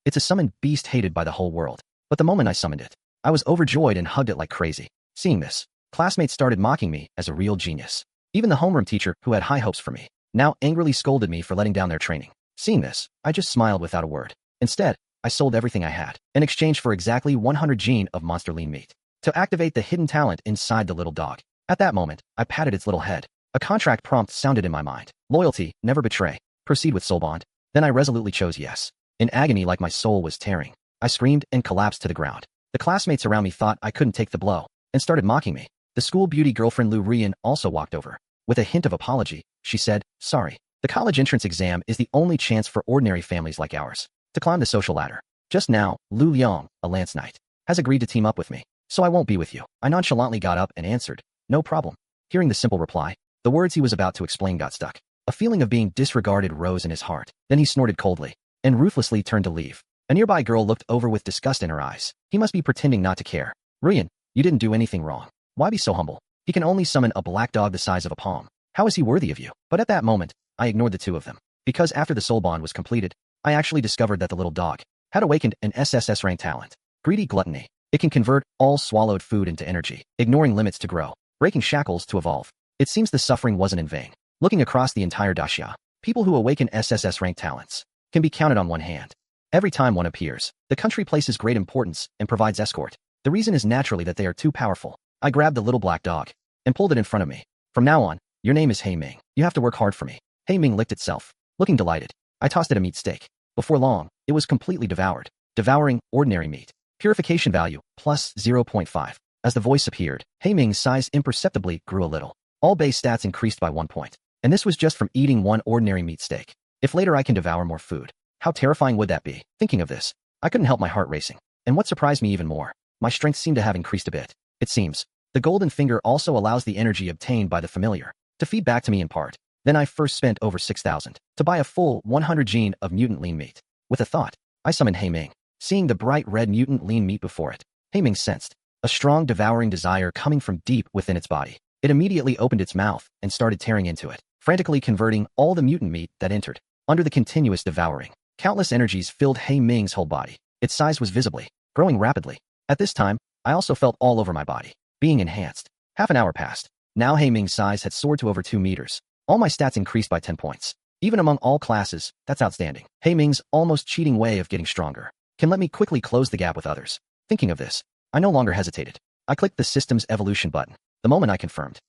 It's a summoned beast hated by the whole world. But the moment I summoned it, I was overjoyed and hugged it like crazy. Seeing this, classmates started mocking me as a real genius. Even the homeroom teacher, who had high hopes for me, now angrily scolded me for letting down their training. Seeing this, I just smiled without a word. Instead, I sold everything I had, in exchange for exactly 100 gene of monster lean meat, to activate the hidden talent inside the little dog. At that moment, I patted its little head. A contract prompt sounded in my mind. Loyalty, never betray. Proceed with soul bond. Then I resolutely chose yes. In agony like my soul was tearing, I screamed and collapsed to the ground. The classmates around me thought I couldn't take the blow, and started mocking me. The school beauty girlfriend Lu Rian also walked over. With a hint of apology, she said, "Sorry. The college entrance exam is the only chance for ordinary families like ours to climb the social ladder. Just now, Lu Liang, a lance knight, has agreed to team up with me, so I won't be with you." I nonchalantly got up and answered, "No problem." Hearing the simple reply, the words he was about to explain got stuck. A feeling of being disregarded rose in his heart. Then he snorted coldly and ruthlessly turned to leave. A nearby girl looked over with disgust in her eyes. He must be pretending not to care. "Rian, you didn't do anything wrong. Why be so humble? He can only summon a black dog the size of a palm. How is he worthy of you?" But at that moment, I ignored the two of them. Because after the soul bond was completed, I actually discovered that the little dog had awakened an SSS-Rank talent. Greedy Gluttony. It can convert all swallowed food into energy, ignoring limits to grow, breaking shackles to evolve. It seems the suffering wasn't in vain. Looking across the entire dojoa, people who awaken SSS-Rank talents can be counted on one hand. Every time one appears, the country places great importance and provides escort. The reason is naturally that they are too powerful. I grabbed the little black dog and pulled it in front of me. "From now on, your name is Hei Ming. You have to work hard for me." Hei Ming licked itself. Looking delighted, I tossed it a meat steak. Before long, it was completely devoured. Devouring ordinary meat. Purification value, plus 0.5. As the voice appeared, Hei Ming's size imperceptibly grew a little. All base stats increased by 1 point. And this was just from eating one ordinary meat steak. If later I can devour more food, how terrifying would that be? Thinking of this, I couldn't help my heart racing. And what surprised me even more, my strength seemed to have increased a bit. It seems, the golden finger also allows the energy obtained by the familiar to feed back to me in part. Then I first spent over 6,000 to buy a full 100 gene of mutant lean meat. With a thought, I summoned Hei Ming. Seeing the bright red mutant lean meat before it, Hei Ming sensed a strong devouring desire coming from deep within its body. It immediately opened its mouth and started tearing into it, frantically converting all the mutant meat that entered. Under the continuous devouring, countless energies filled Hei Ming's whole body. Its size was visibly growing rapidly. At this time, I also felt all over my body being enhanced. Half an hour passed. Now Hei Ming's size had soared to over 2 meters. All my stats increased by 10 points. Even among all classes, that's outstanding. Hei Ming's almost cheating way of getting stronger can let me quickly close the gap with others. Thinking of this, I no longer hesitated. I clicked the system's evolution button. The moment I confirmed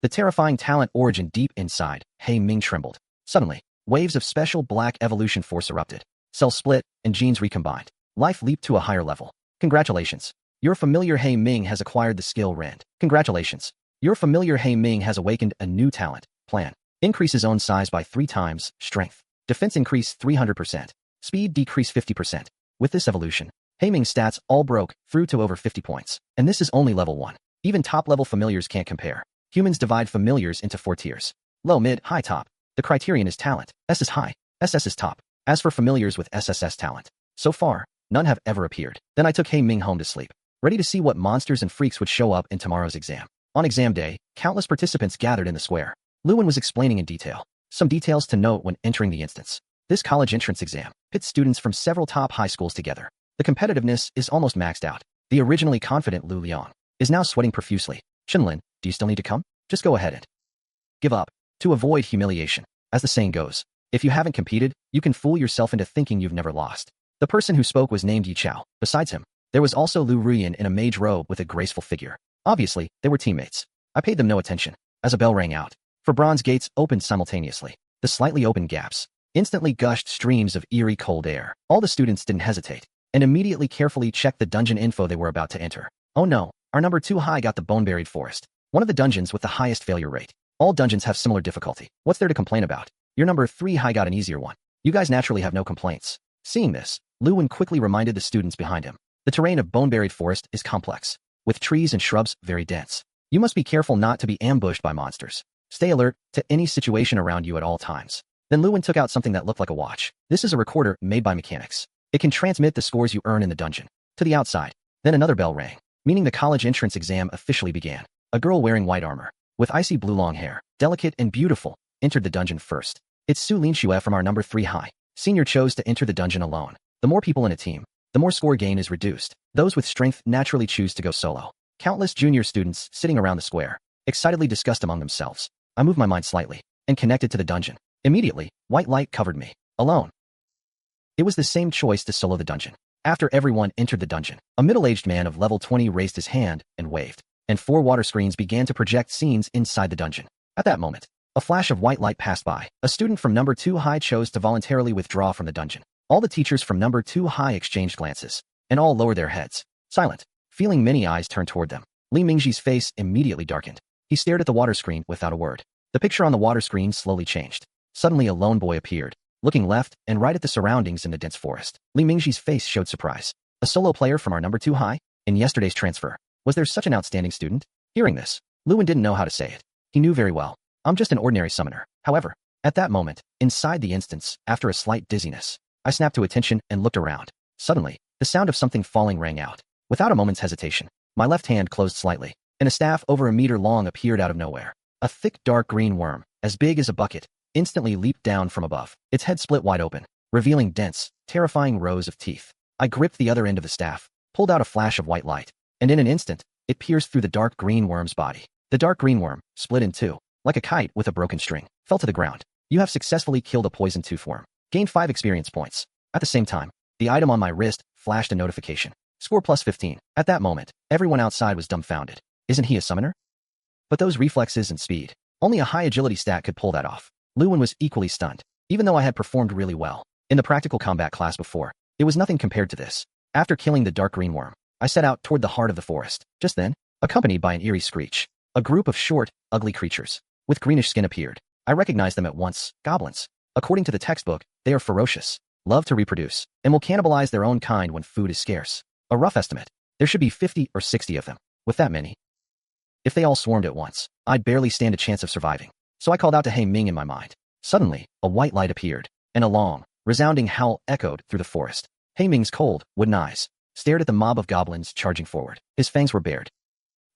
the terrifying talent origin deep inside, Hei Ming trembled. Suddenly, waves of special black evolution force erupted. Cells split, and genes recombined. Life leaped to a higher level. Congratulations. Your familiar Hei Ming has acquired the skill Rend. Congratulations. Your familiar Hei Ming has awakened a new talent. Plan. Increase his own size by 3 times. Strength. Defense increase 300%. Speed decrease 50%. With this evolution, Hei Ming's stats all broke through to over 50 points. And this is only level 1. Even top-level familiars can't compare. Humans divide familiars into 4 tiers. Low, mid, high, top. The criterion is talent. S is high. SS is top. As for familiars with SSS talent, so far, none have ever appeared. Then I took Hei Ming home to sleep, ready to see what monsters and freaks would show up in tomorrow's exam. On exam day, countless participants gathered in the square. Luan was explaining in detail. Some details to note when entering the instance. This college entrance exam pits students from several top high schools together. The competitiveness is almost maxed out. The originally confident Lu Liang is now sweating profusely. Chen Lin, do you still need to come? Just go ahead and give up. To avoid humiliation. As the saying goes, if you haven't competed, you can fool yourself into thinking you've never lost. The person who spoke was named Yi Chao. Besides him, there was also Lu Rian in a mage robe with a graceful figure. Obviously, they were teammates. I paid them no attention. As a bell rang out, for bronze gates opened simultaneously. The slightly opened gaps instantly gushed streams of eerie cold air. All the students didn't hesitate and immediately carefully checked the dungeon info they were about to enter. Oh no, our number 2 high got the bone-buried forest. One of the dungeons with the highest failure rate. All dungeons have similar difficulty. What's there to complain about? Your number 3 high got an easier one. You guys naturally have no complaints. Seeing this, Luan quickly reminded the students behind him. The terrain of bone-buried forest is complex, with trees and shrubs very dense. You must be careful not to be ambushed by monsters. Stay alert to any situation around you at all times. Then Luan took out something that looked like a watch. This is a recorder made by mechanics. It can transmit the scores you earn in the dungeon to the outside. Then another bell rang, meaning the college entrance exam officially began. A girl wearing white armor, with icy blue long hair, delicate and beautiful, entered the dungeon first. It's Su Lin Xue from our number 3 high. Senior chose to enter the dungeon alone. The more people in a team, the more score gain is reduced. Those with strength naturally choose to go solo. Countless junior students sitting around the square excitedly discussed among themselves. I moved my mind slightly and connected to the dungeon. Immediately, white light covered me. Alone. It was the same choice to solo the dungeon. After everyone entered the dungeon, a middle-aged man of level 20 raised his hand and waved, and 4 water screens began to project scenes inside the dungeon. At that moment, a flash of white light passed by. A student from number 2 high chose to voluntarily withdraw from the dungeon. All the teachers from number 2 high exchanged glances, and all lowered their heads, silent, feeling many eyes turn toward them. Li Mingji's face immediately darkened. He stared at the water screen without a word. The picture on the water screen slowly changed. Suddenly a lone boy appeared, looking left and right at the surroundings in the dense forest. Li Mingji's face showed surprise. A solo player from our number 2 high? In yesterday's transfer, was there such an outstanding student? Hearing this, Luan didn't know how to say it. He knew very well. I'm just an ordinary summoner. However, at that moment, inside the instance, after a slight dizziness, I snapped to attention and looked around. Suddenly, the sound of something falling rang out. Without a moment's hesitation, my left hand closed slightly, and a staff over a meter long appeared out of nowhere. A thick dark green worm, as big as a bucket, instantly leaped down from above. Its head split wide open, revealing dense, terrifying rows of teeth. I gripped the other end of the staff, pulled out a flash of white light, and in an instant, it pierced through the dark green worm's body. The dark green worm, split in two, like a kite with a broken string, fell to the ground. You have successfully killed a poison tooth worm. Gained 5 experience points. At the same time, the item on my wrist flashed a notification. Score plus 15. At that moment, everyone outside was dumbfounded. Isn't he a summoner? But those reflexes and speed. Only a high agility stat could pull that off. Luan was equally stunned. Even though I had performed really well in the practical combat class before, it was nothing compared to this. After killing the dark green worm, I set out toward the heart of the forest. Just then, accompanied by an eerie screech, a group of short, ugly creatures with greenish skin appeared. I recognized them at once. Goblins. According to the textbook, they are ferocious, love to reproduce, and will cannibalize their own kind when food is scarce. A rough estimate. There should be 50 or 60 of them. With that many, if they all swarmed at once, I'd barely stand a chance of surviving. So I called out to He Ming in my mind. Suddenly, a white light appeared, and a long, resounding howl echoed through the forest. He Ming's cold, wooden eyes stared at the mob of goblins charging forward. His fangs were bared.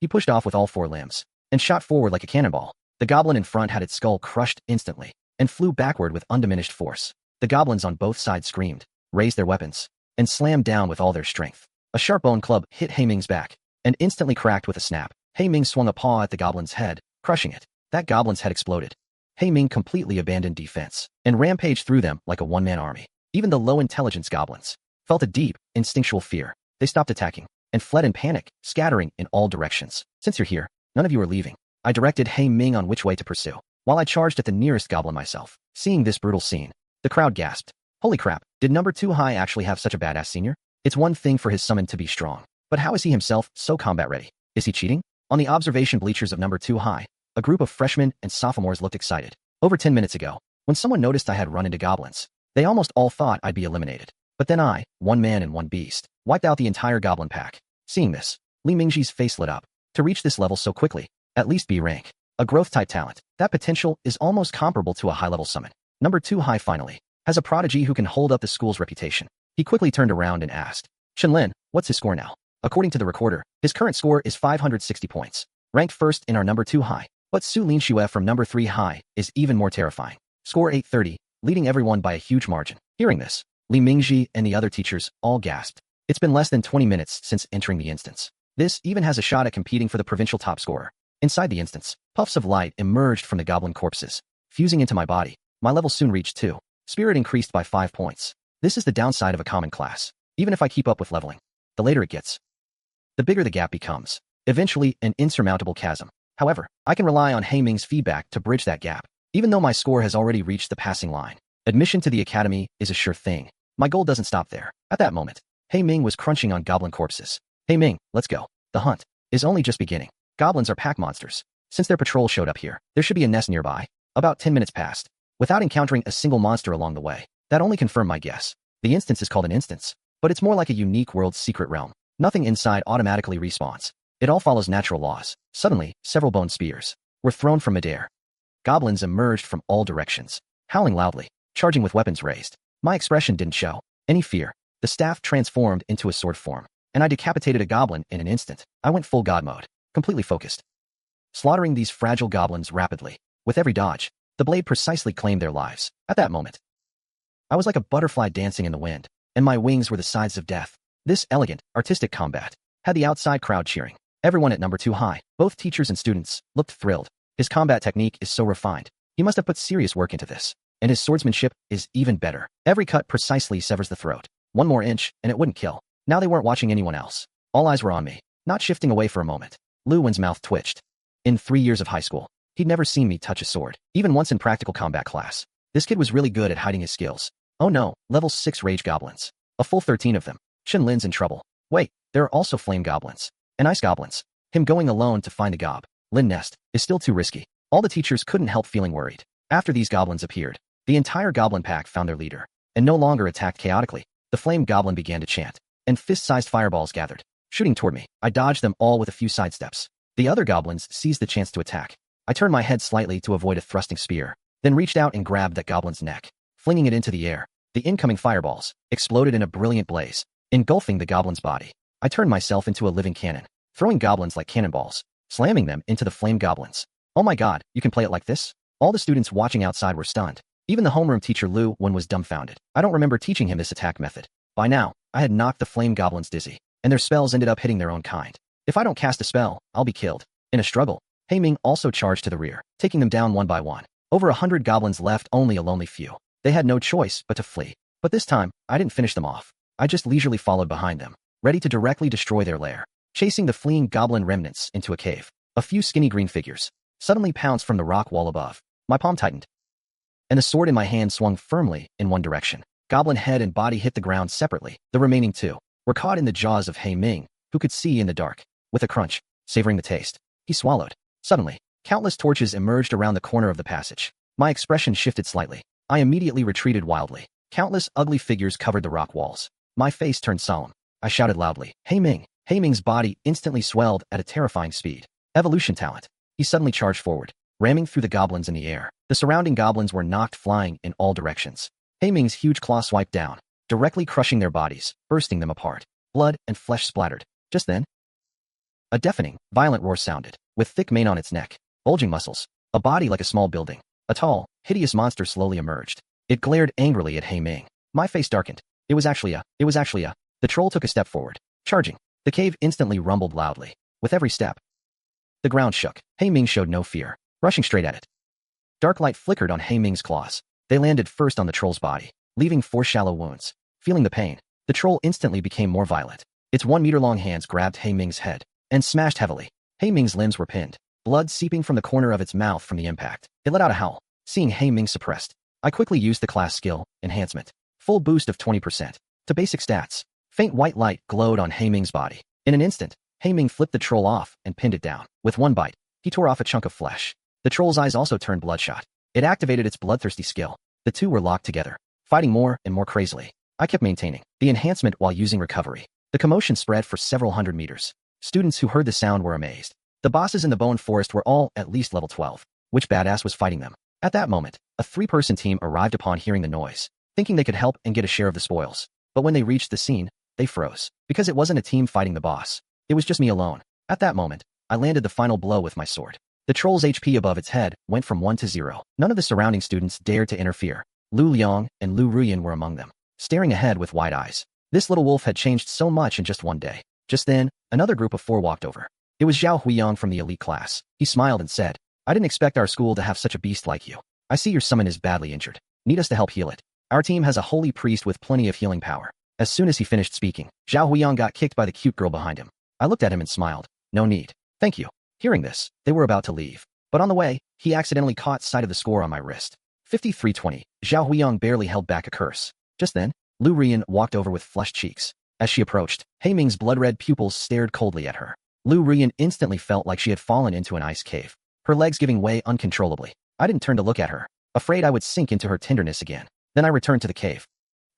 He pushed off with all 4 limbs and shot forward like a cannonball. The goblin in front had its skull crushed instantly and flew backward with undiminished force. The goblins on both sides screamed, raised their weapons, and slammed down with all their strength. A sharp bone club hit He Ming's back and instantly cracked with a snap. He Ming swung a paw at the goblin's head, crushing it. That goblin's head exploded. He Ming completely abandoned defense and rampaged through them like a one-man army. Even the low-intelligence goblins felt a deep, instinctual fear. They stopped attacking and fled in panic, scattering in all directions. Since you're here, none of you are leaving. I directed He Ming on which way to pursue, while I charged at the nearest goblin myself. Seeing this brutal scene, the crowd gasped. Holy crap, did number 2 high actually have such a badass senior? It's one thing for his summon to be strong, but how is he himself so combat ready? Is he cheating? On the observation bleachers of number 2 high, a group of freshmen and sophomores looked excited. Over 10 minutes ago, when someone noticed I had run into goblins, they almost all thought I'd be eliminated. But then I, one man and one beast, wiped out the entire goblin pack. Seeing this, Li Mingji's face lit up. To reach this level so quickly, at least B rank, a growth-type talent, that potential is almost comparable to a high-level summon. Number 2 high finally has a prodigy who can hold up the school's reputation. He quickly turned around and asked, Chen Lin, what's his score now? According to the recorder, his current score is 560 points, ranked first in our number 2 high. But Su Lin Xue from number 3 high is even more terrifying. Score 830, leading everyone by a huge margin. Hearing this, Li Mingji and the other teachers all gasped. It's been less than 20 minutes since entering the instance. This even has a shot at competing for the provincial top scorer. Inside the instance, puffs of light emerged from the goblin corpses, fusing into my body. My level soon reached 2. Spirit increased by 5 points. This is the downside of a common class. Even if I keep up with leveling, the later it gets, the bigger the gap becomes. Eventually, an insurmountable chasm. However, I can rely on He Ming's feedback to bridge that gap. Even though my score has already reached the passing line, admission to the academy is a sure thing. My goal doesn't stop there. At that moment, He Ming was crunching on goblin corpses. He Ming, let's go. The hunt is only just beginning. Goblins are pack monsters. Since their patrol showed up here, there should be a nest nearby. About 10 minutes passed, without encountering a single monster along the way. That only confirmed my guess. The instance is called an instance, but it's more like a unique world's secret realm. Nothing inside automatically respawns. It all follows natural laws. Suddenly, several bone spears were thrown from midair. Goblins emerged from all directions, howling loudly, charging with weapons raised. My expression didn't show any fear. The staff transformed into a sword form, and I decapitated a goblin in an instant. I went full god mode, completely focused, slaughtering these fragile goblins rapidly. With every dodge, the blade precisely claimed their lives. At that moment, I was like a butterfly dancing in the wind. and my wings were the sides of death. This elegant, artistic combat had the outside crowd cheering. Everyone at number 2 high, both teachers and students, looked thrilled. His combat technique is so refined. He must have put serious work into this. And his swordsmanship is even better. Every cut precisely severs the throat. One more inch, and it wouldn't kill. Now they weren't watching anyone else. All eyes were on me, not shifting away for a moment. Lu Wen's mouth twitched. In 3 years of high school, he'd never seen me touch a sword, even once in practical combat class. This kid was really good at hiding his skills. Oh no, level 6 rage goblins. A full 13 of them. Chen Lin's in trouble. Wait, there are also flame goblins. And ice goblins. Him going alone to find the Lin nest is still too risky. All the teachers couldn't help feeling worried. After these goblins appeared, the entire goblin pack found their leader, and no longer attacked chaotically. The flame goblin began to chant, and fist-sized fireballs gathered, shooting toward me. I dodged them all with a few sidesteps. The other goblins seized the chance to attack. I turned my head slightly to avoid a thrusting spear, then reached out and grabbed that goblin's neck, flinging it into the air. The incoming fireballs exploded in a brilliant blaze, engulfing the goblin's body. I turned myself into a living cannon, throwing goblins like cannonballs, slamming them into the flame goblins. Oh my god, you can play it like this? All the students watching outside were stunned. Even the homeroom teacher Lu Wen was dumbfounded. I don't remember teaching him this attack method. By now, I had knocked the flame goblins dizzy, and their spells ended up hitting their own kind. If I don't cast a spell, I'll be killed. In a struggle, He Ming also charged to the rear, taking them down one by one. Over 100 goblins left only a lonely few. They had no choice but to flee. But this time, I didn't finish them off. I just leisurely followed behind them, ready to directly destroy their lair, chasing the fleeing goblin remnants into a cave. A few skinny green figures suddenly pounced from the rock wall above. My palm tightened, and the sword in my hand swung firmly in one direction. Goblin head and body hit the ground separately. The remaining two were caught in the jaws of He Ming, who could see in the dark. With a crunch, savoring the taste, he swallowed. Suddenly, countless torches emerged around the corner of the passage. My expression shifted slightly. I immediately retreated wildly. Countless ugly figures covered the rock walls. My face turned solemn. I shouted loudly, He Ming! He Ming's body instantly swelled at a terrifying speed. Evolution talent. He suddenly charged forward, ramming through the goblins in the air. The surrounding goblins were knocked flying in all directions. He Ming's huge claw swiped down, directly crushing their bodies, bursting them apart. Blood and flesh splattered. Just then, a deafening, violent roar sounded, with thick mane on its neck, bulging muscles, a body like a small building. A tall, hideous monster slowly emerged. It glared angrily at He Ming. My face darkened. It was actually a. The troll took a step forward, charging. The cave instantly rumbled loudly. With every step, the ground shook. He Ming showed no fear, rushing straight at it. Dark light flickered on He Ming's claws. They landed first on the troll's body, leaving 4 shallow wounds. Feeling the pain, the troll instantly became more violent. Its 1-meter-long hands grabbed He Ming's head and smashed heavily. He Ming's limbs were pinned, blood seeping from the corner of its mouth from the impact. It let out a howl. Seeing He Ming suppressed, I quickly used the class skill, Enhancement. Full boost of 20%. To basic stats. Faint white light glowed on He Ming's body. In an instant, He Ming flipped the troll off and pinned it down. With one bite, he tore off a chunk of flesh. The troll's eyes also turned bloodshot. It activated its bloodthirsty skill. The two were locked together, fighting more and more crazily. I kept maintaining the enhancement while using recovery. The commotion spread for several hundred meters. Students who heard the sound were amazed. The bosses in the Bone Forest were all at least level 12. Which badass was fighting them? At that moment, a 3-person team arrived upon hearing the noise, thinking they could help and get a share of the spoils. But when they reached the scene, they froze. Because it wasn't a team fighting the boss. It was just me alone. At that moment, I landed the final blow with my sword. The troll's HP above its head went from 1 to 0. None of the surrounding students dared to interfere. Lu Liang and Lu Ruyan were among them, staring ahead with wide eyes. This little wolf had changed so much in just one day. Just then, another group of 4 walked over. It was Zhao Huiyang from the elite class. He smiled and said, I didn't expect our school to have such a beast like you. I see your summon is badly injured. Need us to help heal it. Our team has a holy priest with plenty of healing power. As soon as he finished speaking, Zhao Huiyang got kicked by the cute girl behind him. I looked at him and smiled. No need. Thank you. Hearing this, they were about to leave. But on the way, he accidentally caught sight of the score on my wrist. 5320. Zhao Huiyang barely held back a curse. Just then, Lu Rian walked over with flushed cheeks. As she approached, He Ming's blood-red pupils stared coldly at her. Lu Rian instantly felt like she had fallen into an ice cave, her legs giving way uncontrollably. I didn't turn to look at her, afraid I would sink into her tenderness again. Then I returned to the cave.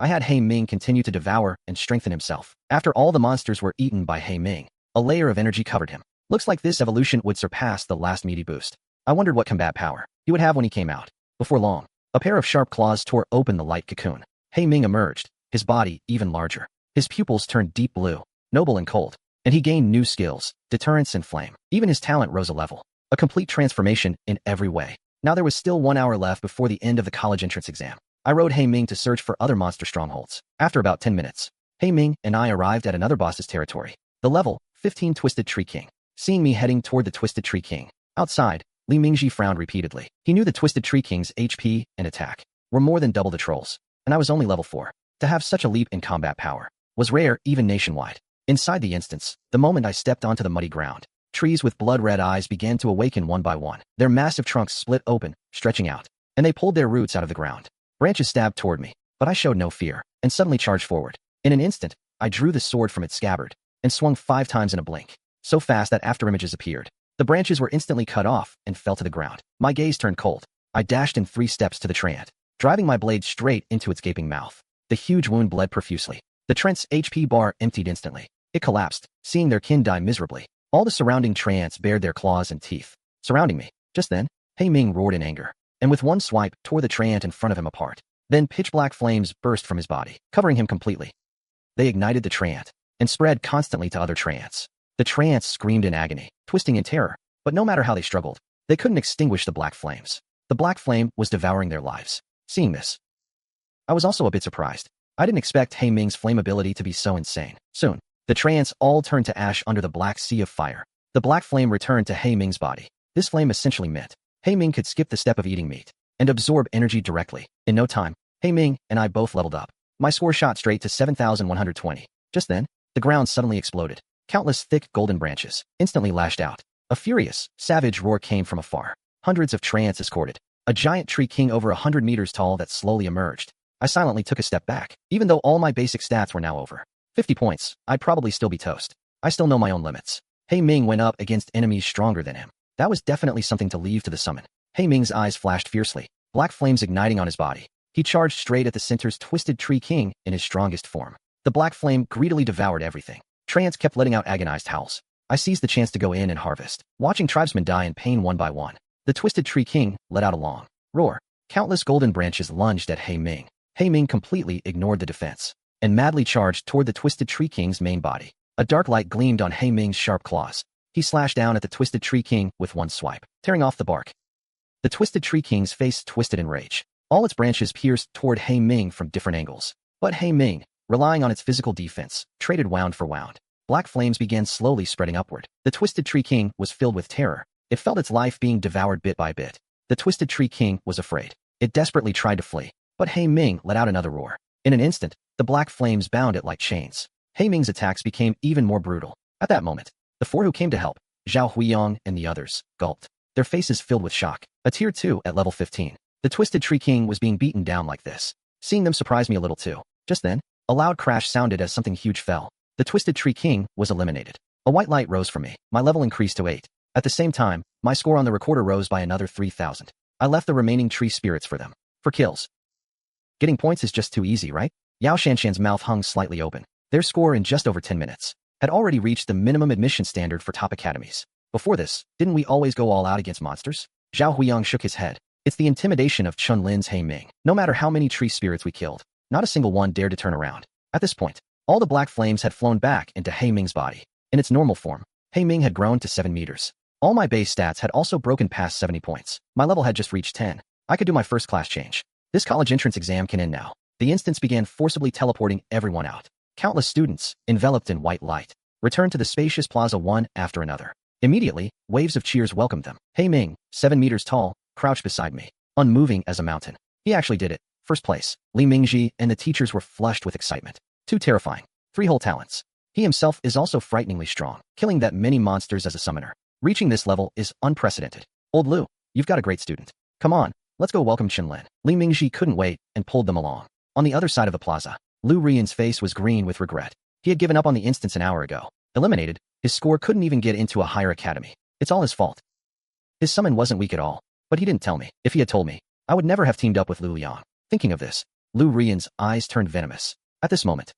I had He Ming continue to devour and strengthen himself. After all the monsters were eaten by He Ming, a layer of energy covered him. Looks like this evolution would surpass the last meaty boost. I wondered what combat power he would have when he came out. Before long, a pair of sharp claws tore open the light cocoon. He Ming emerged, his body even larger. His pupils turned deep blue, noble and cold, and he gained new skills, deterrence and flame. Even his talent rose a level. A complete transformation in every way. Now there was still 1 hour left before the end of the college entrance exam. I rode He Ming to search for other monster strongholds. After about 10 minutes, He Ming and I arrived at another boss's territory. The level 15 Twisted Tree King. Seeing me heading toward the Twisted Tree King, outside, Li Mingji frowned repeatedly. He knew the Twisted Tree King's HP and attack were more than double the trolls, and I was only level 4. To have such a leap in combat power was rare even nationwide. Inside the instance, the moment I stepped onto the muddy ground, trees with blood-red eyes began to awaken one by one. Their massive trunks split open, stretching out, and they pulled their roots out of the ground. Branches stabbed toward me, but I showed no fear, and suddenly charged forward. In an instant, I drew the sword from its scabbard, and swung 5 times in a blink, so fast that afterimages appeared. The branches were instantly cut off and fell to the ground. My gaze turned cold. I dashed in 3 steps to the treant, driving my blade straight into its gaping mouth. The huge wound bled profusely. The treant's HP bar emptied instantly. It collapsed, seeing their kin die miserably. All the surrounding treants bared their claws and teeth, surrounding me. Just then, He Ming roared in anger, and with one swipe tore the treant in front of him apart. Then pitch-black flames burst from his body, covering him completely. They ignited the treant and spread constantly to other treants. The treants screamed in agony, twisting in terror, but no matter how they struggled, they couldn't extinguish the black flames. The black flame was devouring their lives. Seeing this, I was also a bit surprised. I didn't expect He Ming's flame ability to be so insane. Soon, the treants all turned to ash under the black sea of fire. The black flame returned to He Ming's body. This flame essentially meant He Ming could skip the step of eating meat and absorb energy directly. In no time, He Ming and I both leveled up. My score shot straight to 7,120. Just then, the ground suddenly exploded. Countless thick golden branches instantly lashed out. A furious, savage roar came from afar. Hundreds of treants escorted a giant tree king over 100 meters tall that slowly emerged. I silently took a step back. Even though all my basic stats were now over 50 points, I'd probably still be toast. I still know my own limits. He Ming went up against enemies stronger than him. That was definitely something to leave to the summon. He Ming's eyes flashed fiercely, black flames igniting on his body. He charged straight at the center's Twisted Tree King in his strongest form. The black flame greedily devoured everything. Treants kept letting out agonized howls. I seized the chance to go in and harvest, watching tribesmen die in pain one by one. The Twisted Tree King let out a long roar. Countless golden branches lunged at He Ming. He Ming completely ignored the defense and madly charged toward the Twisted Tree King's main body. A dark light gleamed on He Ming's sharp claws. He slashed down at the Twisted Tree King with one swipe, tearing off the bark. The Twisted Tree King's face twisted in rage. All its branches pierced toward He Ming from different angles. But He Ming, relying on its physical defense, traded wound for wound. Black flames began slowly spreading upward. The Twisted Tree King was filled with terror. It felt its life being devoured bit by bit. The Twisted Tree King was afraid. It desperately tried to flee, but He Ming let out another roar. In an instant, the black flames bound it like chains. He Ming's attacks became even more brutal. At that moment, the 4 who came to help, Zhao Huiyang and the others, gulped, their faces filled with shock. A tier 2 at level 15. The Twisted Tree King was being beaten down like this. Seeing them surprised me a little too. Just then, a loud crash sounded as something huge fell. The Twisted Tree King was eliminated. A white light rose from me. My level increased to 8. At the same time, my score on the recorder rose by another 3,000. I left the remaining tree spirits for them. For kills. Getting points is just too easy, right? Yao Shanshan's mouth hung slightly open. Their score in just over 10 minutes had already reached the minimum admission standard for top academies. Before this, didn't we always go all out against monsters? Zhao Huiyang shook his head. It's the intimidation of Chen Lin's He Ming. No matter how many tree spirits we killed, not a single one dared to turn around. At this point, all the black flames had flown back into He Ming's body. In its normal form, He Ming had grown to 7 meters. All my base stats had also broken past 70 points. My level had just reached 10. I could do my first class change. This college entrance exam can end now. The instance began forcibly teleporting everyone out. Countless students, enveloped in white light, returned to the spacious plaza one after another. Immediately, waves of cheers welcomed them. He Ming, 7 meters tall, crouched beside me, unmoving as a mountain. He actually did it. First place. Li Mingji and the teachers were flushed with excitement. Too terrifying. 3 whole talents. He himself is also frighteningly strong, killing that many monsters as a summoner. Reaching this level is unprecedented. Old Lu, you've got a great student. Come on, let's go welcome Chen Lin. Li Mingji couldn't wait and pulled them along. On the other side of the plaza, Lu Rian's face was green with regret. He had given up on the instance an hour ago. Eliminated, his score couldn't even get into a higher academy. It's all his fault. His summon wasn't weak at all, but he didn't tell me. If he had told me, I would never have teamed up with Lu Liang. Thinking of this, Lu Rian's eyes turned venomous. At this moment,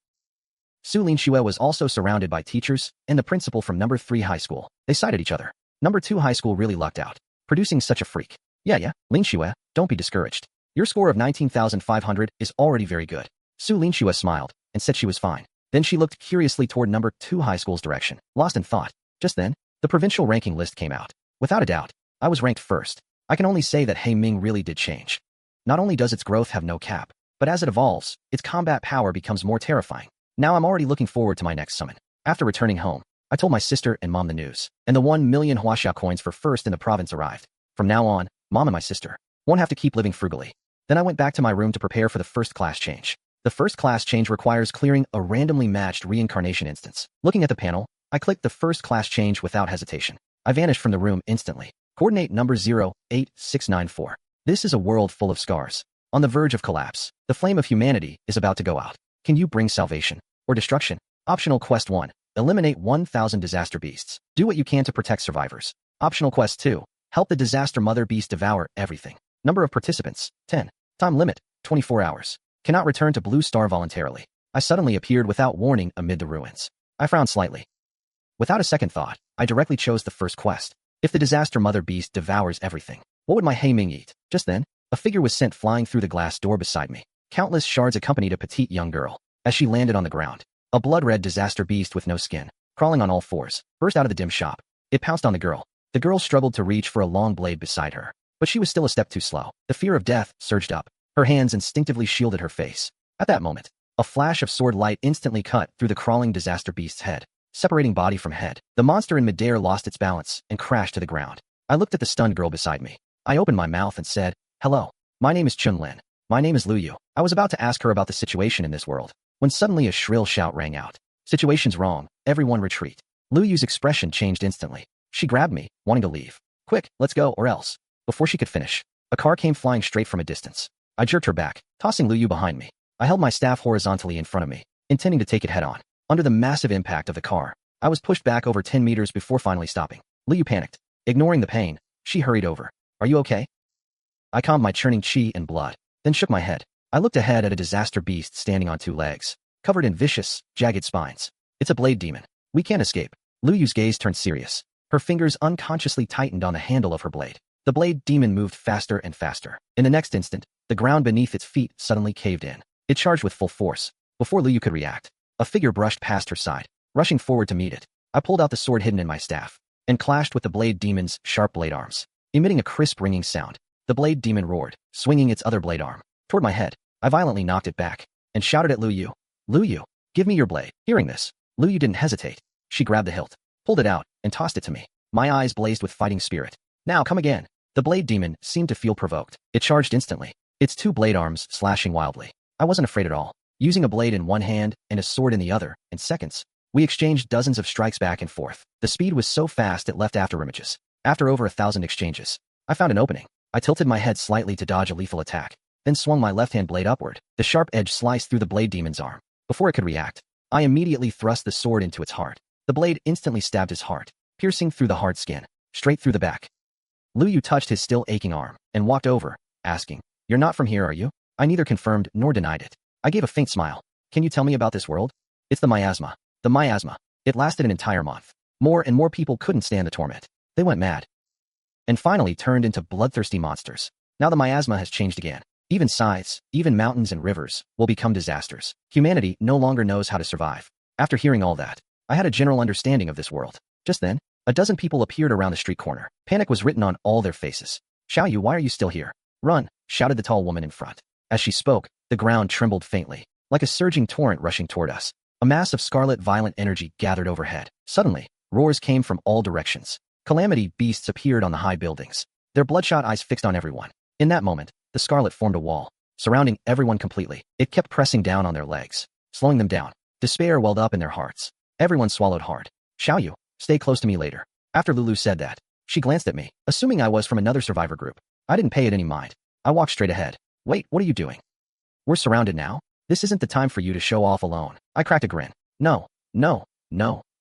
Su Linxue was also surrounded by teachers and the principal from number 3 high school. They sided each other. Number 2 high school really lucked out, producing such a freak. Yeah, Linxue, don't be discouraged. Your score of 19,500 is already very good. Su Linxue smiled and said she was fine. Then she looked curiously toward number 2 high school's direction, lost in thought. Just then, the provincial ranking list came out. Without a doubt, I was ranked first. I can only say that He Ming really did change. Not only does its growth have no cap, But as it evolves, its combat power becomes more terrifying. Now I'm already looking forward to my next summon. After returning home, I told my sister and mom the news, and the 1 million huaxia coins for first in the province arrived. From now on, mom and my sister won't have to keep living frugally. Then I went back to my room to prepare for the first class change. The first class change requires clearing a randomly matched reincarnation instance. Looking at the panel, I clicked the first class change without hesitation. I vanished from the room instantly. Coordinate number 08694. This is a world full of scars. On the verge of collapse, the flame of humanity is about to go out. Can you bring salvation or destruction? Optional Quest 1. Eliminate 1,000 disaster beasts. Do what you can to protect survivors. Optional Quest 2. Help the disaster mother beast devour everything. Number of participants, 10. Time limit, 24 hours. Cannot return to Blue Star voluntarily. I suddenly appeared without warning amid the ruins. I frowned slightly. Without a second thought, I directly chose the first quest. If the disaster mother beast devours everything, what would my Heiming eat? Just then, a figure was sent flying through the glass door beside me. Countless shards accompanied a petite young girl. As she landed on the ground, a blood-red disaster beast with no skin, crawling on all fours, burst out of the dim shop. It pounced on the girl. The girl struggled to reach for a long blade beside her, but she was still a step too slow. The fear of death surged up. Her hands instinctively shielded her face. At that moment, a flash of sword light instantly cut through the crawling disaster beast's head, separating body from head. The monster in midair lost its balance and crashed to the ground. I looked at the stunned girl beside me. I opened my mouth and said, "Hello. My name is Chen Lin. My name is Lu Yu." I was about to ask her about the situation in this world, when suddenly a shrill shout rang out. "Situation's wrong. Everyone retreat." Lu Yu's expression changed instantly. She grabbed me, wanting to leave. "Quick, let's go, or else." Before she could finish, a car came flying straight from a distance. I jerked her back, tossing Lu Yu behind me. I held my staff horizontally in front of me, intending to take it head-on. Under the massive impact of the car, I was pushed back over 10 meters before finally stopping. Lu Yu panicked. Ignoring the pain, she hurried over. "Are you okay?" I calmed my churning chi and blood, then shook my head. I looked ahead at a disaster beast standing on 2 legs, covered in vicious, jagged spines. "It's a blade demon. We can't escape." Lu Yu's gaze turned serious. Her fingers unconsciously tightened on the handle of her blade. The blade demon moved faster and faster. In the next instant, the ground beneath its feet suddenly caved in. It charged with full force. Before Lu Yu could react, a figure brushed past her side, rushing forward to meet it. I pulled out the sword hidden in my staff, and clashed with the blade demon's sharp blade arms. Emitting a crisp ringing sound, the blade demon roared, swinging its other blade arm toward my head. I violently knocked it back, and shouted at Lu Yu, "Lu Yu, give me your blade." Hearing this, Lu Yu didn't hesitate. She grabbed the hilt, pulled it out, and tossed it to me. My eyes blazed with fighting spirit. "Now come again." The blade demon seemed to feel provoked. It charged instantly, its 2 blade arms slashing wildly. I wasn't afraid at all. Using a blade in one hand and a sword in the other, in seconds, we exchanged dozens of strikes back and forth. The speed was so fast it left after images. After over 1,000 exchanges, I found an opening. I tilted my head slightly to dodge a lethal attack, then swung my left-hand blade upward. The sharp edge sliced through the blade demon's arm. Before it could react, I immediately thrust the sword into its heart. The blade instantly stabbed his heart, piercing through the hard skin, straight through the back. Lu Yu touched his still aching arm and walked over, asking, "You're not from here, are you?" I neither confirmed nor denied it. I gave a faint smile. "Can you tell me about this world?" "It's the miasma." The miasma. It lasted an entire month. More and more people couldn't stand the torment. They went mad, and finally turned into bloodthirsty monsters. Now the miasma has changed again. Even scythes, even mountains and rivers, will become disasters. Humanity no longer knows how to survive. After hearing all that, I had a general understanding of this world. Just then, a dozen people appeared around the street corner. Panic was written on all their faces. "Xiaoyu, why are you still here?" "Run," shouted the tall woman in front. As she spoke, the ground trembled faintly, like a surging torrent rushing toward us. A mass of scarlet violent energy gathered overhead. Suddenly, roars came from all directions. Calamity beasts appeared on the high buildings, their bloodshot eyes fixed on everyone. In that moment, the scarlet formed a wall, surrounding everyone completely. It kept pressing down on their legs, slowing them down. Despair welled up in their hearts. Everyone swallowed hard. "Xiaoyu, stay close to me later." After Lulu said that, she glanced at me, assuming I was from another survivor group. I didn't pay it any mind. I walked straight ahead. "Wait, what are you doing? We're surrounded now? This isn't the time for you to show off alone." I cracked a grin. No.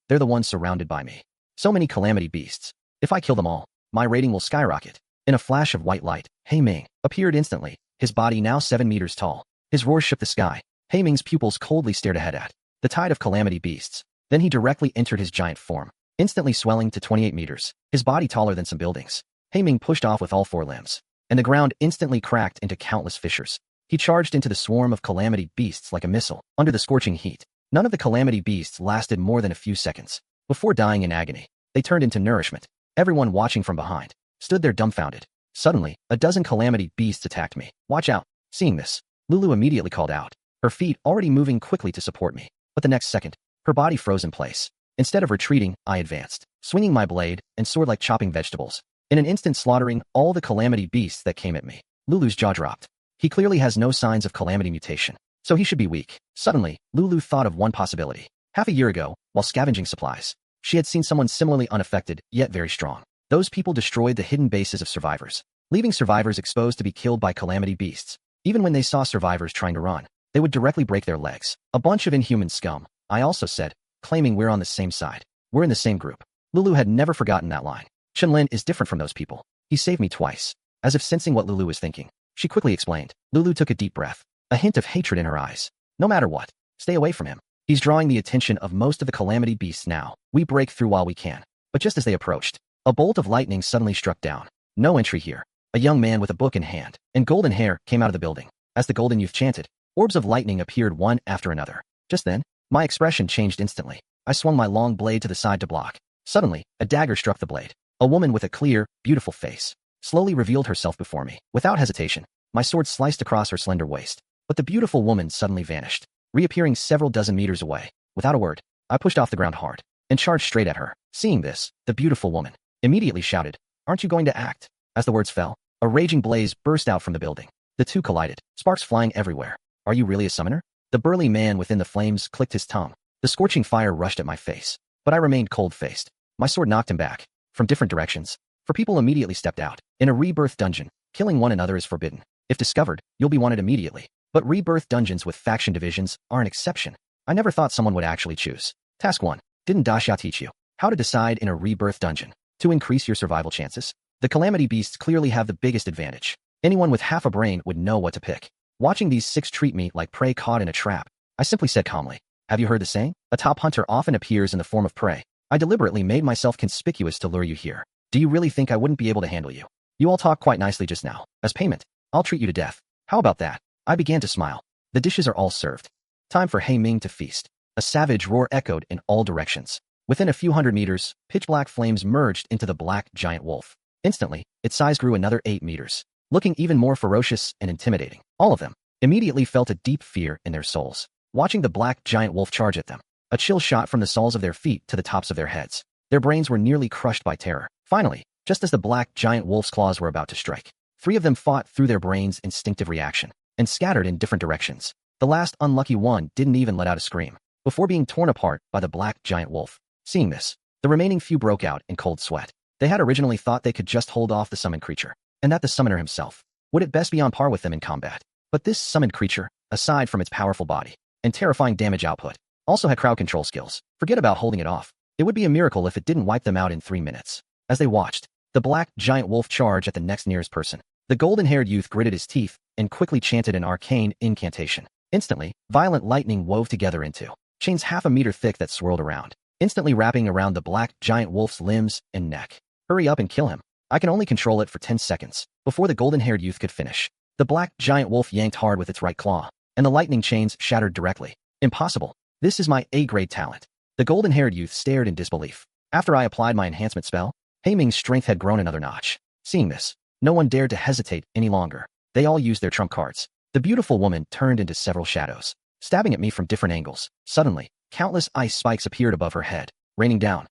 They're the ones surrounded by me. So many calamity beasts. If I kill them all, my rating will skyrocket. In a flash of white light, Heiming appeared instantly, his body now 7 meters tall. His roar shook the sky. Heiming's pupils coldly stared ahead at the tide of calamity beasts. Then he directly entered his giant form, instantly swelling to 28 meters, his body taller than some buildings. Heiming pushed off with all 4 limbs, and the ground instantly cracked into countless fissures. He charged into the swarm of calamity beasts like a missile. Under the scorching heat, none of the calamity beasts lasted more than a few seconds. Before dying in agony, they turned into nourishment. Everyone watching from behind stood there dumbfounded. Suddenly, a dozen calamity beasts attacked me. "Watch out." Seeing this, Lulu immediately called out, her feet already moving quickly to support me. But the next second, her body froze in place. Instead of retreating, I advanced, swinging my blade and sword like chopping vegetables, in an instant slaughtering all the calamity beasts that came at me. Lulu's jaw dropped. He clearly has no signs of calamity mutation, so he should be weak. Suddenly, Lulu thought of one possibility. Half a year ago, while scavenging supplies, she had seen someone similarly unaffected, yet very strong. Those people destroyed the hidden bases of survivors, leaving survivors exposed to be killed by calamity beasts. Even when they saw survivors trying to run, they would directly break their legs. A bunch of inhuman scum, I also said, claiming we're on the same side. We're in the same group. Lulu had never forgotten that line. Chen Lin is different from those people. He saved me twice. As if sensing what Lulu was thinking, she quickly explained. Lulu took a deep breath, a hint of hatred in her eyes. No matter what, stay away from him. He's drawing the attention of most of the calamity beasts now. We break through while we can. But just as they approached, a bolt of lightning suddenly struck down. No entry here. A young man with a book in hand and golden hair came out of the building. As the golden youth chanted, orbs of lightning appeared one after another. Just then, my expression changed instantly. I swung my long blade to the side to block. Suddenly, a dagger struck the blade. A woman with a clear, beautiful face slowly revealed herself before me. Without hesitation, my sword sliced across her slender waist. But the beautiful woman suddenly vanished, reappearing several dozen meters away. Without a word, I pushed off the ground hard and charged straight at her. Seeing this, the beautiful woman immediately shouted, "Aren't you going to act?" As the words fell, a raging blaze burst out from the building. The two collided, sparks flying everywhere. "Are you really a summoner?" The burly man within the flames clicked his tongue. The scorching fire rushed at my face, but I remained cold-faced. My sword knocked him back, from different directions, for people immediately stepped out. In a Rebirth Dungeon, killing one another is forbidden. If discovered, you'll be wanted immediately. But Rebirth Dungeons with faction divisions are an exception. I never thought someone would actually choose. Task 1. Didn't Dasha teach you how to decide in a Rebirth Dungeon to increase your survival chances? The calamity beasts clearly have the biggest advantage. Anyone with half a brain would know what to pick. Watching these six treat me like prey caught in a trap, I simply said calmly, "Have you heard the saying? A top hunter often appears in the form of prey." I deliberately made myself conspicuous to lure you here. Do you really think I wouldn't be able to handle you? You all talk quite nicely just now. As payment, I'll treat you to death. How about that? I began to smile. The dishes are all served. Time for Hei Ming to feast. A savage roar echoed in all directions. Within a few hundred meters, pitch-black flames merged into the black giant wolf. Instantly, its size grew another 8 meters, looking even more ferocious and intimidating. All of them immediately felt a deep fear in their souls. Watching the black giant wolf charge at them, a chill shot from the soles of their feet to the tops of their heads. Their brains were nearly crushed by terror. Finally, just as the black giant wolf's claws were about to strike, 3 of them fought through their brains' instinctive reaction and scattered in different directions. The last unlucky one didn't even let out a scream before being torn apart by the black giant wolf. Seeing this, the remaining few broke out in cold sweat. They had originally thought they could just hold off the summoned creature, and that the summoner himself would at best be on par with them in combat. But this summoned creature, aside from its powerful body and terrifying damage output, also had crowd control skills. Forget about holding it off. It would be a miracle if it didn't wipe them out in 3 minutes. As they watched the black giant wolf charge at the next nearest person, the golden-haired youth gritted his teeth and quickly chanted an arcane incantation. Instantly, violent lightning wove together into chains half a meter thick that swirled around, instantly wrapping around the black giant wolf's limbs and neck. Hurry up and kill him. I can only control it for 10 seconds. Before the golden-haired youth could finish, the black giant wolf yanked hard with its right claw, and the lightning chains shattered directly. Impossible. This is my A-grade talent. The golden-haired youth stared in disbelief. After I applied my enhancement spell, Hei Ming's strength had grown another notch. Seeing this, no one dared to hesitate any longer. They all used their trump cards. The beautiful woman turned into several shadows, stabbing at me from different angles. Suddenly, countless ice spikes appeared above her head, raining down,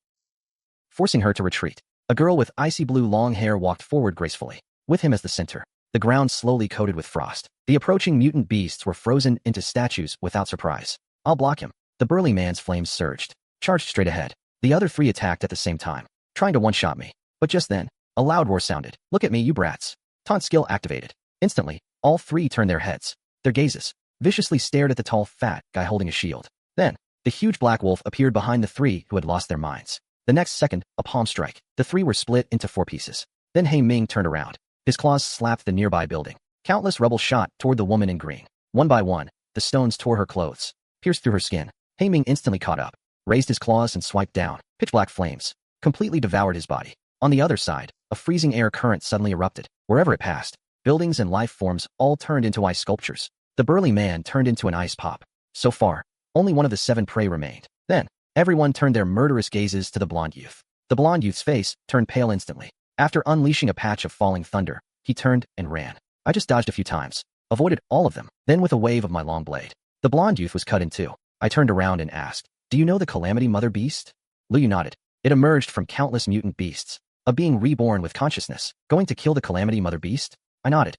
forcing her to retreat. A girl with icy blue long hair walked forward gracefully, with him as the center. The ground slowly coated with frost. The approaching mutant beasts were frozen into statues without surprise. "I'll block him." The burly man's flames surged, charged straight ahead. The other 3 attacked at the same time, trying to one-shot me. But just then, a loud roar sounded. "Look at me, you brats." Taunt skill activated. Instantly, all 3 turned their heads. Their gazes viciously stared at the tall, fat guy holding a shield. Then, the huge black wolf appeared behind the 3 who had lost their minds. The next second, a palm strike. The 3 were split into 4 pieces. Then Hei Ming turned around. His claws slapped the nearby building. Countless rebels shot toward the woman in green. One by one, the stones tore her clothes, pierced through her skin. Hei Ming instantly caught up, raised his claws and swiped down. Pitch-black flames completely devoured his body. On the other side, a freezing air current suddenly erupted. Wherever it passed, buildings and life forms all turned into ice sculptures. The burly man turned into an ice pop. So far, only one of the 7 prey remained. Then, everyone turned their murderous gazes to the blonde youth. The blonde youth's face turned pale instantly. After unleashing a patch of falling thunder, he turned and ran. I just dodged a few times, avoided all of them, then with a wave of my long blade. The blonde youth was cut in two. I turned around and asked, "Do you know the Calamity Mother Beast?" Liu nodded. It emerged from countless mutant beasts. A being reborn with consciousness, going to kill the Calamity Mother Beast? I nodded.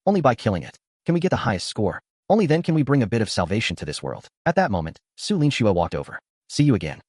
Only by killing it can we get the highest score. Only then can we bring a bit of salvation to this world. At that moment, Su Linshua walked over. "See you again."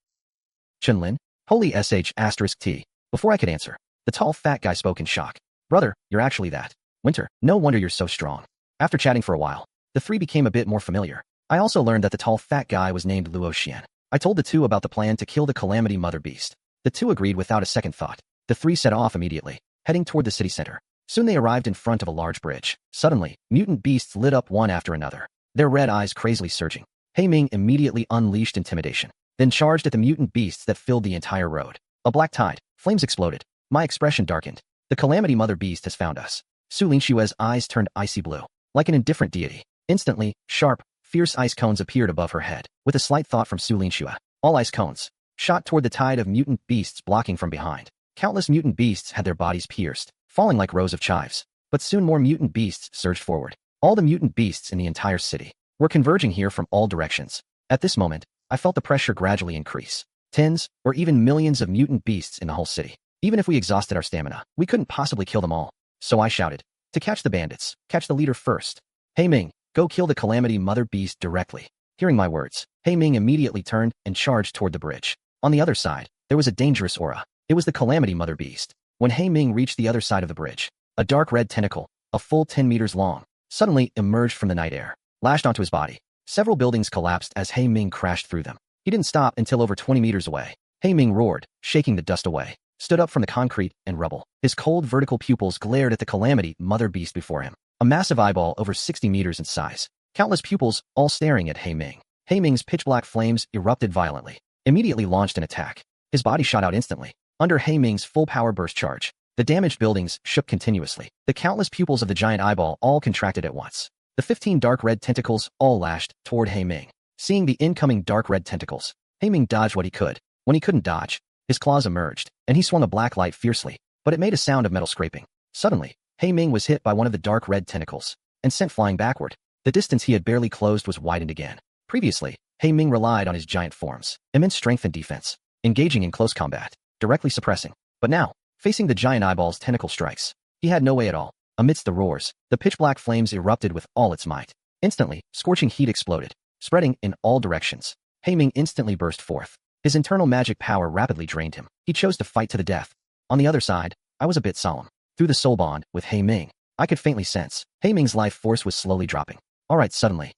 Chen Lin? Holy sh**t. Before I could answer, the tall fat guy spoke in shock. "Brother, you're actually that. Winter, no wonder you're so strong." After chatting for a while, the three became a bit more familiar. I also learned that the tall fat guy was named Luo Xian. I told the two about the plan to kill the Calamity Mother Beast. The two agreed without a second thought. The three set off immediately, heading toward the city center. Soon they arrived in front of a large bridge. Suddenly, mutant beasts lit up one after another, their red eyes crazily surging. Hei Ming immediately unleashed intimidation, then charged at the mutant beasts that filled the entire road. A black tide, flames exploded. My expression darkened. The Calamity Mother Beast has found us. Su Linshua's eyes turned icy blue, like an indifferent deity. Instantly, sharp, fierce ice cones appeared above her head. With a slight thought from Su Linshua, all ice cones shot toward the tide of mutant beasts blocking from behind. Countless mutant beasts had their bodies pierced, falling like rows of chives. But soon more mutant beasts surged forward. All the mutant beasts in the entire city were converging here from all directions. At this moment, I felt the pressure gradually increase. Tens, or even millions of mutant beasts in the whole city. Even if we exhausted our stamina, we couldn't possibly kill them all. So I shouted, "To catch the bandits, catch the leader first. Hei Ming, go kill the Calamity Mother Beast directly." Hearing my words, Hei Ming immediately turned and charged toward the bridge. On the other side, there was a dangerous aura. It was the Calamity Mother Beast. When Hei Ming reached the other side of the bridge, a dark red tentacle, a full 10 meters long, suddenly emerged from the night air, lashed onto his body. Several buildings collapsed as Hei Ming crashed through them. He didn't stop until over 20 meters away. Hei Ming roared, shaking the dust away, stood up from the concrete and rubble. His cold vertical pupils glared at the Calamity Mother Beast before him, a massive eyeball over 60 meters in size. Countless pupils, all staring at Hei Ming. Hei Ming's pitch-black flames erupted violently, immediately launched an attack. His body shot out instantly. Under Hei Ming's full power burst charge, the damaged buildings shook continuously. The countless pupils of the giant eyeball all contracted at once. The 15 dark red tentacles all lashed toward Hei Ming. Seeing the incoming dark red tentacles, Hei Ming dodged what he could. When he couldn't dodge, his claws emerged, and he swung a black light fiercely, but it made a sound of metal scraping. Suddenly, Hei Ming was hit by one of the dark red tentacles and sent flying backward. The distance he had barely closed was widened again. Previously, Hei Ming relied on his giant forms, immense strength and defense, engaging in close combat, directly suppressing. But now, facing the giant eyeball's tentacle strikes, he had no way at all. Amidst the roars, the pitch-black flames erupted with all its might. Instantly, scorching heat exploded, spreading in all directions. Hei Ming instantly burst forth. His internal magic power rapidly drained him. He chose to fight to the death. On the other side, I was a bit solemn. Through the soul bond with Hei Ming, I could faintly sense Hei Ming's life force was slowly dropping. Alright, suddenly,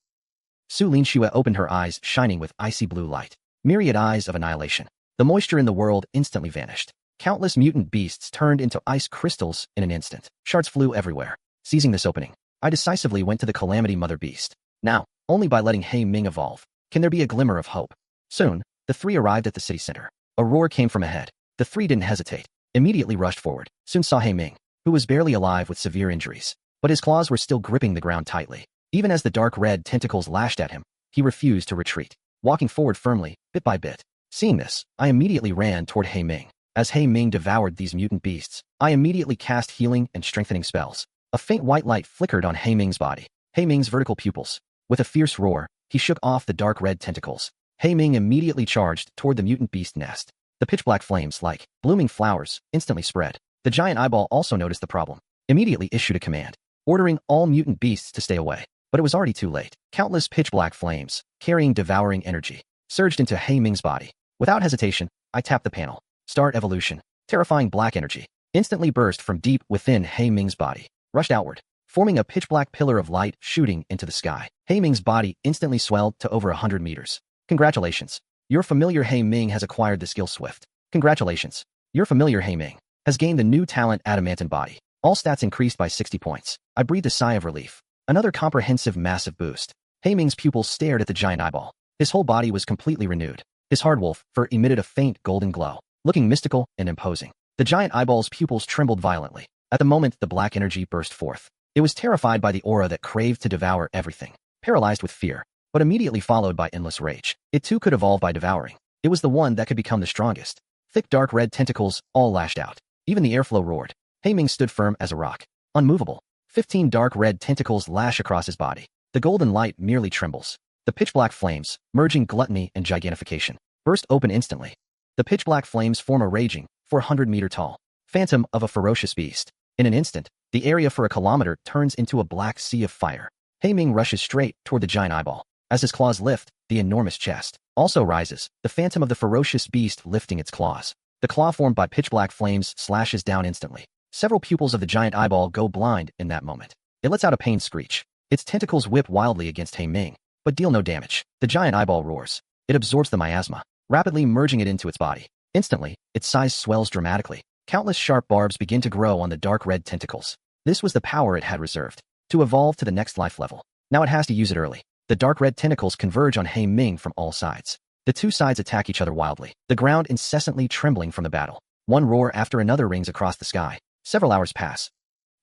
Su Linshua opened her eyes shining with icy blue light. Myriad eyes of annihilation. The moisture in the world instantly vanished. Countless mutant beasts turned into ice crystals in an instant. Shards flew everywhere. Seizing this opening, I decisively went to the Calamity Mother Beast. Now, only by letting Hei Ming evolve can there be a glimmer of hope. Soon, the three arrived at the city center. A roar came from ahead. The three didn't hesitate. Immediately rushed forward. Soon saw Hei Ming, who was barely alive with severe injuries. But his claws were still gripping the ground tightly. Even as the dark red tentacles lashed at him, he refused to retreat, walking forward firmly, bit by bit. Seeing this, I immediately ran toward Hei Ming. As Hei Ming devoured these mutant beasts, I immediately cast healing and strengthening spells. A faint white light flickered on Hei Ming's body. Hei Ming's vertical pupils. With a fierce roar, he shook off the dark red tentacles. Hei Ming immediately charged toward the mutant beast nest. The pitch-black flames, like blooming flowers, instantly spread. The giant eyeball also noticed the problem. Immediately issued a command, ordering all mutant beasts to stay away. But it was already too late. Countless pitch-black flames, carrying devouring energy, surged into Hei Ming's body. Without hesitation, I tapped the panel. Start evolution. Terrifying black energy instantly burst from deep within Hei Ming's body, rushed outward, forming a pitch-black pillar of light shooting into the sky. Hei Ming's body instantly swelled to over 100 meters. Congratulations. Your familiar Hei Ming has acquired the skill Swift. Congratulations. Your familiar Hei Ming has gained the new talent Adamantine Body. All stats increased by 60 points. I breathed a sigh of relief. Another comprehensive massive boost. Hei Ming's pupils stared at the giant eyeball. His whole body was completely renewed. His hard wolf fur emitted a faint golden glow, looking mystical and imposing. The giant eyeball's pupils trembled violently. At the moment the black energy burst forth, it was terrified by the aura that craved to devour everything, paralyzed with fear, but immediately followed by endless rage. It too could evolve by devouring. It was the one that could become the strongest. Thick dark red tentacles all lashed out. Even the airflow roared. Hei Ming stood firm as a rock, unmovable. 15 dark red tentacles lash across his body. The golden light merely trembles. The pitch-black flames, merging gluttony and gigantification, burst open instantly. The pitch-black flames form a raging, 400-meter-tall phantom of a ferocious beast. In an instant, the area for a kilometer turns into a black sea of fire. He Ming rushes straight toward the giant eyeball. As his claws lift, the enormous chest also rises, the phantom of the ferocious beast lifting its claws. The claw formed by pitch-black flames slashes down instantly. Several pupils of the giant eyeball go blind in that moment. It lets out a pained screech. Its tentacles whip wildly against He Ming, but deal no damage. The giant eyeball roars. It absorbs the miasma, rapidly merging it into its body. Instantly, its size swells dramatically. Countless sharp barbs begin to grow on the dark red tentacles. This was the power it had reserved to evolve to the next life level. Now it has to use it early. The dark red tentacles converge on He Ming from all sides. The two sides attack each other wildly, the ground incessantly trembling from the battle. One roar after another rings across the sky. Several hours pass.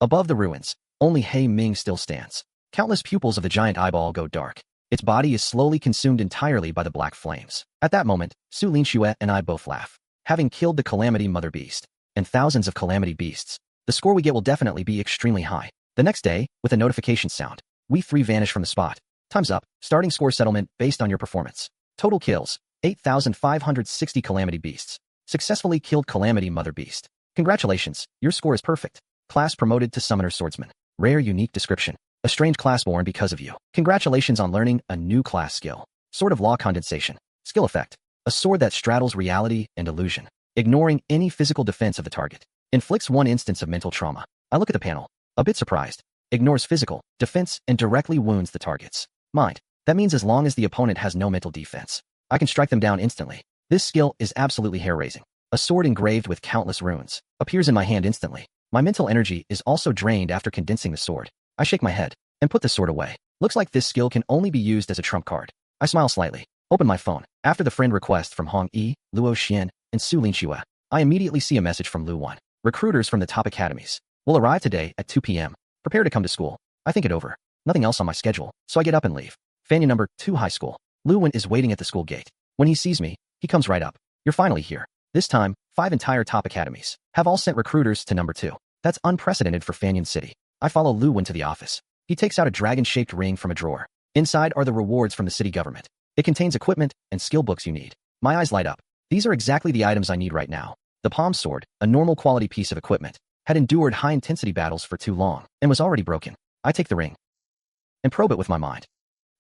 Above the ruins, only He Ming still stands. Countless pupils of the giant eyeball go dark. Its body is slowly consumed entirely by the black flames. At that moment, Su Linxue and I both laugh. Having killed the Calamity Mother Beast, and thousands of Calamity Beasts, the score we get will definitely be extremely high. The next day, with a notification sound, we three vanish from the spot. Time's up. Starting score settlement based on your performance. Total kills, 8,560 Calamity Beasts. Successfully killed Calamity Mother Beast. Congratulations, your score is perfect. Class promoted to Summoner Swordsman. Rare unique description. A strange class born because of you. Congratulations on learning a new class skill. Sword of Law Condensation. Skill effect. A sword that straddles reality and illusion, ignoring any physical defense of the target. Inflicts one instance of mental trauma. I look at the panel, a bit surprised. Ignores physical defense and directly wounds the target's mind. That means as long as the opponent has no mental defense, I can strike them down instantly. This skill is absolutely hair-raising. A sword engraved with countless runes appears in my hand instantly. My mental energy is also drained after condensing the sword. I shake my head and put the sword away. Looks like this skill can only be used as a trump card. I smile slightly, open my phone. After the friend request from Hong Yi, Luo Xian, and Su Linxue, I immediately see a message from Lu Wan. Recruiters from the top academies will arrive today at 2 p.m. Prepare to come to school. I think it over. Nothing else on my schedule, so I get up and leave. Fanyan number 2 high school. Lu Wan is waiting at the school gate. When he sees me, he comes right up. You're finally here. This time, 5 entire top academies have all sent recruiters to number 2. That's unprecedented for Fanyan City. I follow Lu Wan to the office. He takes out a dragon-shaped ring from a drawer. Inside are the rewards from the city government. It contains equipment and skill books you need. My eyes light up. These are exactly the items I need right now. The palm sword, a normal quality piece of equipment, had endured high-intensity battles for too long and was already broken. I take the ring and probe it with my mind.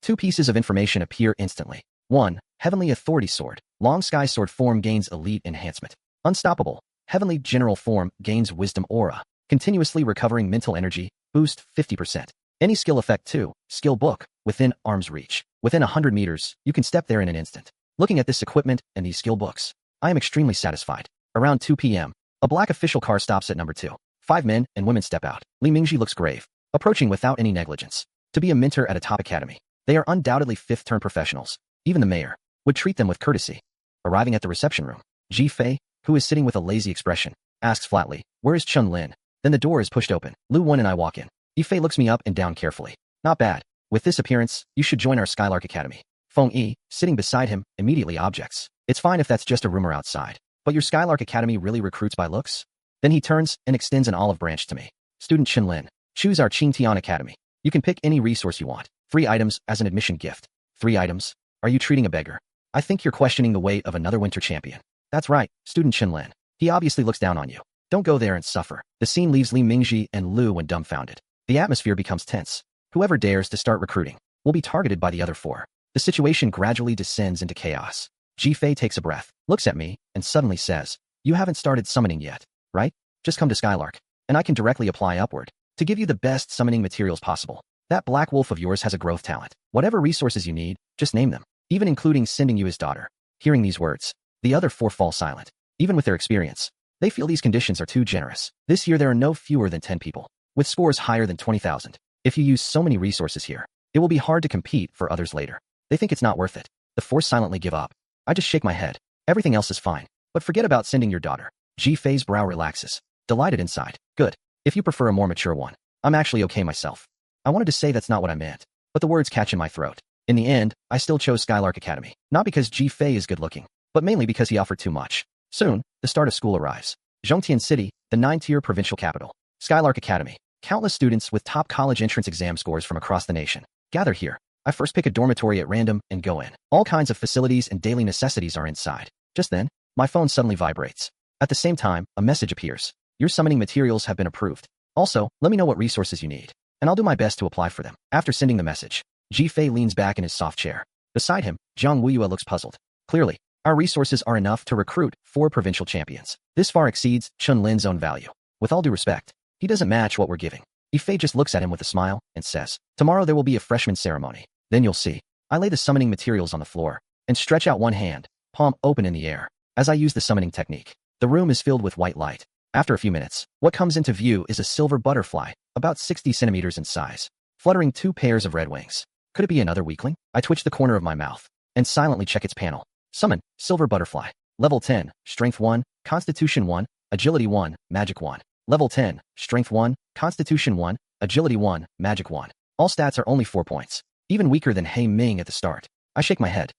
2 pieces of information appear instantly. 1. Heavenly Authority Sword. Long Sky Sword form gains elite enhancement. Unstoppable. Heavenly General form gains wisdom aura. Continuously recovering mental energy. Boost 50%. Any skill effect 2. Skill book. Within arm's reach. Within 100 meters, you can step there in an instant. Looking at this equipment and these skill books, I am extremely satisfied. Around 2 p.m., a black official car stops at number 2. 5 men and women step out. Li Mingji looks grave, approaching without any negligence. To be a mentor at a top academy, they are undoubtedly 5th-turn professionals. Even the mayor would treat them with courtesy. Arriving at the reception room, Ji Fei, who is sitting with a lazy expression, asks flatly, "Where is Chen Lin?" Then the door is pushed open. Lu Wan and I walk in. Yi Fei looks me up and down carefully. Not bad. With this appearance, you should join our Skylark Academy. Feng Yi, sitting beside him, immediately objects. It's fine if that's just a rumor outside, but your Skylark Academy really recruits by looks? Then he turns and extends an olive branch to me. Student Chen Lin, choose our Qingtian Academy. You can pick any resource you want. 3 items as an admission gift. 3 items? Are you treating a beggar? I think you're questioning the weight of another winter champion. That's right, student Chen Lin. He obviously looks down on you. Don't go there and suffer. The scene leaves Li Mingji and Lu Wan dumbfounded. The atmosphere becomes tense. Whoever dares to start recruiting will be targeted by the other 4. The situation gradually descends into chaos. Ji Fei takes a breath, looks at me, and suddenly says, "You haven't started summoning yet, right? Just come to Skylark, and I can directly apply upward to give you the best summoning materials possible. That black wolf of yours has a growth talent. Whatever resources you need, just name them, even including sending you his daughter." Hearing these words, the other 4 fall silent. Even with their experience, they feel these conditions are too generous. This year there are no fewer than 10 people with scores higher than 20,000. If you use so many resources here, it will be hard to compete for others later. They think it's not worth it. The 4 silently give up. I just shake my head. Everything else is fine, but forget about sending your daughter. Ji Fei's brow relaxes, delighted inside. Good. If you prefer a more mature one, I'm actually okay myself. I wanted to say that's not what I meant, but the words catch in my throat. In the end, I still chose Skylark Academy, not because Ji Fei is good looking, but mainly because he offered too much. Soon, the start of school arrives. Zhongtian City, the 9-tier provincial capital. Skylark Academy. Countless students with top college entrance exam scores from across the nation gather here. I first pick a dormitory at random and go in. All kinds of facilities and daily necessities are inside. Just then, my phone suddenly vibrates. At the same time, a message appears. Your summoning materials have been approved. Also, let me know what resources you need, and I'll do my best to apply for them. After sending the message, Ji Fei leans back in his soft chair. Beside him, Zhang Wuyue looks puzzled. Clearly, our resources are enough to recruit 4 provincial champions. This far exceeds Chen Lin's own value. With all due respect, he doesn't match what we're giving. Yifei just looks at him with a smile and says, tomorrow there will be a freshman ceremony. Then you'll see. I lay the summoning materials on the floor and stretch out one hand, palm open in the air, as I use the summoning technique. The room is filled with white light. After a few minutes, what comes into view is a silver butterfly, about 60 centimeters in size, fluttering 2 pairs of red wings. Could it be another weakling? I twitch the corner of my mouth and silently check its panel. Summon, silver butterfly. Level 10, strength 1, constitution 1, agility 1, magic 1. Level 10, strength 1, constitution 1, agility 1, magic 1. All stats are only 4 points. Even weaker than Hei Ming at the start. I shake my head.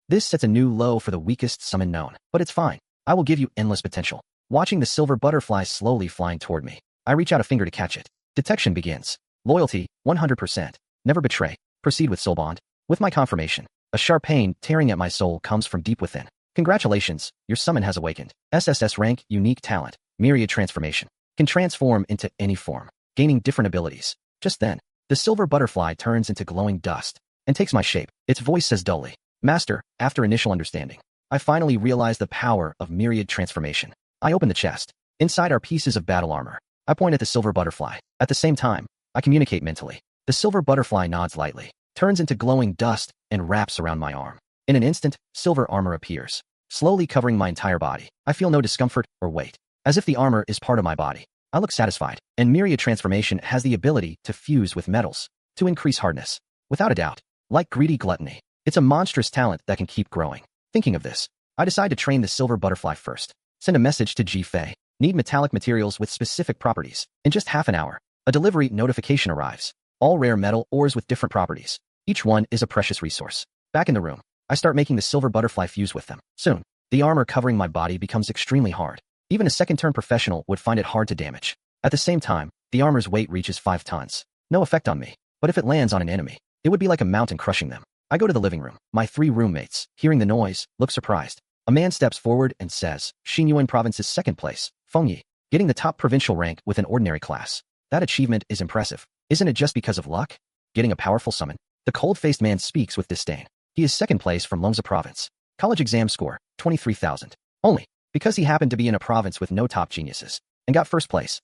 This sets a new low for the weakest summon known, but it's fine. I will give you endless potential. Watching the silver butterfly slowly flying toward me, I reach out a finger to catch it. Detection begins. Loyalty, 100%. Never betray. Proceed with soul bond. With my confirmation, a sharp pain tearing at my soul comes from deep within. Congratulations, your summon has awakened. SSS-Rank, unique talent, myriad transformation. Can transform into any form, gaining different abilities. Just then, the silver butterfly turns into glowing dust and takes my shape. Its voice says dully, Master, after initial understanding, I finally realized the power of myriad transformation. I open the chest. Inside are pieces of battle armor. I point at the silver butterfly. At the same time, I communicate mentally. The silver butterfly nods lightly, turns into glowing dust, and wraps around my arm. In an instant, silver armor appears, slowly covering my entire body. I feel no discomfort or weight, as if the armor is part of my body. I look satisfied, and myriad transformation has the ability to fuse with metals, to increase hardness. Without a doubt, like greedy gluttony, it's a monstrous talent that can keep growing. Thinking of this, I decide to train the silver butterfly first. Send a message to Ji Fei. Need metallic materials with specific properties. In just half an hour, a delivery notification arrives. All rare metal ores with different properties. Each one is a precious resource. Back in the room, I start making the silver butterfly fuse with them. Soon, the armor covering my body becomes extremely hard. Even a second-turn professional would find it hard to damage. At the same time, the armor's weight reaches 5 tons. No effect on me, but if it lands on an enemy, it would be like a mountain crushing them. I go to the living room. My 3 roommates, hearing the noise, look surprised. A man steps forward and says, Xinyuan Province's 2nd place, Fengyi, getting the top provincial rank with an ordinary class. That achievement is impressive. Isn't it just because of luck? Getting a powerful summon? The cold-faced man speaks with disdain. He is 2nd place from Longzhou Province. College exam score, 23,000. Only because he happened to be in a province with no top geniuses, and got 1st place.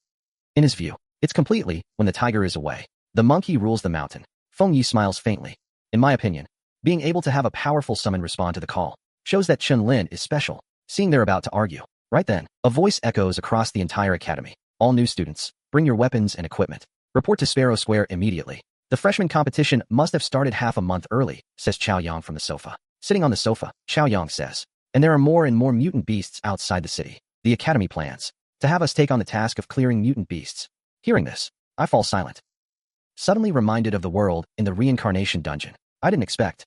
In his view, it's completely when the tiger is away. The monkey rules the mountain. Fengyi smiles faintly. In my opinion, being able to have a powerful summon respond to the call shows that Chen Lin is special. Seeing they're about to argue, right then, a voice echoes across the entire academy. All new students, bring your weapons and equipment. Report to Sparrow Square immediately. The freshman competition must have started half a month early, says Chao Yang from the sofa. Sitting on the sofa, Chao Yang says, and there are more and more mutant beasts outside the city. The academy plans to have us take on the task of clearing mutant beasts. Hearing this, I fall silent. Suddenly reminded of the world in the reincarnation dungeon. I didn't expect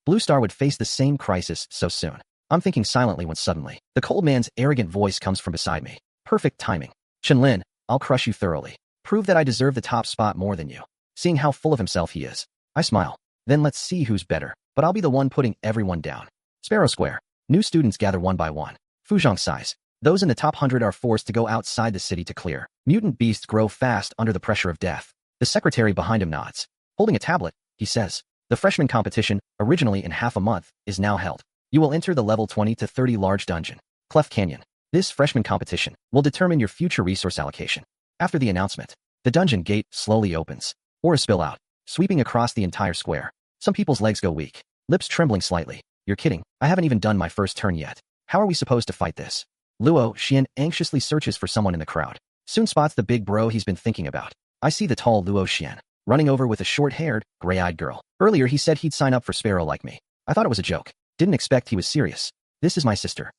Blue Star would face the same crisis so soon. I'm thinking silently when suddenly, the cold man's arrogant voice comes from beside me. Perfect timing. Chen Lin, I'll crush you thoroughly. Prove that I deserve the top spot more than you. Seeing how full of himself he is, I smile. Then let's see who's better. But I'll be the one putting everyone down. Sparrow Square. New students gather one by one. Fuzhong sighs. Those in the top 100 are forced to go outside the city to clear. Mutant beasts grow fast under the pressure of death. The secretary behind him nods. Holding a tablet, he says, the freshman competition, originally in half a month, is now held. You will enter the level 20 to 30 large dungeon, Cleft Canyon. This freshman competition will determine your future resource allocation. After the announcement, the dungeon gate slowly opens. Auras spill out, sweeping across the entire square. Some people's legs go weak, lips trembling slightly. You're kidding, I haven't even done my first turn yet. How are we supposed to fight this? Luo Xian anxiously searches for someone in the crowd. Soon spots the big bro he's been thinking about. I see the tall Luo Xian running over with a short-haired, gray-eyed girl. Earlier he said he'd sign up for Sparrow like me. I thought it was a joke. Didn't expect he was serious. This is my sister,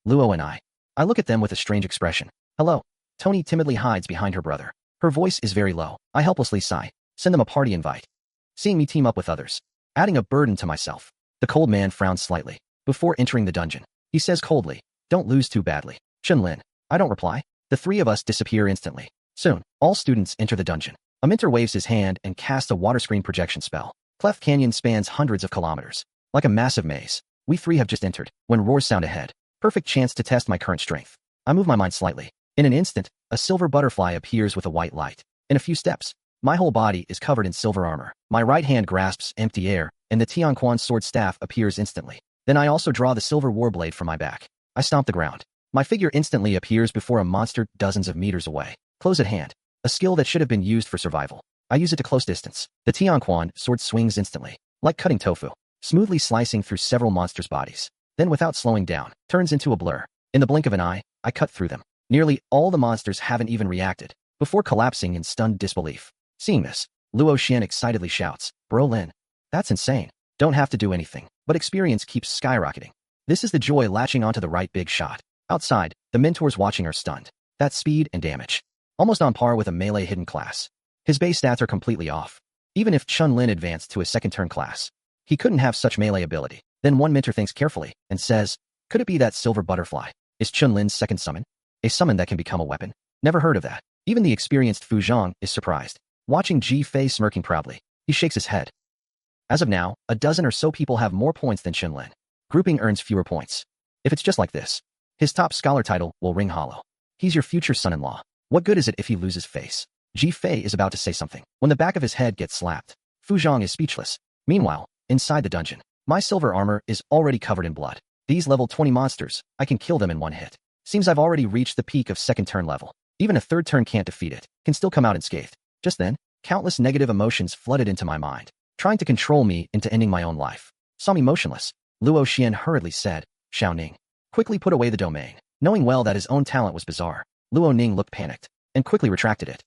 Luo and I. I look at them with a strange expression. Hello. Tony timidly hides behind her brother. Her voice is very low. I helplessly sigh. Send them a party invite. Seeing me team up with others, adding a burden to myself. The cold man frowns slightly. Before entering the dungeon, he says coldly, don't lose too badly. Chen Lin. I don't reply. The 3 of us disappear instantly. Soon, all students enter the dungeon. A mentor waves his hand and casts a water screen projection spell. Cleft Canyon spans hundreds of kilometers. Like a massive maze. We three have just entered, when roars sound ahead. Perfect chance to test my current strength. I move my mind slightly. In an instant, a silver butterfly appears with a white light. In a few steps, my whole body is covered in silver armor. My right hand grasps empty air, and the Tianquan sword staff appears instantly. Then I also draw the silver warblade from my back. I stomp the ground. My figure instantly appears before a monster dozens of meters away. Close at hand. A skill that should have been used for survival. I use it to close distance. The Tianquan sword swings instantly, like cutting tofu, smoothly slicing through several monsters' bodies. Then without slowing down, turns into a blur. In the blink of an eye, I cut through them. Nearly all the monsters haven't even reacted, before collapsing in stunned disbelief. Seeing this, Luo Xian excitedly shouts, "Bro Lin, that's insane. Don't have to do anything, but experience keeps skyrocketing." This is the joy latching onto the right big shot. Outside, the mentors watching are stunned. That's speed and damage. Almost on par with a melee hidden class. His base stats are completely off. Even if Chen Lin advanced to a second turn class, he couldn't have such melee ability. Then one mentor thinks carefully and says, "Could it be that silver butterfly? Is Chen Lin's second summon? A summon that can become a weapon? Never heard of that." Even the experienced Fu Zhang is surprised. Watching Ji Fei smirking proudly, he shakes his head. As of now, a dozen or so people have more points than Chen Lin. Grouping earns fewer points. If it's just like this, his top scholar title will ring hollow. He's your future son-in-law. What good is it if he loses face? Ji Fei is about to say something when the back of his head gets slapped. Fu Zhang is speechless. Meanwhile, inside the dungeon, my silver armor is already covered in blood. These level 20 monsters, I can kill them in one hit. Seems I've already reached the peak of second turn level. Even a third turn can't defeat it, can still come out unscathed. Just then, countless negative emotions flooded into my mind, trying to control me into ending my own life. Saw me motionless. Luo Xian hurriedly said, "Xiao Ning, quickly put away the domain." Knowing well that his own talent was bizarre, Luo Ning looked panicked and quickly retracted it.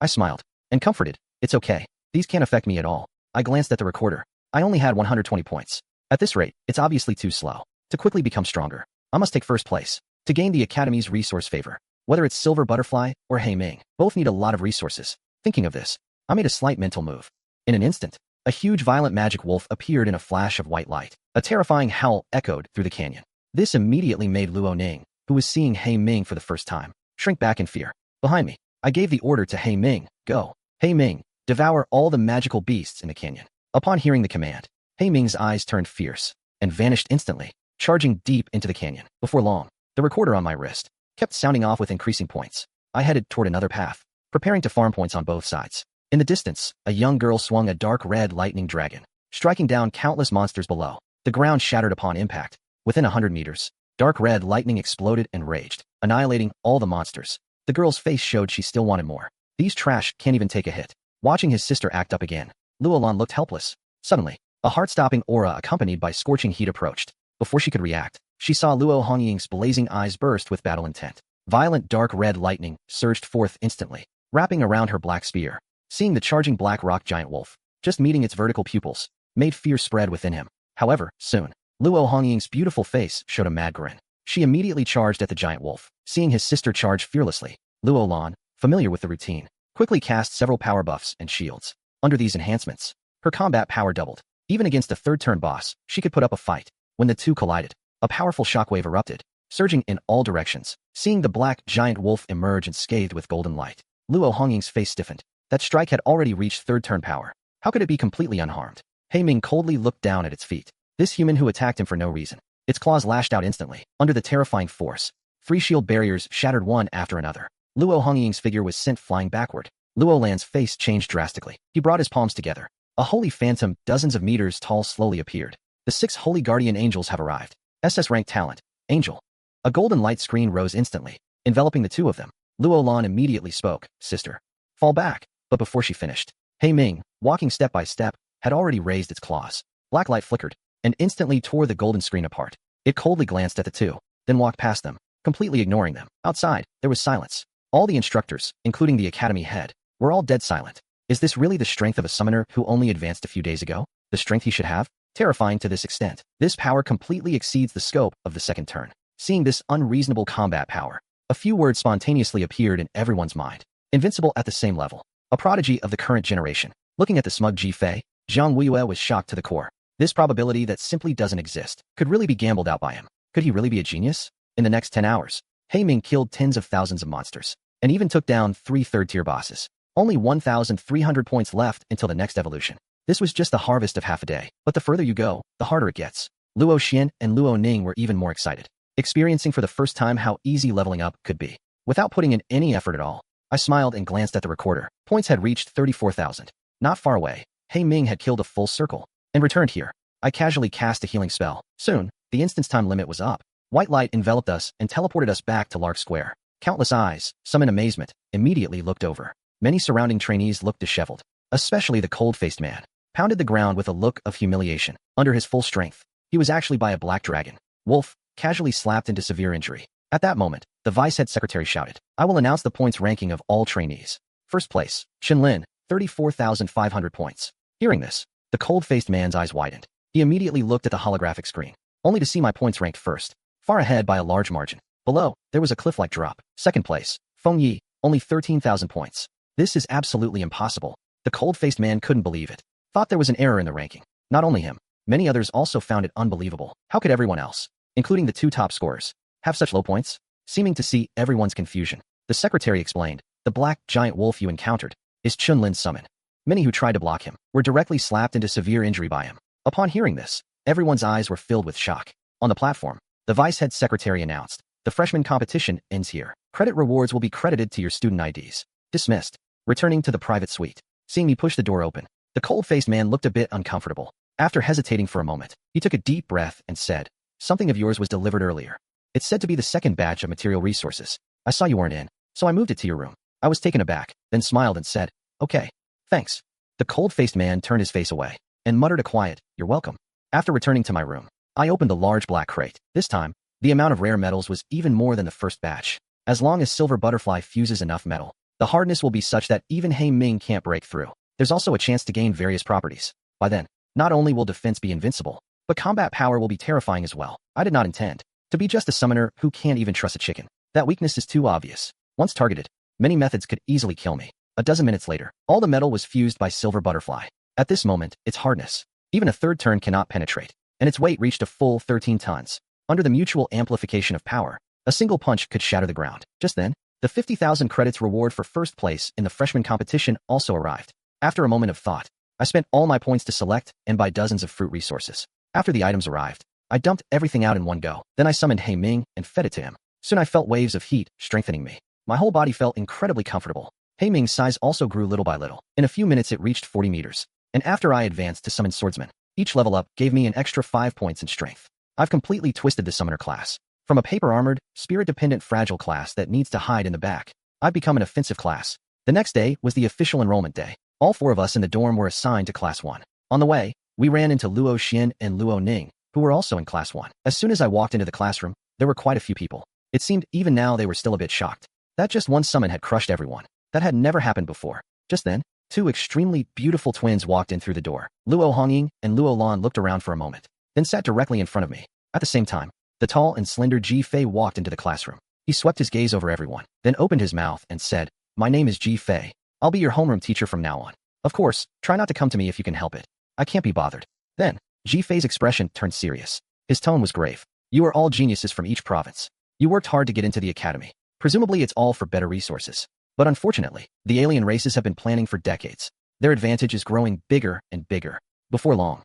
I smiled and comforted. "It's okay. These can't affect me at all." I glanced at the recorder. I only had 120 points. At this rate, it's obviously too slow. To quickly become stronger, I must take first place. To gain the Academy's resource favor, whether it's Silver Butterfly or Hei Ming, both need a lot of resources. Thinking of this, I made a slight mental move. In an instant, a huge violent magic wolf appeared in a flash of white light. A terrifying howl echoed through the canyon. This immediately made Luo Ning, who was seeing Hei Ming for the first time, shrink back in fear. Behind me, I gave the order to Hei Ming, "Go. Hei Ming, devour all the magical beasts in the canyon." Upon hearing the command, Hei Ming's eyes turned fierce and vanished instantly, charging deep into the canyon. Before long, the recorder on my wrist kept sounding off with increasing points. I headed toward another path, preparing to farm points on both sides. In the distance, a young girl swung a dark red lightning dragon, striking down countless monsters below. The ground shattered upon impact. Within 100 meters, dark red lightning exploded and raged, annihilating all the monsters. The girl's face showed she still wanted more. These trash can't even take a hit. Watching his sister act up again, Luolan looked helpless. Suddenly, a heart-stopping aura accompanied by scorching heat approached. Before she could react, she saw Luo Hongying's blazing eyes burst with battle intent. Violent dark red lightning surged forth instantly, wrapping around her black spear. Seeing the charging black rock giant wolf, just meeting its vertical pupils, made fear spread within him. However, soon, Luo Hongying's beautiful face showed a mad grin. She immediately charged at the giant wolf. Seeing his sister charge fearlessly, Luo Lan, familiar with the routine, quickly cast several power buffs and shields. Under these enhancements, her combat power doubled. Even against a third-turn boss, she could put up a fight. When the two collided, a powerful shockwave erupted, surging in all directions. Seeing the black giant wolf emerge and scathed with golden light, Luo Hongying's face stiffened. That strike had already reached third-turn power. How could it be completely unharmed? Hei Ming coldly looked down at its feet. This human who attacked him for no reason. Its claws lashed out instantly. Under the terrifying force, 3 shield barriers shattered one after another. Luo Hongying's figure was sent flying backward. Luo Lan's face changed drastically. He brought his palms together. A holy phantom, dozens of meters tall, slowly appeared. The 6 holy guardian angels have arrived. SS-Rank talent, Angel. A golden light screen rose instantly, enveloping the two of them. Luo Lan immediately spoke, "Sister, fall back." But before she finished, Hei Ming, walking step by step, had already raised its claws. Black light flickered, and instantly tore the golden screen apart. It coldly glanced at the two, then walked past them, completely ignoring them. Outside, there was silence. All the instructors, including the academy head, were all dead silent. Is this really the strength of a summoner who only advanced a few days ago? The strength he should have? Terrifying to this extent. This power completely exceeds the scope of the second turn. Seeing this unreasonable combat power, a few words spontaneously appeared in everyone's mind. Invincible at the same level. A prodigy of the current generation. Looking at the smug Ji Fei, Zhang Weiyue was shocked to the core. This probability that simply doesn't exist could really be gambled out by him. Could he really be a genius? In the next 10 hours, Hei Ming killed tens of thousands of monsters. and even took down 3 third-tier bosses. Only 1,300 points left until the next evolution. This was just the harvest of half a day, but the further you go, the harder it gets. Luo Xian and Luo Ning were even more excited, experiencing for the first time how easy leveling up could be. Without putting in any effort at all, I smiled and glanced at the recorder. Points had reached 34,000. Not far away, He Ming had killed a full circle and returned here. I casually cast a healing spell. Soon, the instance time limit was up. White light enveloped us and teleported us back to Lark Square. Countless eyes, some in amazement, immediately looked over. Many surrounding trainees looked disheveled, especially the cold-faced man. Pounded the ground with a look of humiliation. Under his full strength, he was actually by a black dragon. Wolf, casually slapped into severe injury. At that moment, the vice-head secretary shouted, "I will announce the points ranking of all trainees. First place, Chen Lin, 34,500 points." Hearing this, the cold-faced man's eyes widened. He immediately looked at the holographic screen, only to see my points ranked first, far ahead by a large margin. Below, there was a cliff-like drop. Second place, Feng Yi, only 13,000 points. This is absolutely impossible. The cold-faced man couldn't believe it. Thought there was an error in the ranking. Not only him, many others also found it unbelievable. How could everyone else, including the 2 top scorers, have such low points? Seeming to see everyone's confusion, the secretary explained, "The black giant wolf you encountered is Chen Lin's summon. Many who tried to block him were directly slapped into severe injury by him." Upon hearing this, everyone's eyes were filled with shock. On the platform, the vice-head secretary announced, "The freshman competition ends here. Credit rewards will be credited to your student IDs." Dismissed. Returning to the private suite. Seeing me push the door open, the cold-faced man looked a bit uncomfortable. After hesitating for a moment, he took a deep breath and said, "Something of yours was delivered earlier. It's said to be the second batch of material resources. I saw you weren't in, so I moved it to your room." I was taken aback, then smiled and said, "Okay, thanks." The cold-faced man turned his face away and muttered a quiet, "You're welcome." After returning to my room, I opened the large black crate. This time, the amount of rare metals was even more than the first batch. As long as Silver Butterfly fuses enough metal, the hardness will be such that even He Ming can't break through. There's also a chance to gain various properties. By then, not only will defense be invincible, but combat power will be terrifying as well. I did not intend to be just a summoner who can't even trust a chicken. That weakness is too obvious. Once targeted, many methods could easily kill me. A dozen minutes later, all the metal was fused by Silver Butterfly. At this moment, its hardness, even a third turn cannot penetrate, and its weight reached a full 13 tons. Under the mutual amplification of power, a single punch could shatter the ground. Just then, the 50,000 credits reward for first place in the freshman competition also arrived. After a moment of thought, I spent all my points to select and buy dozens of fruit resources. After the items arrived, I dumped everything out in one go. Then I summoned He Ming and fed it to him. Soon I felt waves of heat strengthening me. My whole body felt incredibly comfortable. He Ming's size also grew little by little. In a few minutes it reached 40 meters. And after I advanced to Summon Swordsman, each level up gave me an extra 5 points in strength. I've completely twisted the summoner class. From a paper-armored, spirit-dependent fragile class that needs to hide in the back, I've become an offensive class. The next day was the official enrollment day. All 4 of us in the dorm were assigned to Class 1. On the way, we ran into Luo Xian and Luo Ning, who were also in Class 1. As soon as I walked into the classroom, there were quite a few people. It seemed even now they were still a bit shocked. That just one summon had crushed everyone. That had never happened before. Just then, 2 extremely beautiful twins walked in through the door. Luo Hongying and Luo Lan looked around for a moment, then sat directly in front of me. At the same time, the tall and slender Ji Fei walked into the classroom. He swept his gaze over everyone, then opened his mouth and said, "My name is Ji Fei. I'll be your homeroom teacher from now on. Of course, try not to come to me if you can help it. I can't be bothered." Then, Ji Fei's expression turned serious. His tone was grave. "You are all geniuses from each province. You worked hard to get into the academy. Presumably it's all for better resources. But unfortunately, the alien races have been planning for decades. Their advantage is growing bigger and bigger. Before long,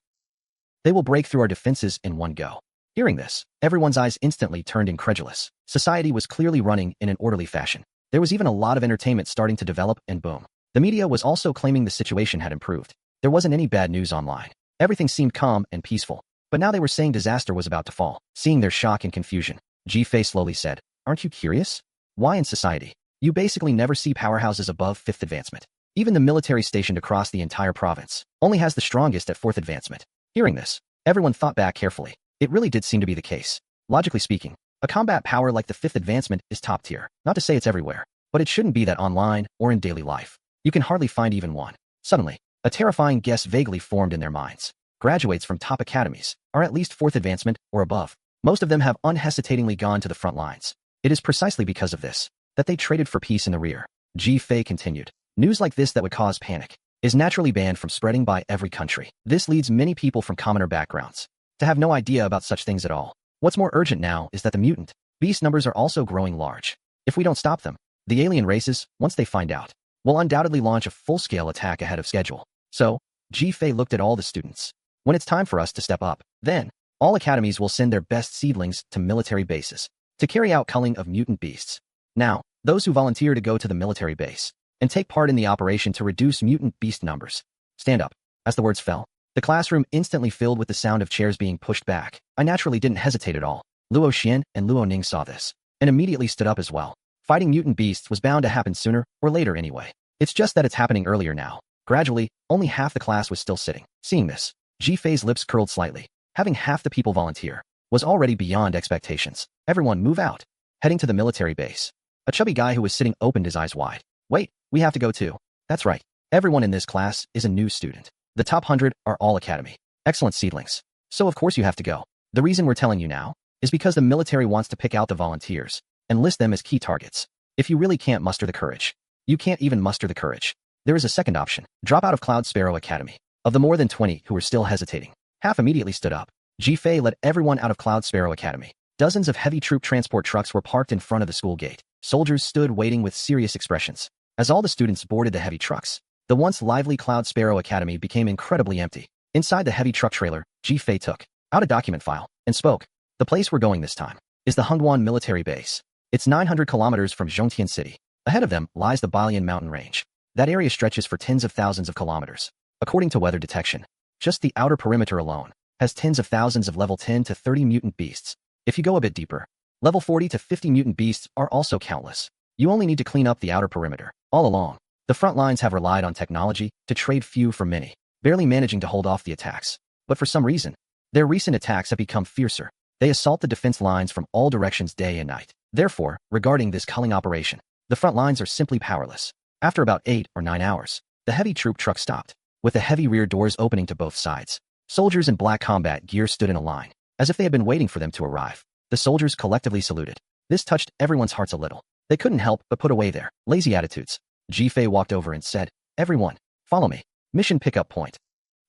they will break through our defenses in one go." Hearing this, everyone's eyes instantly turned incredulous. Society was clearly running in an orderly fashion. There was even a lot of entertainment starting to develop and boom. The media was also claiming the situation had improved. There wasn't any bad news online. Everything seemed calm and peaceful. But now they were saying disaster was about to fall. Seeing their shock and confusion, Ji Fei slowly said, "Aren't you curious? Why in society, you basically never see powerhouses above 5th advancement. Even the military stationed across the entire province only has the strongest at 4th advancement." Hearing this, everyone thought back carefully. It really did seem to be the case. Logically speaking, a combat power like the 5th advancement is top tier. Not to say it's everywhere, but it shouldn't be that online or in daily life. You can hardly find even one. Suddenly, a terrifying guess vaguely formed in their minds. Graduates from top academies are at least 4th advancement or above. Most of them have unhesitatingly gone to the front lines. It is precisely because of this that they traded for peace in the rear. Ji Fei continued. "News like this that would cause panic is naturally banned from spreading by every country. This leads many people from commoner backgrounds to have no idea about such things at all. What's more urgent now is that the mutant beast numbers are also growing large. If we don't stop them, The alien races, once they find out, will undoubtedly launch a full-scale attack ahead of schedule. So, Ji Fei looked at all the students. When it's time for us to step up, then, all academies will send their best seedlings to military bases to carry out culling of mutant beasts. Now, those who volunteer to go to the military base and take part in the operation to reduce mutant beast numbers, stand up. As the words fell, the classroom instantly filled with the sound of chairs being pushed back. I naturally didn't hesitate at all. Luo Xian and Luo Ning saw this and immediately stood up as well. Fighting mutant beasts was bound to happen sooner or later anyway. It's just that it's happening earlier now. Gradually, only half the class was still sitting. Seeing this, Ji Fei's lips curled slightly. Having half the people volunteer was already beyond expectations. Everyone move out. Heading to the military base. A chubby guy who was sitting opened his eyes wide. Wait, we have to go too. That's right. Everyone in this class is a new student. The top 100 are all academy. Excellent seedlings. So of course you have to go. The reason we're telling you now is because the military wants to pick out the volunteers and list them as key targets. If you really can't muster the courage, you can't even muster the courage. There is a second option. Drop out of Cloud Sparrow Academy. Of the more than 20 who were still hesitating, half immediately stood up. Ji Fei led everyone out of Cloud Sparrow Academy. Dozens of heavy troop transport trucks were parked in front of the school gate. Soldiers stood waiting with serious expressions. As all the students boarded the heavy trucks, the once lively Cloud Sparrow Academy became incredibly empty. Inside the heavy truck trailer, Ji Fei took out a document file and spoke. The place we're going this time is the Hongguan military base. It's 900 kilometers from Zhongtian City. Ahead of them lies the Balian mountain range. That area stretches for tens of thousands of kilometers. According to weather detection, just the outer perimeter alone has tens of thousands of level 10 to 30 mutant beasts. If you go a bit deeper, level 40 to 50 mutant beasts are also countless. You only need to clean up the outer perimeter. All along, the front lines have relied on technology to trade few for many, barely managing to hold off the attacks. But for some reason, their recent attacks have become fiercer. They assault the defense lines from all directions day and night. Therefore, regarding this culling operation, the front lines are simply powerless. After about 8 or 9 hours, the heavy troop truck stopped, with the heavy rear doors opening to both sides. Soldiers in black combat gear stood in a line, as if they had been waiting for them to arrive. The soldiers collectively saluted. This touched everyone's hearts a little. They couldn't help but put away their lazy attitudes. Ji Fei walked over and said, "Everyone, follow me. Mission pickup point."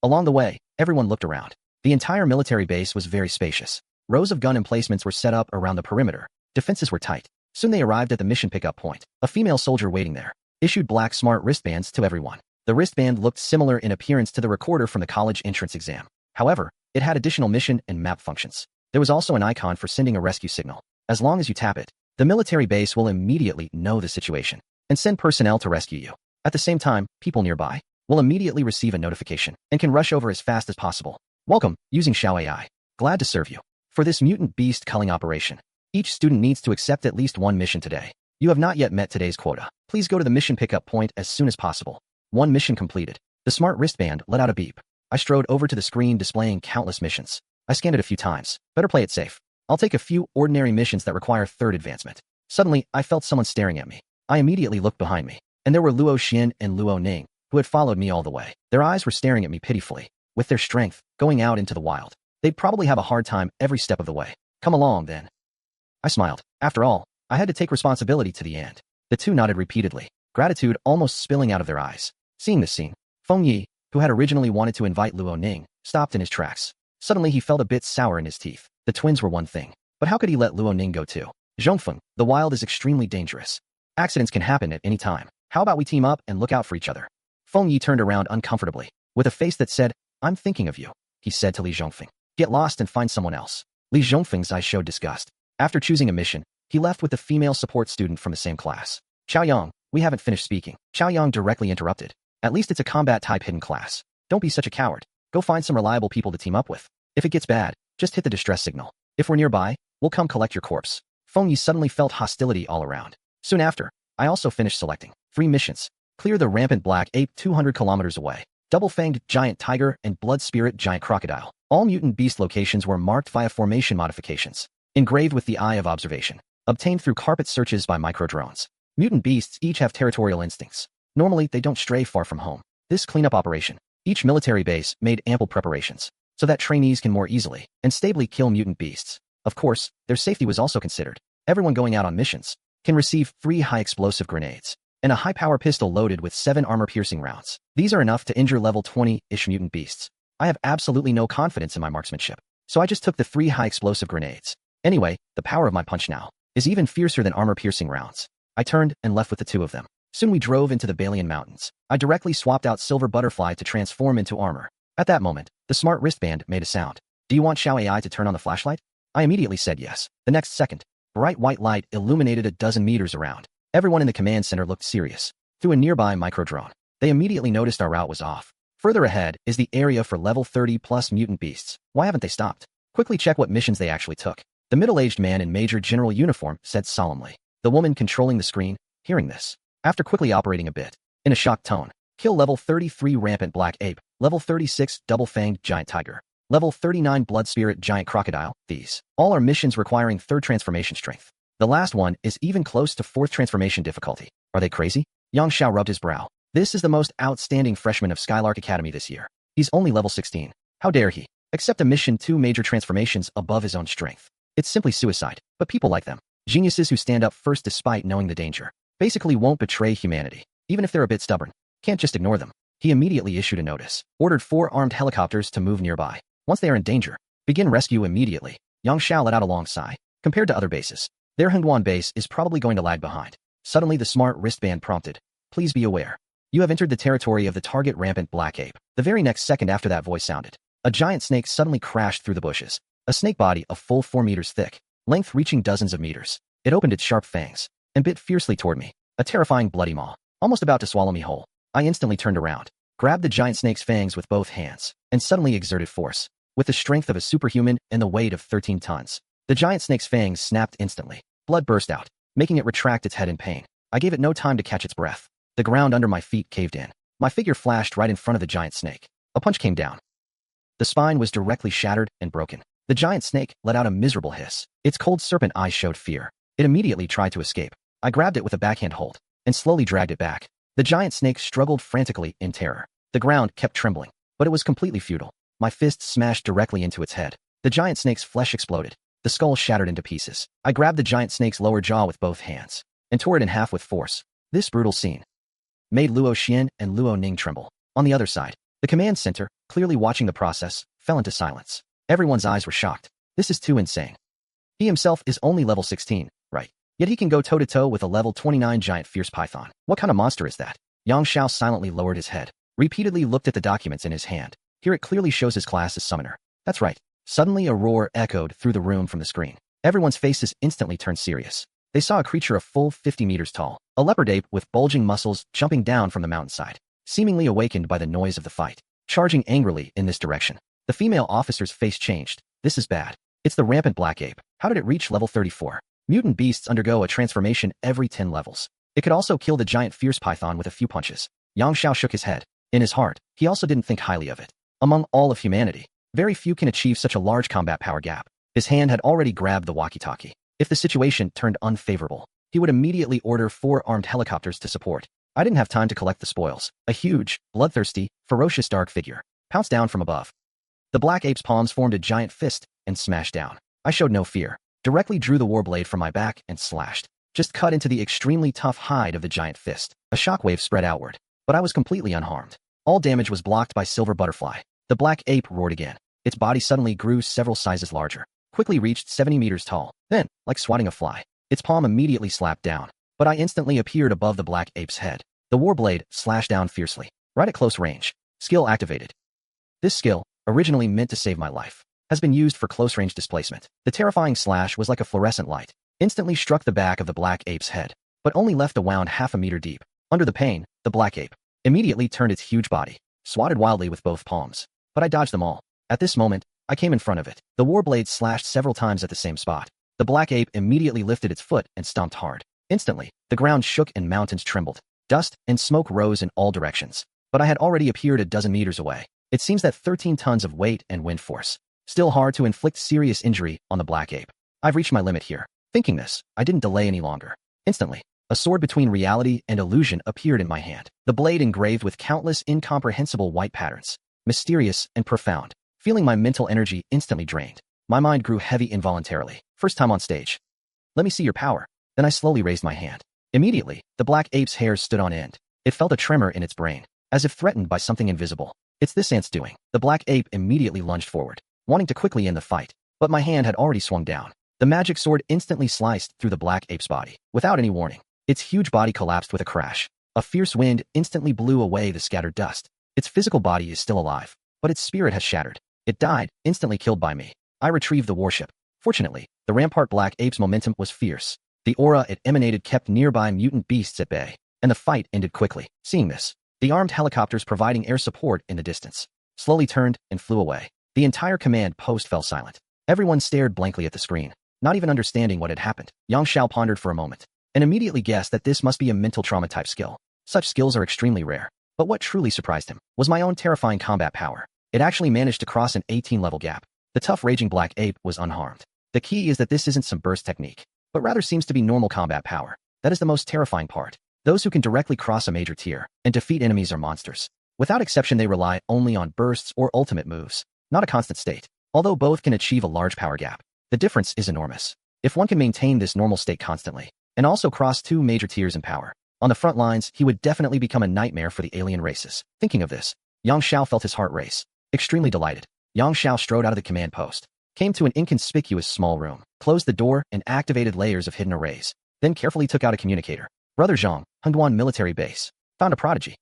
Along the way, everyone looked around. The entire military base was very spacious. Rows of gun emplacements were set up around the perimeter. Defenses were tight. Soon they arrived at the mission pickup point. A female soldier waiting there issued black smart wristbands to everyone. The wristband looked similar in appearance to the recorder from the college entrance exam. However, it had additional mission and map functions. There was also an icon for sending a rescue signal. As long as you tap it, the military base will immediately know the situation and send personnel to rescue you. At the same time, people nearby will immediately receive a notification and can rush over as fast as possible. Welcome, using Xiao AI. Glad to serve you. For this mutant beast culling operation, each student needs to accept at least one mission today. You have not yet met today's quota. Please go to the mission pickup point as soon as possible. One mission completed. The smart wristband let out a beep. I strode over to the screen displaying countless missions. I scanned it a few times. Better play it safe. I'll take a few ordinary missions that require third advancement. Suddenly, I felt someone staring at me. I immediately looked behind me, and there were Luo Xian and Luo Ning, who had followed me all the way. Their eyes were staring at me pitifully. With their strength, going out into the wild, they'd probably have a hard time every step of the way. Come along, then. I smiled. After all, I had to take responsibility to the end. The two nodded repeatedly, gratitude almost spilling out of their eyes. Seeing this scene, Feng Yi, who had originally wanted to invite Luo Ning, stopped in his tracks. Suddenly he felt a bit sour in his teeth. The twins were one thing, but how could he let Luo Ning go too? Zhongfeng, the wild is extremely dangerous. Accidents can happen at any time. How about we team up and look out for each other? Feng Yi turned around uncomfortably, with a face that said, "I'm thinking of you," he said to Li Zhongfeng. "Get lost and find someone else." Li Zhongfeng's eyes showed disgust. After choosing a mission, he left with the female support student from the same class. "Xiaoyang, we haven't finished speaking." Xiaoyang directly interrupted. "At least it's a combat-type hidden class. Don't be such a coward. Go find some reliable people to team up with. If it gets bad, just hit the distress signal. If we're nearby, we'll come collect your corpse." Feng Yi suddenly felt hostility all around. Soon after, I also finished selecting 3 missions. Clear the rampant black ape 200 kilometers away. Double-fanged giant tiger and blood spirit giant crocodile. All mutant beast locations were marked via formation modifications, engraved with the eye of observation, obtained through carpet searches by microdrones. Mutant beasts each have territorial instincts. Normally, they don't stray far from home. This cleanup operation, each military base made ample preparations, so that trainees can more easily and stably kill mutant beasts. Of course, their safety was also considered. Everyone going out on missions can receive 3 high-explosive grenades and a high-power pistol loaded with 7 armor-piercing rounds. These are enough to injure level 20-ish mutant beasts. I have absolutely no confidence in my marksmanship, so I just took the 3 high-explosive grenades. Anyway, the power of my punch now is even fiercer than armor-piercing rounds. I turned and left with the two of them. Soon we drove into the Balian Mountains. I directly swapped out Silver Butterfly to transform into armor. At that moment, the smart wristband made a sound. Do you want Xiao AI to turn on the flashlight? I immediately said yes. The next second, bright white light illuminated a dozen meters around. Everyone in the command center looked serious. Through a nearby microdrone, they immediately noticed our route was off. Further ahead is the area for level 30 plus mutant beasts. Why haven't they stopped? Quickly check what missions they actually took. The middle-aged man in Major General uniform said solemnly. The woman controlling the screen, hearing this, after quickly operating a bit, in a shocked tone, kill level 33 rampant black ape, level 36 double-fanged giant tiger, level 39 blood spirit giant crocodile. These all are missions requiring 3rd transformation strength. The last one is even close to 4th transformation difficulty. Are they crazy? Yang Xiao rubbed his brow. This is the most outstanding freshman of Skylark Academy this year. He's only level 16. How dare he accept a mission 2 major transformations above his own strength? It's simply suicide. But people like them, geniuses who stand up first despite knowing the danger, basically won't betray humanity, even if they're a bit stubborn. Can't just ignore them. He immediately issued a notice, ordered 4 armed helicopters to move nearby. Once they are in danger, begin rescue immediately. Yang Xiao let out a long sigh. Compared to other bases, their Hengduan base is probably going to lag behind. Suddenly the smart wristband prompted. Please be aware. You have entered the territory of the target rampant black ape. The very next second after that voice sounded, a giant snake suddenly crashed through the bushes. A snake body a full 4 meters thick, length reaching dozens of meters. It opened its sharp fangs and bit fiercely toward me. A terrifying bloody maw, almost about to swallow me whole. I instantly turned around, grabbed the giant snake's fangs with both hands, and suddenly exerted force. With the strength of a superhuman and the weight of 13 tons, the giant snake's fangs snapped instantly. Blood burst out, making it retract its head in pain. I gave it no time to catch its breath. The ground under my feet caved in. My figure flashed right in front of the giant snake. A punch came down. The spine was directly shattered and broken. The giant snake let out a miserable hiss. Its cold serpent eyes showed fear. It immediately tried to escape. I grabbed it with a backhand hold and slowly dragged it back. The giant snake struggled frantically in terror. The ground kept trembling, but it was completely futile. My fist smashed directly into its head. The giant snake's flesh exploded. The skull shattered into pieces. I grabbed the giant snake's lower jaw with both hands and tore it in half with force. This brutal scene made Luo Xian and Luo Ning tremble. On the other side, the command center, clearly watching the process, fell into silence. Everyone's eyes were shocked. This is too insane. He himself is only level 16, right? Yet he can go toe-to-toe with a level 29 giant fierce python. What kind of monster is that? Yang Xiao silently lowered his head, repeatedly looked at the documents in his hand. Here it clearly shows his class as summoner. That's right. Suddenly a roar echoed through the room from the screen. Everyone's faces instantly turned serious. They saw a creature a full 50 meters tall, a leopard ape with bulging muscles jumping down from the mountainside, seemingly awakened by the noise of the fight, charging angrily in this direction. The female officer's face changed. This is bad. It's the rampant black ape. How did it reach level 34? Mutant beasts undergo a transformation every 10 levels. It could also kill the giant fierce python with a few punches. Yang Xiao shook his head. In his heart, he also didn't think highly of it. Among all of humanity, very few can achieve such a large combat power gap. His hand had already grabbed the walkie-talkie. If the situation turned unfavorable, he would immediately order 4 armed helicopters to support. I didn't have time to collect the spoils. A huge, bloodthirsty, ferocious dark figure pounced down from above. The black ape's palms formed a giant fist and smashed down. I showed no fear, directly drew the warblade from my back and slashed. Just cut into the extremely tough hide of the giant fist. A shockwave spread outward, but I was completely unharmed. All damage was blocked by Silver Butterfly. The black ape roared again. Its body suddenly grew several sizes larger, quickly reached 70 meters tall. Then, like swatting a fly, its palm immediately slapped down, but I instantly appeared above the black ape's head. The warblade slashed down fiercely, right at close range. Skill activated. This skill, originally meant to save my life, has been used for close-range displacement. The terrifying slash was like a fluorescent light, instantly struck the back of the black ape's head, but only left a wound half a meter deep. Under the pain, the black ape immediately turned its huge body, swatted wildly with both palms, but I dodged them all. At this moment, I came in front of it. The warblade slashed several times at the same spot. The black ape immediately lifted its foot and stomped hard. Instantly, the ground shook and mountains trembled. Dust and smoke rose in all directions, but I had already appeared a dozen meters away. It seems that 13 tons of weight and wind force. Still hard to inflict serious injury on the black ape. I've reached my limit here. Thinking this, I didn't delay any longer. Instantly, a sword between reality and illusion appeared in my hand. The blade engraved with countless incomprehensible white patterns. Mysterious and profound. Feeling my mental energy instantly drained, my mind grew heavy involuntarily. First time on stage. Let me see your power. Then I slowly raised my hand. Immediately, the black ape's hairs stood on end. It felt a tremor in its brain, as if threatened by something invisible. It's this ant's doing. The black ape immediately lunged forward, wanting to quickly end the fight, but my hand had already swung down. The magic sword instantly sliced through the black ape's body, without any warning. Its huge body collapsed with a crash. A fierce wind instantly blew away the scattered dust. Its physical body is still alive, but its spirit has shattered. It died, instantly killed by me. I retrieved the warship. Fortunately, the Rampart Black Ape's momentum was fierce. The aura it emanated kept nearby mutant beasts at bay, and the fight ended quickly. Seeing this, the armed helicopters providing air support in the distance slowly turned and flew away. The entire command post fell silent. Everyone stared blankly at the screen, not even understanding what had happened. Yang Xiao pondered for a moment, and immediately guessed that this must be a mental trauma type skill. Such skills are extremely rare. But what truly surprised him was my own terrifying combat power. It actually managed to cross an 18-level gap. The tough raging black ape was unharmed. The key is that this isn't some burst technique, but rather seems to be normal combat power. That is the most terrifying part. Those who can directly cross a major tier and defeat enemies are monsters. Without exception, they rely only on bursts or ultimate moves, not a constant state. Although both can achieve a large power gap, the difference is enormous. If one can maintain this normal state constantly, and also cross 2 major tiers in power, on the front lines, he would definitely become a nightmare for the alien races. Thinking of this, Yang Xiao felt his heart race. Extremely delighted, Yang Xiao strode out of the command post, came to an inconspicuous small room, closed the door, and activated layers of hidden arrays, then carefully took out a communicator. Brother Zhang, Hengduan military base. Found a prodigy.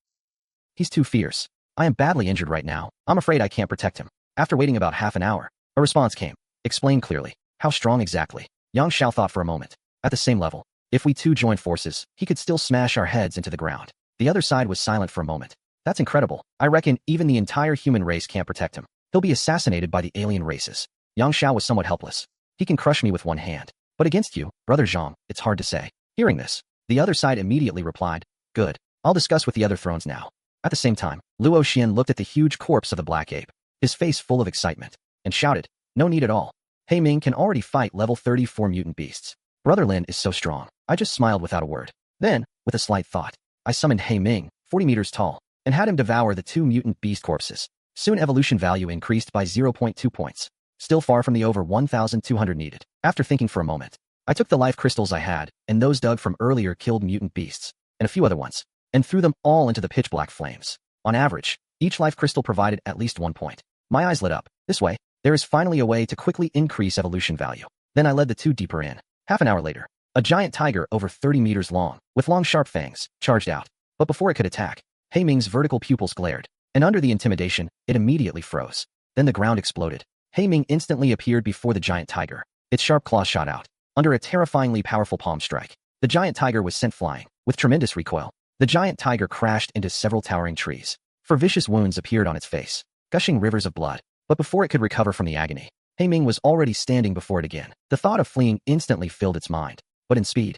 He's too fierce. I am badly injured right now. I'm afraid I can't protect him. After waiting about half an hour, a response came. Explain clearly. How strong exactly? Yang Xiao thought for a moment. At the same level. If we two joined forces, he could still smash our heads into the ground. The other side was silent for a moment. That's incredible. I reckon even the entire human race can't protect him. He'll be assassinated by the alien races. Yang Xiao was somewhat helpless. He can crush me with one hand. But against you, Brother Zhang, it's hard to say. Hearing this, the other side immediately replied, good. I'll discuss with the other thrones now. At the same time, Luo Xian looked at the huge corpse of the black ape, his face full of excitement, and shouted, no need at all. He Ming can already fight level 34 mutant beasts. Brother Lin is so strong. I just smiled without a word. Then, with a slight thought, I summoned He Ming, 40 meters tall, and had him devour the 2 mutant beast corpses. Soon evolution value increased by 0.2 points, still far from the over 1,200 needed. After thinking for a moment, I took the life crystals I had, and those dug from earlier killed mutant beasts, and a few other ones, and threw them all into the pitch black flames. On average, each life crystal provided at least 1 point. My eyes lit up. This way, there is finally a way to quickly increase evolution value. Then I led the 2 deeper in. Half an hour later, a giant tiger over 30 meters long, with long sharp fangs, charged out. But before it could attack, He Ming's vertical pupils glared, and under the intimidation, it immediately froze. Then the ground exploded. He Ming instantly appeared before the giant tiger. Its sharp claws shot out. Under a terrifyingly powerful palm strike, the giant tiger was sent flying. With tremendous recoil, the giant tiger crashed into several towering trees. Vicious wounds appeared on its face, gushing rivers of blood. But before it could recover from the agony, He Ming was already standing before it again. The thought of fleeing instantly filled its mind, but in speed,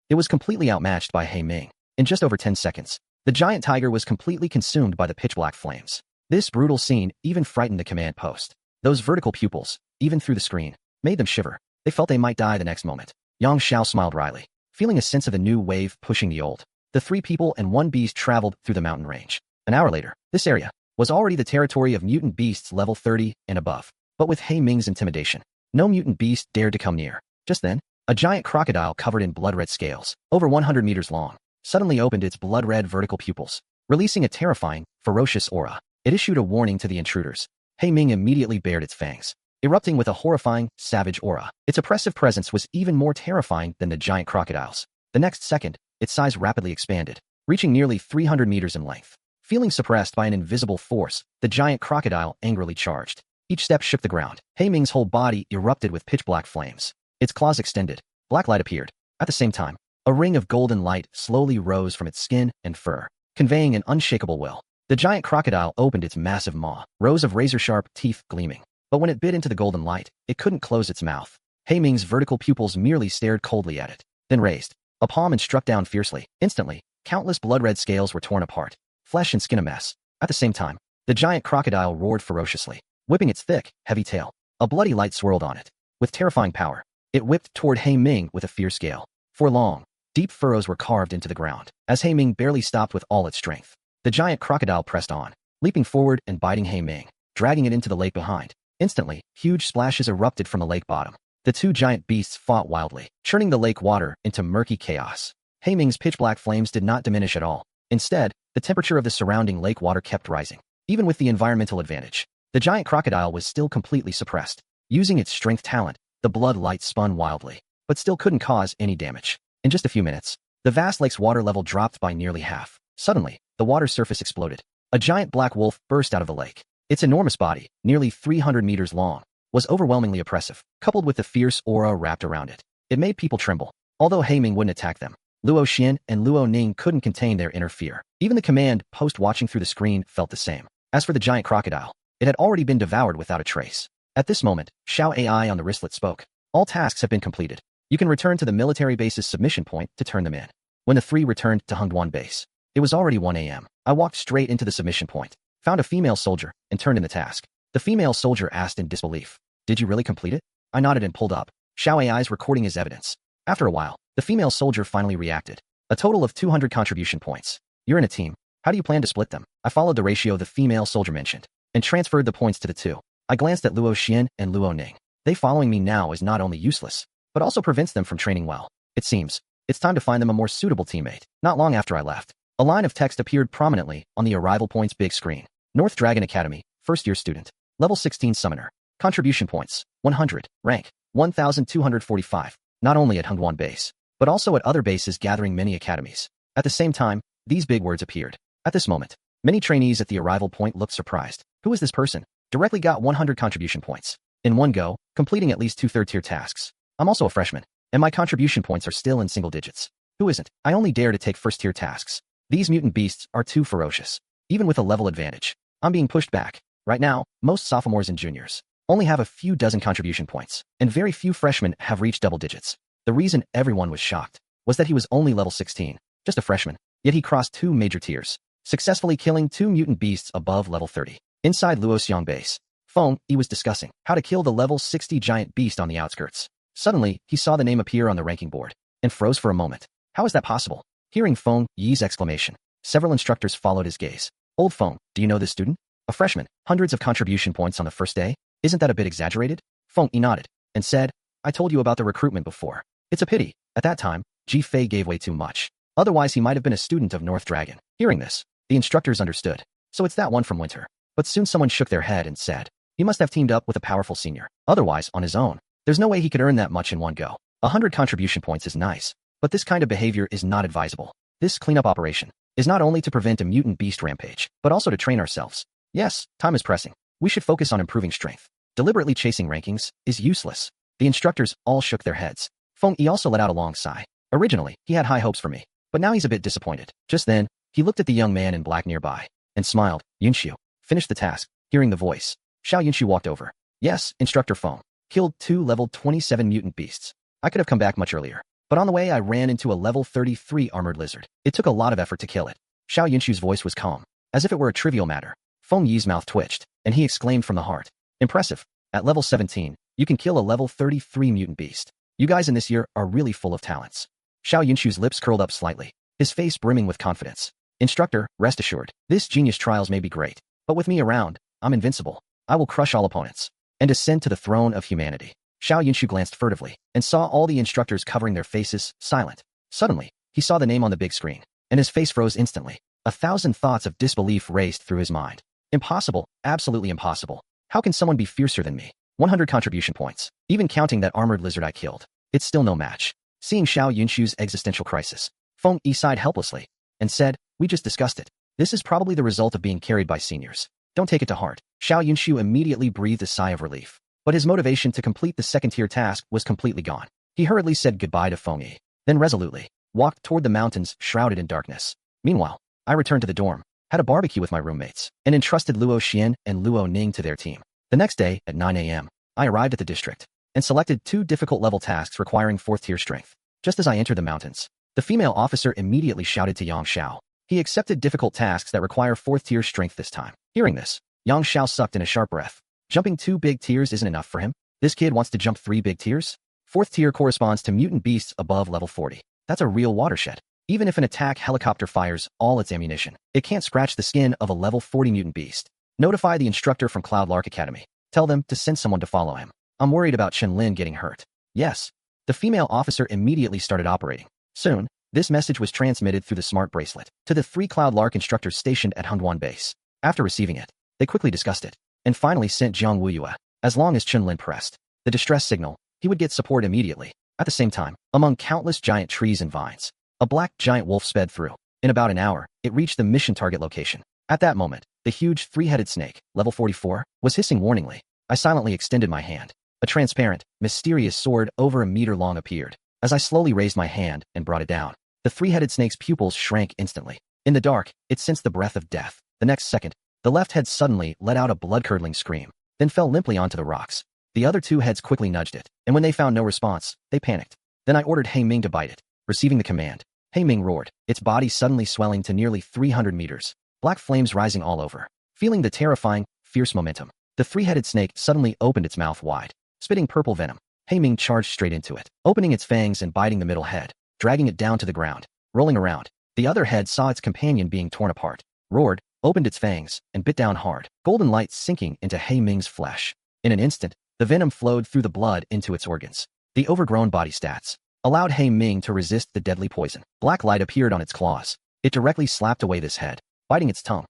it was completely outmatched by He Ming. In just over 10 seconds, the giant tiger was completely consumed by the pitch-black flames. This brutal scene even frightened the command post. Those vertical pupils, even through the screen, made them shiver. They felt they might die the next moment. Yang Xiao smiled wryly, feeling a sense of a new wave pushing the old. The 3 people and 1 beast traveled through the mountain range. An hour later, this area was already the territory of mutant beasts level 30 and above. But with He Ming's intimidation, no mutant beast dared to come near. Just then, a giant crocodile covered in blood-red scales, over 100 meters long, suddenly opened its blood-red vertical pupils, releasing a terrifying, ferocious aura. It issued a warning to the intruders. He Ming immediately bared its fangs, erupting with a horrifying, savage aura. Its oppressive presence was even more terrifying than the giant crocodile's. The next second, its size rapidly expanded, reaching nearly 300 meters in length. Feeling suppressed by an invisible force, the giant crocodile angrily charged. Each step shook the ground. He Ming's whole body erupted with pitch-black flames. Its claws extended. Black light appeared. At the same time, a ring of golden light slowly rose from its skin and fur, conveying an unshakable will. The giant crocodile opened its massive maw, rows of razor-sharp teeth gleaming. But when it bit into the golden light, it couldn't close its mouth. He Ming's vertical pupils merely stared coldly at it, then raised a palm and struck down fiercely. Instantly, countless blood-red scales were torn apart, flesh and skin a mess. At the same time, the giant crocodile roared ferociously, whipping its thick, heavy tail. A bloody light swirled on it. With terrifying power, it whipped toward He Ming with a fierce gale. For long, deep furrows were carved into the ground. As He Ming barely stopped with all its strength, the giant crocodile pressed on, leaping forward and biting He Ming, dragging it into the lake behind. Instantly, huge splashes erupted from the lake bottom. The 2 giant beasts fought wildly, churning the lake water into murky chaos. He Ming's pitch-black flames did not diminish at all. Instead, the temperature of the surrounding lake water kept rising. Even with the environmental advantage, the giant crocodile was still completely suppressed. Using its strength talent, the blood light spun wildly, but still couldn't cause any damage. In just a few minutes, The vast lake's water level dropped by nearly half. Suddenly, the water's surface exploded. A giant black wolf burst out of the lake. Its enormous body, nearly 300 meters long, was overwhelmingly oppressive, coupled with the fierce aura wrapped around it. It made people tremble. Although Heiming wouldn't attack them, Luo Xian and Luo Ning couldn't contain their inner fear. Even the command post watching through the screen felt the same. As for the giant crocodile, it had already been devoured without a trace. At this moment, Xiao AI on the wristlet spoke. All tasks have been completed. You can return to the military base's submission point to turn them in. When the three returned to Hongduan base, it was already 1 a.m. I walked straight into the submission point, found a female soldier, and turned in the task. The female soldier asked in disbelief, "Did you really complete it?" I nodded and pulled up Xiao AI's recording as evidence. After a while, the female soldier finally reacted. A total of 200 contribution points. You're in a team. How do you plan to split them? I followed the ratio the female soldier mentioned, and transferred the points to the two. I glanced at Luo Xian and Luo Ning. They following me now is not only useless, but also prevents them from training well. It seems it's time to find them a more suitable teammate. Not long after I left, a line of text appeared prominently on the arrival point's big screen. North Dragon Academy, first-year student. Level 16 summoner. Contribution points, 100. Rank, 1,245. Not only at Hongduan base, but also at other bases gathering many academies. At the same time, these big words appeared. At this moment, many trainees at the arrival point looked surprised. Who is this person? Directly got 100 contribution points. In one go, completing at least 2 third-tier tasks. I'm also a freshman, and my contribution points are still in single digits. Who isn't? I only dare to take first-tier tasks. These mutant beasts are too ferocious. Even with a level advantage, I'm being pushed back. Right now, most sophomores and juniors only have a few dozen contribution points, and very few freshmen have reached double digits. The reason everyone was shocked was that he was only level 16, just a freshman, yet he crossed 2 major tiers, successfully killing 2 mutant beasts above level 30. Inside Luoxiang base, Feng Yi was discussing how to kill the level 60 giant beast on the outskirts. Suddenly, he saw the name appear on the ranking board, and froze for a moment. How is that possible? Hearing Feng Yi's exclamation, several instructors followed his gaze. Old Feng, do you know this student? A freshman, hundreds of contribution points on the first day? Isn't that a bit exaggerated? Feng Yi nodded, and said, I told you about the recruitment before. It's a pity. At that time, Ji Fei gave way too much. Otherwise he might have been a student of North Dragon. Hearing this, the instructors understood. So it's that one from Winter. But soon someone shook their head and said, he must have teamed up with a powerful senior. Otherwise, on his own, there's no way he could earn that much in one go. 100 contribution points is nice, but this kind of behavior is not advisable. This cleanup operation is not only to prevent a mutant beast rampage, but also to train ourselves. Yes, time is pressing. We should focus on improving strength. Deliberately chasing rankings is useless. The instructors all shook their heads. Feng Yi also let out a long sigh. Originally, he had high hopes for me, but now he's a bit disappointed. Just then, he looked at the young man in black nearby and smiled. Yunxiu, finish the task. Hearing the voice, Xiao Yunxiu walked over. Yes, Instructor Feng. Killed 2 level 27 mutant beasts. I could have come back much earlier, but on the way I ran into a level 33 armored lizard. It took a lot of effort to kill it. Xiao Yunxiu's voice was calm, as if it were a trivial matter. Feng Yi's mouth twitched, and he exclaimed from the heart. Impressive. At level 17, you can kill a level 33 mutant beast. You guys in this year are really full of talents. Xiao Yunxiu's lips curled up slightly, his face brimming with confidence. Instructor, rest assured, this genius trials may be great, but with me around, I'm invincible. I will crush all opponents and ascend to the throne of humanity. Xiao Yunxiu glanced furtively and saw all the instructors covering their faces, silent. Suddenly, he saw the name on the big screen, and his face froze instantly. 1,000 thoughts of disbelief raced through his mind. Impossible, absolutely impossible. How can someone be fiercer than me? 100 contribution points. Even counting that armored lizard I killed, it's still no match. Seeing Xiao Yunxiu's existential crisis, Feng Yi sighed helplessly and said, we just discussed it. This is probably the result of being carried by seniors. Don't take it to heart. Xiao Yunxiu immediately breathed a sigh of relief, but his motivation to complete the second-tier task was completely gone. He hurriedly said goodbye to Feng Yi, then resolutely walked toward the mountains shrouded in darkness. Meanwhile, I returned to the dorm, had a barbecue with my roommates, and entrusted Luo Xian and Luo Ning to their team. The next day, at 9 a.m., I arrived at the district and selected 2 difficult level tasks requiring 4th-tier strength. Just as I entered the mountains, the female officer immediately shouted to Yang Xiao. He accepted difficult tasks that require 4th-tier strength this time. Hearing this, Yang Xiao sucked in a sharp breath. Jumping 2 big tiers isn't enough for him. This kid wants to jump 3 big tiers? 4th tier corresponds to mutant beasts above level 40. That's a real watershed. Even if an attack helicopter fires all its ammunition, it can't scratch the skin of a level 40 mutant beast. Notify the instructor from Cloud Lark Academy. Tell them to send someone to follow him. I'm worried about Chen Lin getting hurt. Yes. The female officer immediately started operating. Soon, this message was transmitted through the smart bracelet to the 3 Cloud Lark instructors stationed at Hongduan base. After receiving it, they quickly discussed it, and finally sent Jiang Wuyue. As long as Chen Lin pressed the distress signal, he would get support immediately. At the same time, among countless giant trees and vines, A black giant wolf sped through. In about an hour, it reached the mission target location. At that moment, the huge three-headed snake, level 44, was hissing warningly. I silently extended my hand. A transparent, mysterious sword over a meter long appeared. As I slowly raised my hand and brought it down, the three-headed snake's pupils shrank instantly. In the dark, it sensed the breath of death. The next second, the left head suddenly let out a blood-curdling scream, then fell limply onto the rocks. The other two heads quickly nudged it, and when they found no response, they panicked. Then I ordered He Ming to bite it. Receiving the command, He Ming roared, its body suddenly swelling to nearly 300 meters, black flames rising all over. Feeling the terrifying, fierce momentum, the three-headed snake suddenly opened its mouth wide, spitting purple venom. He Ming charged straight into it, opening its fangs and biting the middle head, dragging it down to the ground, rolling around. The other head saw its companion being torn apart, roared, opened its fangs, and bit down hard, golden light sinking into He Ming's flesh. In an instant, the venom flowed through the blood into its organs. The overgrown body stats allowed He Ming to resist the deadly poison. Black light appeared on its claws. It directly slapped away this head, biting its tongue.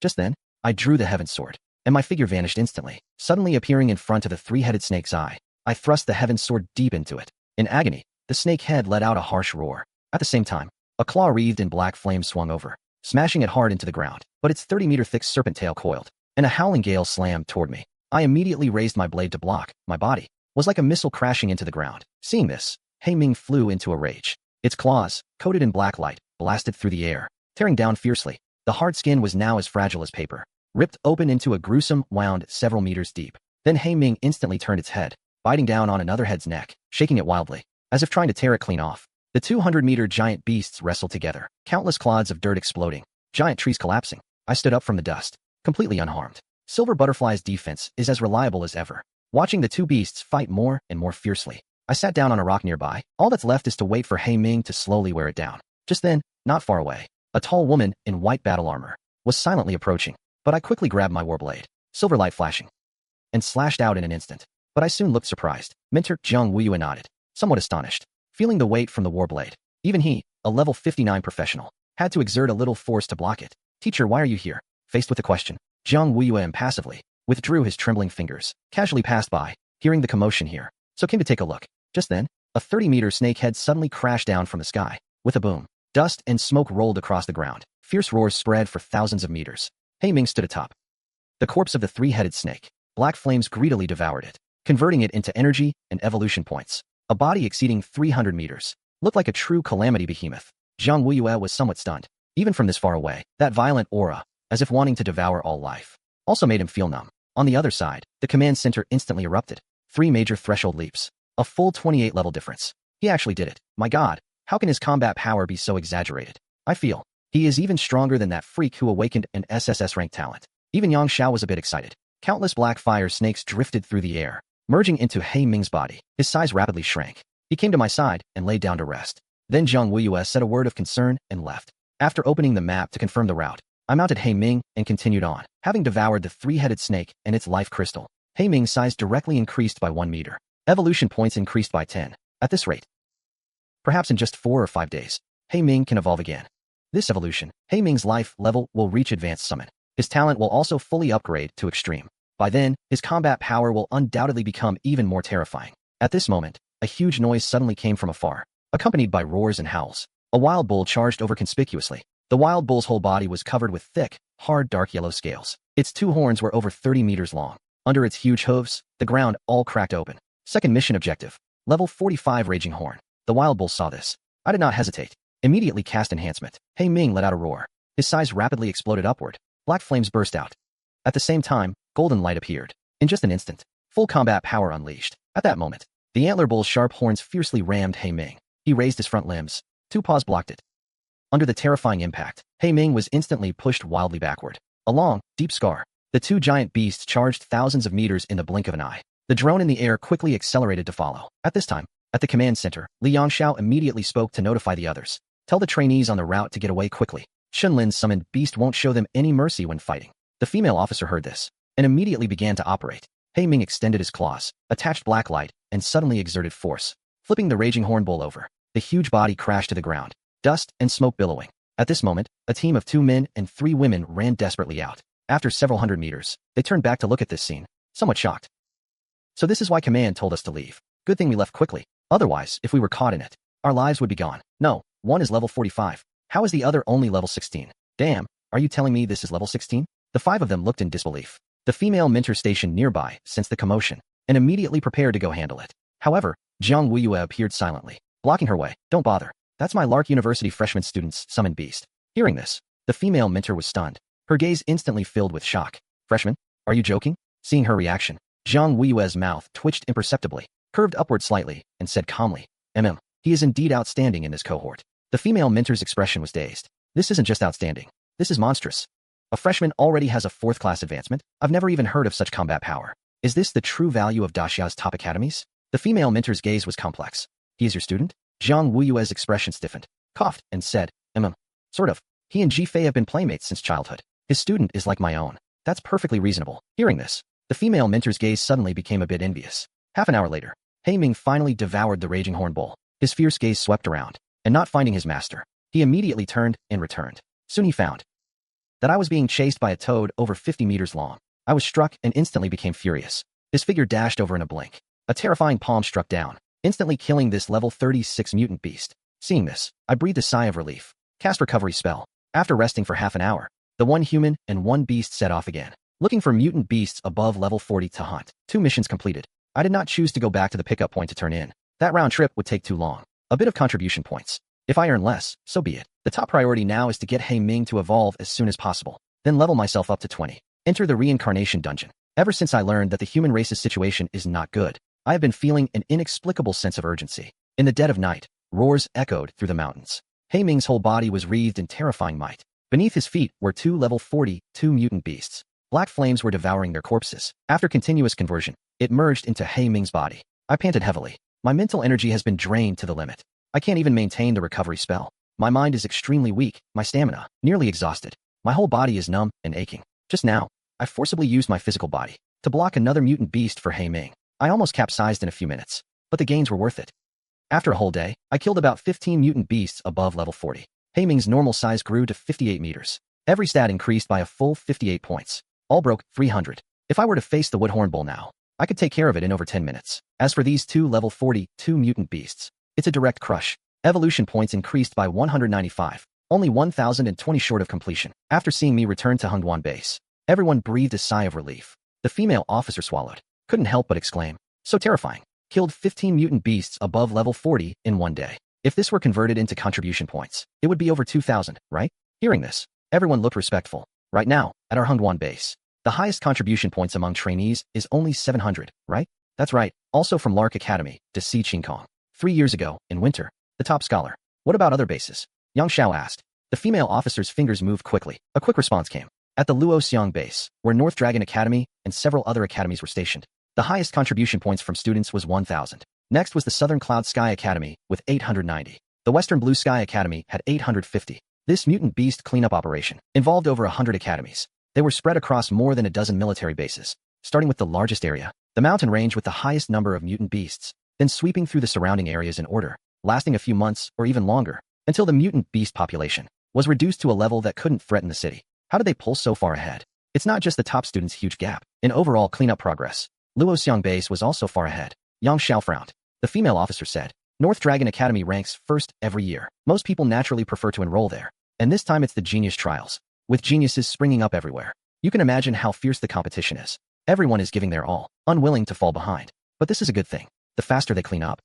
Just then, I drew the heaven sword, and my figure vanished instantly, suddenly appearing in front of the three-headed snake's eye. I thrust the heaven sword deep into it. In agony, the snake head let out a harsh roar. At the same time, a claw wreathed in black flame swung over, smashing it hard into the ground, but its 30-meter-thick serpent tail coiled, and a howling gale slammed toward me. I immediately raised my blade to block. My body was like a missile crashing into the ground. Seeing this, He Ming flew into a rage. Its claws, coated in black light, blasted through the air, tearing down fiercely. The hard skin was now as fragile as paper, ripped open into a gruesome wound several meters deep. Then He Ming instantly turned its head, biting down on another head's neck, shaking it wildly, as if trying to tear it clean off. The 200-meter giant beasts wrestled together, countless clods of dirt exploding, giant trees collapsing. I stood up from the dust, completely unharmed. Silver Butterfly's defense is as reliable as ever. Watching the two beasts fight more and more fiercely, I sat down on a rock nearby. All that's left is to wait for He Ming to slowly wear it down. Just then, not far away, a tall woman in white battle armor was silently approaching, but I quickly grabbed my warblade, silver light flashing, and slashed out in an instant. But I soon looked surprised. Mentor Zhang Wuyue nodded, somewhat astonished, feeling the weight from the warblade. Even he, a level 59 professional, had to exert a little force to block it. Teacher, why are you here? Faced with the question, Zhang Wuyue impassively withdrew his trembling fingers, casually passed by, hearing the commotion here, so came to take a look. Just then, a 30-meter snake head suddenly crashed down from the sky. With a boom, dust and smoke rolled across the ground. Fierce roars spread for thousands of meters. He Ming stood atop the corpse of the three-headed snake. Black flames greedily devoured it, converting it into energy and evolution points. A body exceeding 300 meters. Looked like a true calamity behemoth. Zhang Wuyue was somewhat stunned. Even from this far away, that violent aura, as if wanting to devour all life, also made him feel numb. On the other side, the command center instantly erupted. 3 major threshold leaps. A full 28-level difference. He actually did it. My god, how can his combat power be so exaggerated? I feel he is even stronger than that freak who awakened an SSS-Rank talent. Even Yang Xiao was a bit excited. Countless black fire snakes drifted through the air, merging into He Ming's body. His size rapidly shrank. He came to my side and laid down to rest. Then Zhang Wuyue said a word of concern and left. After opening the map to confirm the route, I mounted He Ming and continued on. Having devoured the three-headed snake and its life crystal, He Ming's size directly increased by 1 meter. Evolution points increased by 10. At this rate, perhaps in just 4 or 5 days, He Ming can evolve again. This evolution, He Ming's life level will reach advanced summon. His talent will also fully upgrade to extreme. By then, his combat power will undoubtedly become even more terrifying. At this moment, a huge noise suddenly came from afar, accompanied by roars and howls. A wild bull charged over conspicuously. The wild bull's whole body was covered with thick, hard dark yellow scales. Its 2 horns were over 30 meters long. Under its huge hooves, the ground all cracked open. Second mission objective, level 45 Raging Horn. The wild bull saw this. I did not hesitate. Immediately cast enhancement. He Ming let out a roar. His size rapidly exploded upward. Black flames burst out. At the same time, golden light appeared. In just an instant, full combat power unleashed. At that moment, the antler bull's sharp horns fiercely rammed He Ming. He raised his front limbs. 2 paws blocked it. Under the terrifying impact, He Ming was instantly pushed wildly backward. A long, deep scar. The 2 giant beasts charged thousands of meters in the blink of an eye. The drone in the air quickly accelerated to follow. At this time, at the command center, Li Yangxiao immediately spoke to notify the others. Tell the trainees on the route to get away quickly. Chen Lin summoned beast won't show them any mercy when fighting. The female officer heard this and immediately began to operate. He Ming extended his claws, attached black light, and suddenly exerted force, flipping the raging horn bull over. The huge body crashed to the ground, dust and smoke billowing. At this moment, a team of 2 men and 3 women ran desperately out. After several hundred meters, they turned back to look at this scene, somewhat shocked. So this is why command told us to leave. Good thing we left quickly. Otherwise, if we were caught in it, our lives would be gone. No, One is level 45. How is the other only level 16? Damn, are you telling me this is level 16? The five of them looked in disbelief. The female mentor stationed nearby sensed the commotion and immediately prepared to go handle it. However, Jiang Wuyue appeared silently, blocking her way. Don't bother. That's my Lark University freshman student's summoned beast. Hearing this, the female mentor was stunned. Her gaze instantly filled with shock. Freshman? Are you joking? Seeing her reaction, Jiang Wuyue's mouth twitched imperceptibly, curved upward slightly, and said calmly, he is indeed outstanding in this cohort. The female mentor's expression was dazed. This isn't just outstanding. This is monstrous. A freshman already has a 4th class advancement? I've never even heard of such combat power. Is this the true value of Daxia's top academies? The female mentor's gaze was complex. He is your student? Jiang Wuyue's expression stiffened, coughed, and said, Sort of. He and Ji Fei have been playmates since childhood. His student is like my own. That's perfectly reasonable. Hearing this, the female mentor's gaze suddenly became a bit envious. Half an hour later, He Ming finally devoured the raging horn bull. His fierce gaze swept around, and not finding his master, he immediately turned and returned. Soon he found that I was being chased by a toad over 50 meters long. I was struck and instantly became furious. His figure dashed over in a blink. A terrifying palm struck down, instantly killing this level 36 mutant beast. Seeing this, I breathed a sigh of relief. Cast recovery spell. After resting for half an hour, the one human and one beast set off again, looking for mutant beasts above level 40 to hunt. 2 missions completed. I did not choose to go back to the pickup point to turn in. That round trip would take too long. A bit of contribution points. If I earn less, so be it. The top priority now is to get He Ming to evolve as soon as possible, then level myself up to 20. Enter the Reincarnation Dungeon. Ever since I learned that the human race's situation is not good, I have been feeling an inexplicable sense of urgency. In the dead of night, roars echoed through the mountains. He Ming's whole body was wreathed in terrifying might. Beneath his feet were 2 level 42 mutant beasts. Black flames were devouring their corpses. After continuous conversion, it merged into He Ming's body. I panted heavily. My mental energy has been drained to the limit. I can't even maintain the recovery spell. My mind is extremely weak, my stamina nearly exhausted. My whole body is numb and aching. Just now, I forcibly used my physical body to block another mutant beast for He Ming. I almost capsized in a few minutes, but the gains were worth it. After a whole day, I killed about 15 mutant beasts above level 40. He Ming's normal size grew to 58 meters. Every stat increased by a full 58 points. All broke 300. If I were to face the Woodhorn Bull now, I could take care of it in over 10 minutes. As for these 2 level 42 mutant beasts, it's a direct crush. Evolution points increased by 195, only 1,020 short of completion. After seeing me return to Hungduan base, everyone breathed a sigh of relief. The female officer swallowed. Couldn't help but exclaim, so terrifying. Killed 15 mutant beasts above level 40 in one day. If this were converted into contribution points, it would be over 2,000, right? Hearing this, everyone looked respectful. Right now, at our Hungduan base, the highest contribution points among trainees is only 700, right? That's right, also from Lark Academy, to Si Qingkong. 3 years ago, in winter, the top scholar. What about other bases? Yang Xiao asked. The female officer's fingers moved quickly. A quick response came. At the Luoxiang base, where North Dragon Academy and several other academies were stationed, the highest contribution points from students was 1,000. Next was the Southern Cloud Sky Academy with 890. The Western Blue Sky Academy had 850. This mutant beast cleanup operation involved over 100 academies. They were spread across more than a dozen military bases, starting with the largest area, the mountain range with the highest number of mutant beasts, then sweeping through the surrounding areas in order, lasting a few months or even longer, until the mutant beast population was reduced to a level that couldn't threaten the city. How did they pull so far ahead? It's not just the top students' huge gap. In overall cleanup progress, Luoxiang base was also far ahead. Yang Xiao frowned. The female officer said, North Dragon Academy ranks first every year. Most people naturally prefer to enroll there. And this time it's the genius trials, with geniuses springing up everywhere. You can imagine how fierce the competition is. Everyone is giving their all, unwilling to fall behind. But this is a good thing. The faster they clean up,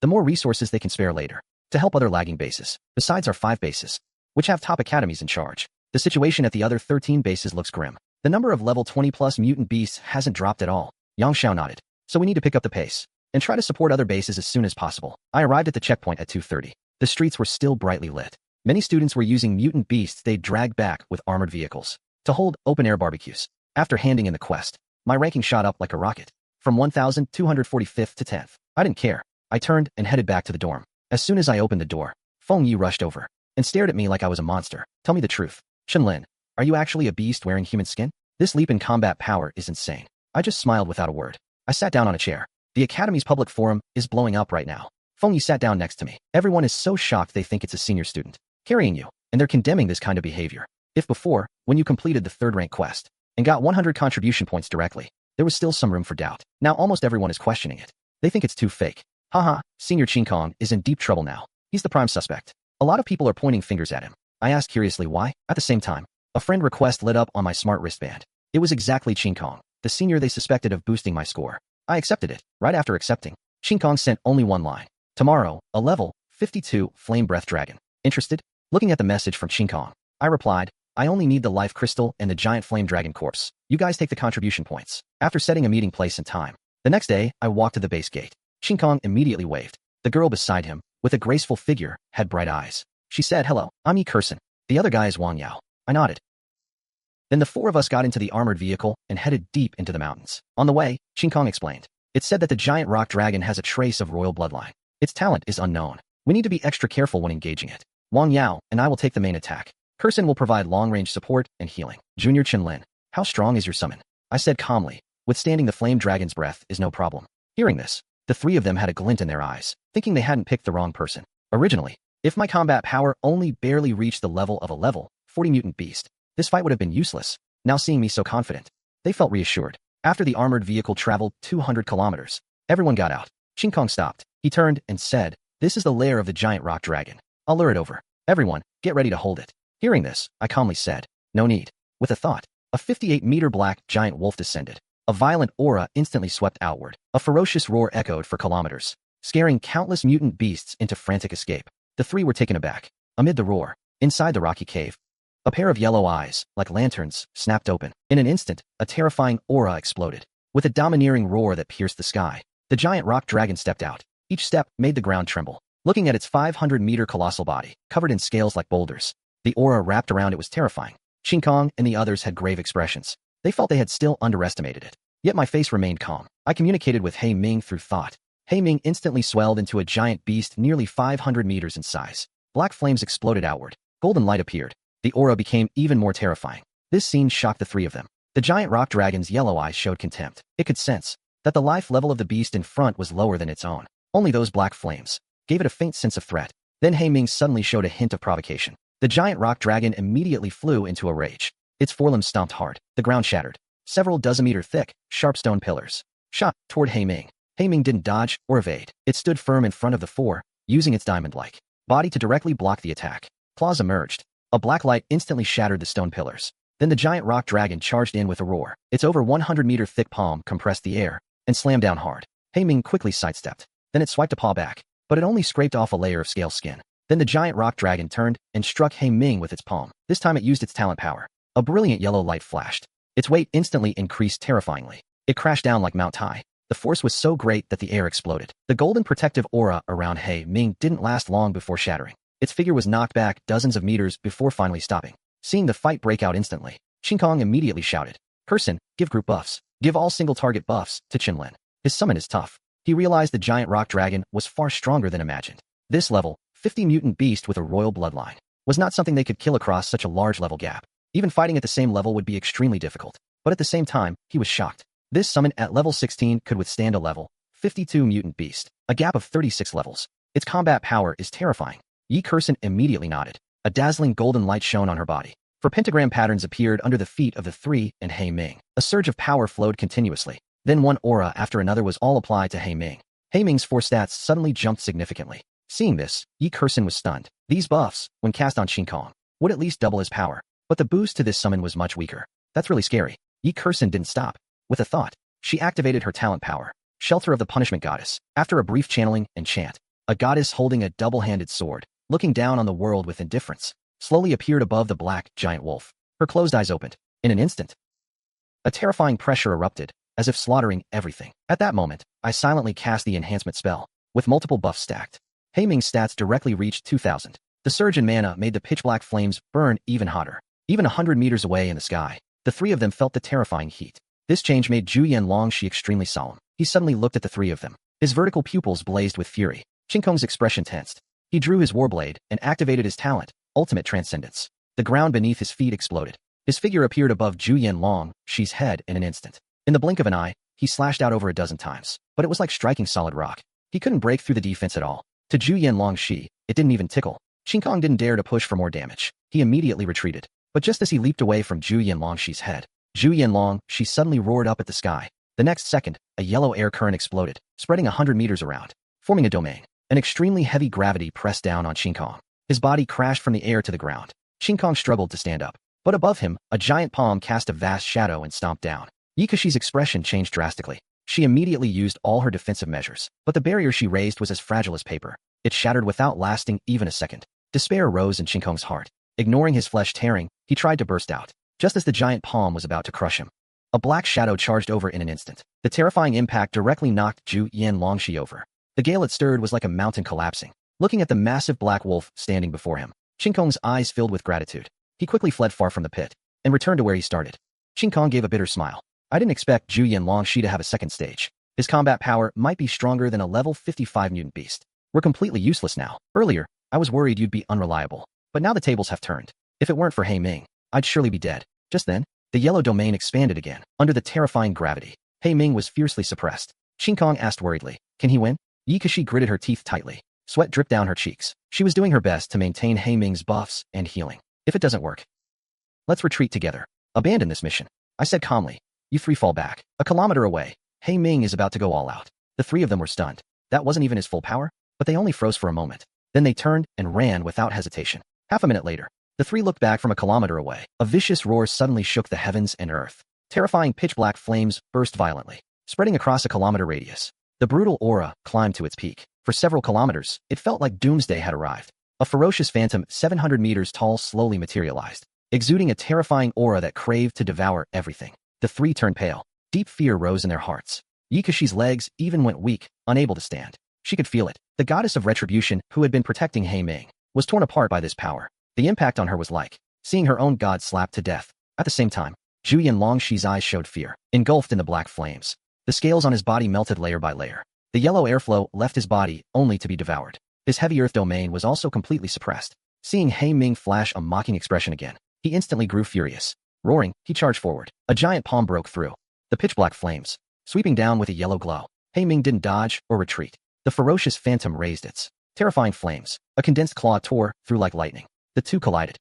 the more resources they can spare later to help other lagging bases, besides our 5 bases, which have top academies in charge. The situation at the other 13 bases looks grim. The number of level 20+ mutant beasts hasn't dropped at all. Yang Xiao nodded. So we need to pick up the pace and try to support other bases as soon as possible. I arrived at the checkpoint at 2:30. The streets were still brightly lit. Many students were using mutant beasts they'd dragged back with armored vehicles to hold open-air barbecues. After handing in the quest, my ranking shot up like a rocket, from 1,245th to 10th. I didn't care. I turned and headed back to the dorm. As soon as I opened the door, Feng Yi rushed over and stared at me like I was a monster. Tell me the truth. Chen Lin, are you actually a beast wearing human skin? This leap in combat power is insane. I just smiled without a word. I sat down on a chair. The Academy's public forum is blowing up right now. Feng Yi sat down next to me. Everyone is so shocked they think it's a senior student carrying you, and they're condemning this kind of behavior. If before, when you completed the 3rd rank quest and got 100 contribution points directly, there was still some room for doubt. Now almost everyone is questioning it. They think it's too fake. Haha, Senior Qingkong is in deep trouble now. He's the prime suspect. A lot of people are pointing fingers at him. I asked curiously why. At the same time, a friend request lit up on my smart wristband. It was exactly Qin Kong, the senior they suspected of boosting my score. I accepted it. Right after accepting, Qin Kong sent only one line. Tomorrow, a level 52 Flame Breath Dragon. Interested? Looking at the message from Qin Kong, I replied, I only need the life crystal and the giant flame dragon corpse. You guys take the contribution points. After setting a meeting place and time, the next day, I walked to the base gate. Qin Kong immediately waved. The girl beside him, with a graceful figure, had bright eyes. She said, hello, I'm Yi Kurson. The other guy is Wang Yao. I nodded. Then the four of us got into the armored vehicle and headed deep into the mountains. On the way, Qin Kong explained. It said that the giant rock dragon has a trace of royal bloodline. Its talent is unknown. We need to be extra careful when engaging it. Wang Yao and I will take the main attack. Kurson will provide long-range support and healing. Junior Chen Lin, how strong is your summon? I said calmly. Withstanding the flame dragon's breath is no problem. Hearing this, the three of them had a glint in their eyes, thinking they hadn't picked the wrong person. Originally, if my combat power only barely reached the level of a level 40 mutant beast, this fight would have been useless. Now seeing me so confident, they felt reassured. After the armored vehicle traveled 200 kilometers, everyone got out. Qin Kong stopped. He turned and said, this is the lair of the giant rock dragon. I'll lure it over. Everyone, get ready to hold it. Hearing this, I calmly said, no need. With a thought, a 58-meter black giant wolf descended. A violent aura instantly swept outward. A ferocious roar echoed for kilometers, scaring countless mutant beasts into frantic escape. The three were taken aback. Amid the roar, inside the rocky cave, a pair of yellow eyes, like lanterns, snapped open. In an instant, a terrifying aura exploded. With a domineering roar that pierced the sky, the giant rock dragon stepped out. Each step made the ground tremble. Looking at its 500-meter colossal body, covered in scales like boulders, the aura wrapped around it was terrifying. Qin Kong and the others had grave expressions. They felt they had still underestimated it. Yet my face remained calm. I communicated with He Ming through thought. He Ming instantly swelled into a giant beast nearly 500 meters in size. Black flames exploded outward. Golden light appeared. The aura became even more terrifying. This scene shocked the three of them. The giant rock dragon's yellow eyes showed contempt. It could sense that the life level of the beast in front was lower than its own. Only those black flames gave it a faint sense of threat. Then He Ming suddenly showed a hint of provocation. The giant rock dragon immediately flew into a rage. Its forelimbs stomped hard. The ground shattered. Several dozen-meter thick, sharp stone pillars shot toward He Ming. He Ming didn't dodge or evade. It stood firm in front of the four, using its diamond-like body to directly block the attack. Claws emerged. A black light instantly shattered the stone pillars. Then the giant rock dragon charged in with a roar. Its over 100-meter thick palm compressed the air and slammed down hard. He Ming quickly sidestepped. Then it swiped a paw back, but it only scraped off a layer of scale skin. Then the giant rock dragon turned and struck He Ming with its palm. This time it used its talent power. A brilliant yellow light flashed. Its weight instantly increased terrifyingly. It crashed down like Mount Tai. The force was so great that the air exploded. The golden protective aura around He Ming didn't last long before shattering. Its figure was knocked back dozens of meters before finally stopping. Seeing the fight break out instantly, Qin Kong immediately shouted, Kurson, give group buffs. Give all single target buffs to Chen Lin. His summon is tough. He realized the giant rock dragon was far stronger than imagined. This level, 50 mutant beast with a royal bloodline, was not something they could kill across such a large level gap. Even fighting at the same level would be extremely difficult. But at the same time, he was shocked. This summon at level 16 could withstand a level 52 mutant beast, a gap of 36 levels. Its combat power is terrifying. Yi Kurson immediately nodded. A dazzling golden light shone on her body. For pentagram patterns appeared under the feet of the three and He Ming. A surge of power flowed continuously. Then one aura after another was all applied to He Ming. He Ming's 4 stats suddenly jumped significantly. Seeing this, Yi Kurson was stunned. These buffs, when cast on Qin Kong, would at least double his power. But the boost to this summon was much weaker. That's really scary. Yi Kurson didn't stop. With a thought, she activated her talent power. Shelter of the Punishment Goddess. After a brief channeling and chant, a goddess holding a double-handed sword, looking down on the world with indifference, slowly appeared above the black giant wolf. Her closed eyes opened. In an instant, a terrifying pressure erupted, as if slaughtering everything. At that moment, I silently cast the enhancement spell, with multiple buffs stacked. He Ming's stats directly reached 2,000. The surge in mana made the pitch-black flames burn even hotter. Even 100 meters away in the sky, the three of them felt the terrifying heat. This change made Zhu Yanlongshi extremely solemn. He suddenly looked at the three of them. His vertical pupils blazed with fury. Qin Kong's expression tensed. He drew his warblade and activated his talent, Ultimate Transcendence. The ground beneath his feet exploded. His figure appeared above Zhu Yanlongshi's head in an instant. In the blink of an eye, he slashed out over a dozen times, but it was like striking solid rock. He couldn't break through the defense at all. To Zhu Yanlongshi, it didn't even tickle. Qin Kong didn't dare to push for more damage. He immediately retreated. But just as he leaped away from Zhu Yanlongshi's head, Zhu Yanlongshi suddenly roared up at the sky. The next second, a yellow air current exploded, spreading 100 meters around, forming a domain. An extremely heavy gravity pressed down on Qin Kong. His body crashed from the air to the ground. King Kong struggled to stand up. But above him, a giant palm cast a vast shadow and stomped down. Yikashi's expression changed drastically. She immediately used all her defensive measures, but the barrier she raised was as fragile as paper. It shattered without lasting even a second. Despair rose in King Kong's heart. Ignoring his flesh tearing, he tried to burst out, just as the giant palm was about to crush him. A black shadow charged over in an instant. The terrifying impact directly knocked Zhu Yanlongshi over. The gale it stirred was like a mountain collapsing. Looking at the massive black wolf standing before him, King Kong's eyes filled with gratitude. He quickly fled far from the pit and returned to where he started. King Kong gave a bitter smile. I didn't expect Zhu Yanlongshi to have a second stage. His combat power might be stronger than a level 55 mutant beast. We're completely useless now. Earlier, I was worried you'd be unreliable. But now the tables have turned. If it weren't for He Ming, I'd surely be dead. Just then, the yellow domain expanded again, under the terrifying gravity. He Ming was fiercely suppressed. King Kong asked worriedly, can he win? Yikashi gritted her teeth tightly. Sweat dripped down her cheeks. She was doing her best to maintain He Ming's buffs and healing. If it doesn't work, let's retreat together. Abandon this mission. I said calmly. You three fall back. A kilometer away, He Ming is about to go all out. The three of them were stunned. That wasn't even his full power, but they only froze for a moment. Then they turned and ran without hesitation. Half a minute later, the three looked back from a kilometer away. A vicious roar suddenly shook the heavens and earth. Terrifying pitch-black flames burst violently, spreading across a kilometer radius. The brutal aura climbed to its peak. For several kilometers, it felt like doomsday had arrived. A ferocious phantom 700 meters tall slowly materialized, exuding a terrifying aura that craved to devour everything. The three turned pale. Deep fear rose in their hearts. Yikashi's legs even went weak, unable to stand. She could feel it. The goddess of retribution, who had been protecting He Ming, was torn apart by this power. The impact on her was like seeing her own god slapped to death. At the same time, Zhu Yanlongshi's eyes showed fear, engulfed in the black flames. The scales on his body melted layer by layer. The yellow airflow left his body only to be devoured. His heavy earth domain was also completely suppressed. Seeing He Ming flash a mocking expression again, he instantly grew furious. Roaring, he charged forward. A giant palm broke through the pitch-black flames, sweeping down with a yellow glow. He Ming didn't dodge or retreat. The ferocious phantom raised its terrifying flames. A condensed claw tore through like lightning. The two collided.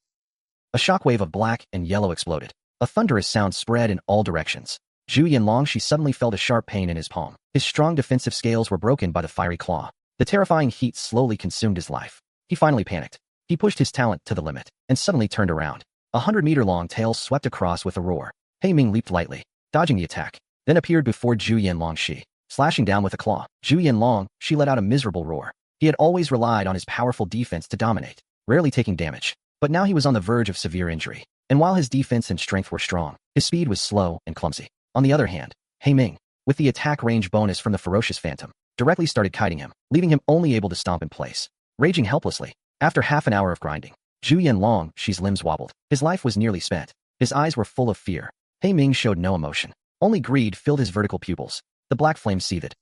A shockwave of black and yellow exploded. A thunderous sound spread in all directions. Zhu Yanlongshi suddenly felt a sharp pain in his palm. His strong defensive scales were broken by the fiery claw. The terrifying heat slowly consumed his life. He finally panicked. He pushed his talent to the limit, and suddenly turned around. 100-meter-long tail swept across with a roar. He Ming leaped lightly, dodging the attack, then appeared before Zhu Yanlongshi, slashing down with a claw. Zhu Yanlongshi let out a miserable roar. He had always relied on his powerful defense to dominate, rarely taking damage. But now he was on the verge of severe injury. And while his defense and strength were strong, his speed was slow and clumsy. On the other hand, He Ming, with the attack range bonus from the ferocious phantom, directly started kiting him, leaving him only able to stomp in place. Raging helplessly, after half an hour of grinding, Zhu Yanlongshi's limbs wobbled. His life was nearly spent. His eyes were full of fear. He Ming showed no emotion. Only greed filled his vertical pupils. The black flame seethed.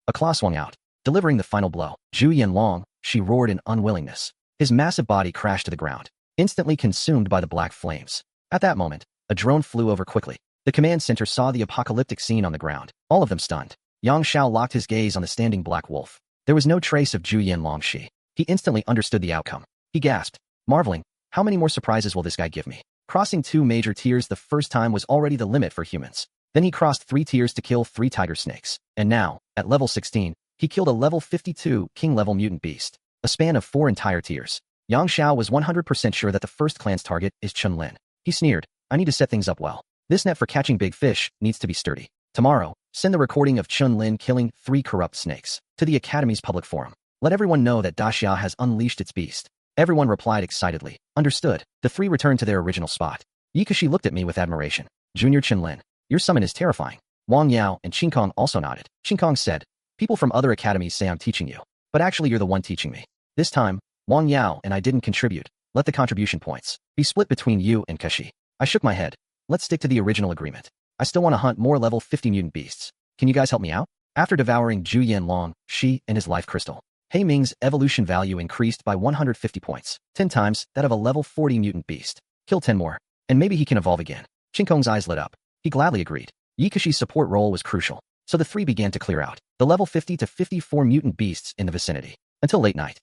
A claw swung out, delivering the final blow. Zhu Yanlongshi roared in unwillingness. His massive body crashed to the ground, instantly consumed by the black flames. At that moment, a drone flew over quickly. The command center saw the apocalyptic scene on the ground, all of them stunned. Yang Xiao locked his gaze on the standing black wolf. There was no trace of Zhu Yanlongshi. He instantly understood the outcome. He gasped, marveling, how many more surprises will this guy give me? Crossing 2 major tiers the first time was already the limit for humans. Then he crossed 3 tiers to kill 3 tiger snakes. And now, at level 16, he killed a level 52 king-level mutant beast. A span of 4 entire tiers. Yang Xiao was 100% sure that the first clan's target is Chen Lin. He sneered, I need to set things up well. This net for catching big fish needs to be sturdy. Tomorrow, send the recording of Chen Lin killing 3 corrupt snakes to the Academy's public forum. Let everyone know that Daxia has unleashed its beast. Everyone replied excitedly. Understood. The 3 returned to their original spot. Yikashi looked at me with admiration. Junior Chen Lin, your summon is terrifying. Wang Yao and King Kong also nodded. King Kong said, people from other academies say I'm teaching you, but actually you're the one teaching me. This time, Wang Yao and I didn't contribute. Let the contribution points be split between you and Kashi. I shook my head. Let's stick to the original agreement. I still want to hunt more level 50 mutant beasts. Can you guys help me out? After devouring Zhu Yanlongshi and his life crystal, He Ming's evolution value increased by 150 points, 10 times that of a level 40 mutant beast. Kill 10 more, and maybe he can evolve again. King Kong's eyes lit up. He gladly agreed. Yikashi's support role was crucial, so the 3 began to clear out the level 50 to 54 mutant beasts in the vicinity, until late night.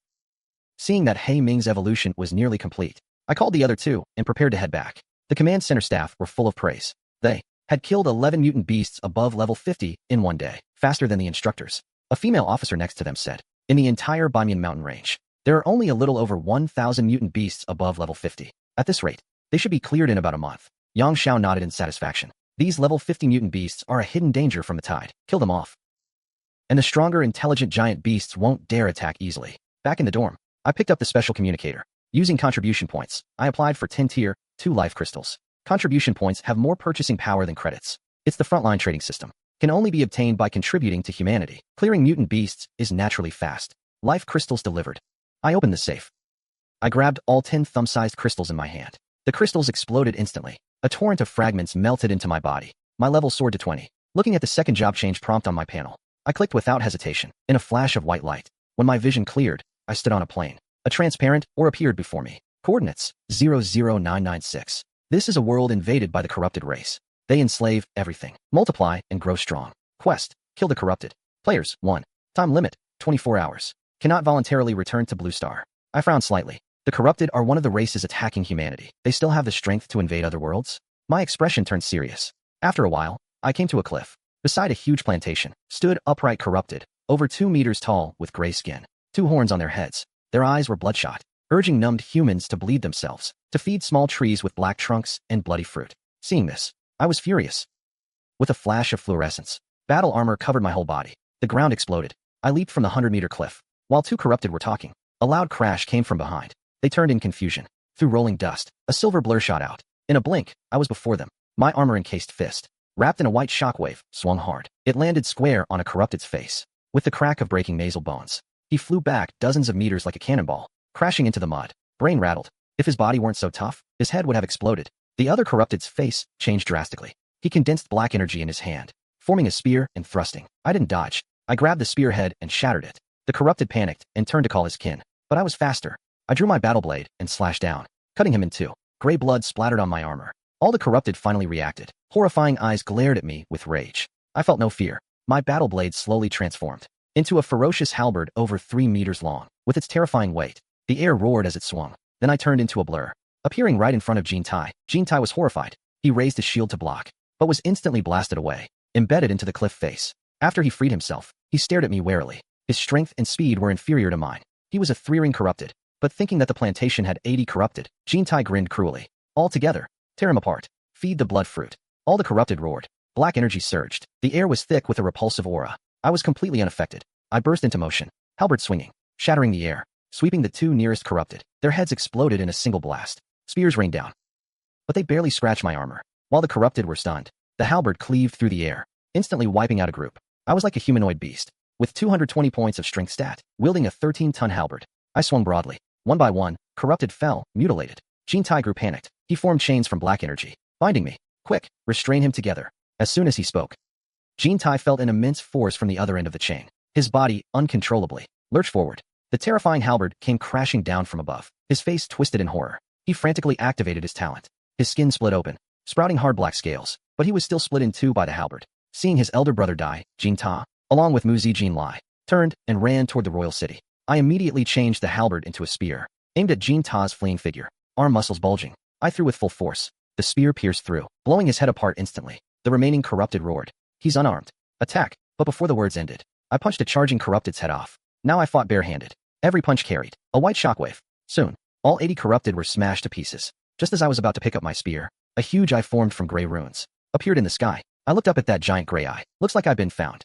Seeing that He Ming's evolution was nearly complete, I called the other 2 and prepared to head back. The command center staff were full of praise. They had killed 11 mutant beasts above level 50 in one day, faster than the instructors. A female officer next to them said, in the entire Banyan mountain range, There are only a little over 1,000 mutant beasts above level 50. At this rate, they should be cleared in about a month. Yang Xiao nodded in satisfaction. These level 50 mutant beasts are a hidden danger from the tide. Kill them off. And the stronger, intelligent giant beasts won't dare attack easily. Back in the dorm, I picked up the special communicator. Using contribution points, I applied for 10 tier, 2 life crystals. Contribution points have more purchasing power than credits. It's the frontline trading system. Can only be obtained by contributing to humanity. Clearing mutant beasts is naturally fast. Life crystals delivered. I opened the safe. I grabbed all 10 thumb-sized crystals in my hand. The crystals exploded instantly. A torrent of fragments melted into my body. My level soared to 20. Looking at the second job change prompt on my panel, I clicked without hesitation. In a flash of white light, when my vision cleared, I stood on a plane. A transparent ore appeared before me. Coordinates 00996. This is a world invaded by the corrupted race. They enslave everything. Multiply and grow strong. Quest: kill the corrupted. Players 1. Time limit 24 hours. Cannot voluntarily return to Blue Star. I frowned slightly. The corrupted are one of the races attacking humanity. They still have the strength to invade other worlds? My expression turned serious. After a while, I came to a cliff. Beside a huge plantation, stood upright corrupted, over 2 meters tall with gray skin. 2 horns on their heads. Their eyes were bloodshot, urging numbed humans to bleed themselves, to feed small trees with black trunks and bloody fruit. Seeing this, I was furious. With a flash of fluorescence, battle armor covered my whole body. The ground exploded. I leaped from the 100-meter cliff. While 2 corrupted were talking, a loud crash came from behind. They turned in confusion. Through rolling dust, a silver blur shot out. In a blink, I was before them. My armor-encased fist, wrapped in a white shockwave, swung hard. It landed square on a corrupted's face. With the crack of breaking nasal bones, he flew back dozens of meters like a cannonball, crashing into the mud. Brain rattled. If his body weren't so tough, his head would have exploded. The other corrupted's face changed drastically. He condensed black energy in his hand, forming a spear and thrusting. I didn't dodge. I grabbed the spearhead and shattered it. The corrupted panicked and turned to call his kin. But I was faster. I drew my battle blade and slashed down, cutting him in 2. Gray blood splattered on my armor. All the corrupted finally reacted. Horrifying eyes glared at me with rage. I felt no fear. My battle blade slowly transformed into a ferocious halberd over 3 meters long. With its terrifying weight, the air roared as it swung. Then I turned into a blur, appearing right in front of Jin Tai. Jin Tai was horrified. He raised his shield to block, but was instantly blasted away, embedded into the cliff face. After he freed himself, he stared at me warily. His strength and speed were inferior to mine. He was a 3-ring corrupted, but thinking that the plantation had 80 corrupted, Jin Tai grinned cruelly. All together, tear him apart. Feed the blood fruit. All the corrupted roared. Black energy surged. The air was thick with a repulsive aura. I was completely unaffected. I burst into motion, halberd swinging, shattering the air, sweeping the 2 nearest corrupted. Their heads exploded in a single blast. Spears rained down, but they barely scratched my armor. While the corrupted were stunned, the halberd cleaved through the air, instantly wiping out a group. I was like a humanoid beast, with 220 points of strength stat, wielding a 13-ton halberd. I swung broadly. One by one, corrupted fell, mutilated. Jin Tai grew panicked. He formed chains from black energy, binding me. Quick, restrain him together. As soon as he spoke, Jin Tai felt an immense force from the other end of the chain. His body, uncontrollably, lurched forward. The terrifying halberd came crashing down from above. His face twisted in horror. He frantically activated his talent. His skin split open, sprouting hard black scales, but he was still split in 2 by the halberd. Seeing his elder brother die, Jin Ta, along with Mu Zijin Lai, turned and ran toward the royal city. I immediately changed the halberd into a spear, aimed at Jin Ta's fleeing figure, arm muscles bulging. I threw with full force. The spear pierced through, blowing his head apart instantly. The remaining corrupted roared. He's unarmed. Attack. But before the words ended, I punched a charging corrupted's head off. Now I fought barehanded. Every punch carried a white shockwave. Soon, all 80 corrupted were smashed to pieces. Just as I was about to pick up my spear, a huge eye formed from gray runes appeared in the sky. I looked up at that giant gray eye. Looks like I've been found.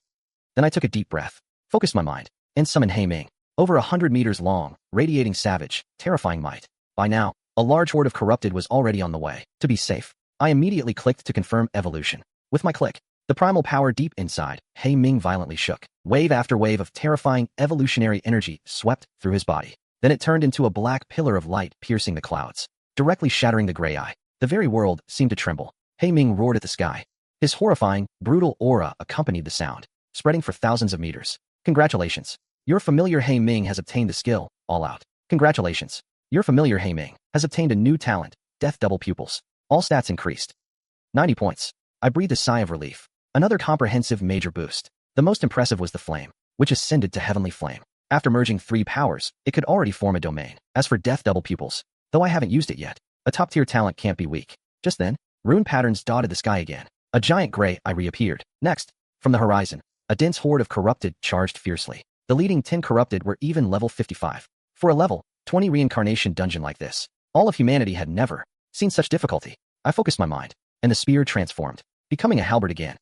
Then I took a deep breath, focused my mind, and summoned Hei Ming. Over 100 meters long, radiating savage, terrifying might. By now, a large horde of corrupted was already on the way. To be safe, I immediately clicked to confirm evolution. With my click, the primal power deep inside, Hei Ming violently shook. Wave after wave of terrifying evolutionary energy swept through his body. Then it turned into a black pillar of light piercing the clouds, directly shattering the gray eye. The very world seemed to tremble. Hei Ming roared at the sky. His horrifying, brutal aura accompanied the sound, spreading for thousands of meters. Congratulations. Your familiar Hei Ming has obtained the skill, All Out. Congratulations. Your familiar Hei Ming has obtained a new talent, Death Double Pupils. All stats increased. 90 points. I breathed a sigh of relief. Another comprehensive major boost. The most impressive was the flame, which ascended to heavenly flame. After merging 3 powers, it could already form a domain. As for Death Double Pupils, though I haven't used it yet, a top-tier talent can't be weak. Just then, rune patterns dotted the sky again. A giant gray eye reappeared. Next, from the horizon, a dense horde of corrupted charged fiercely. The leading 10 corrupted were even level 55. For a level 20 reincarnation dungeon like this, all of humanity had never seen such difficulty. I focused my mind, and the spear transformed, becoming a halberd again.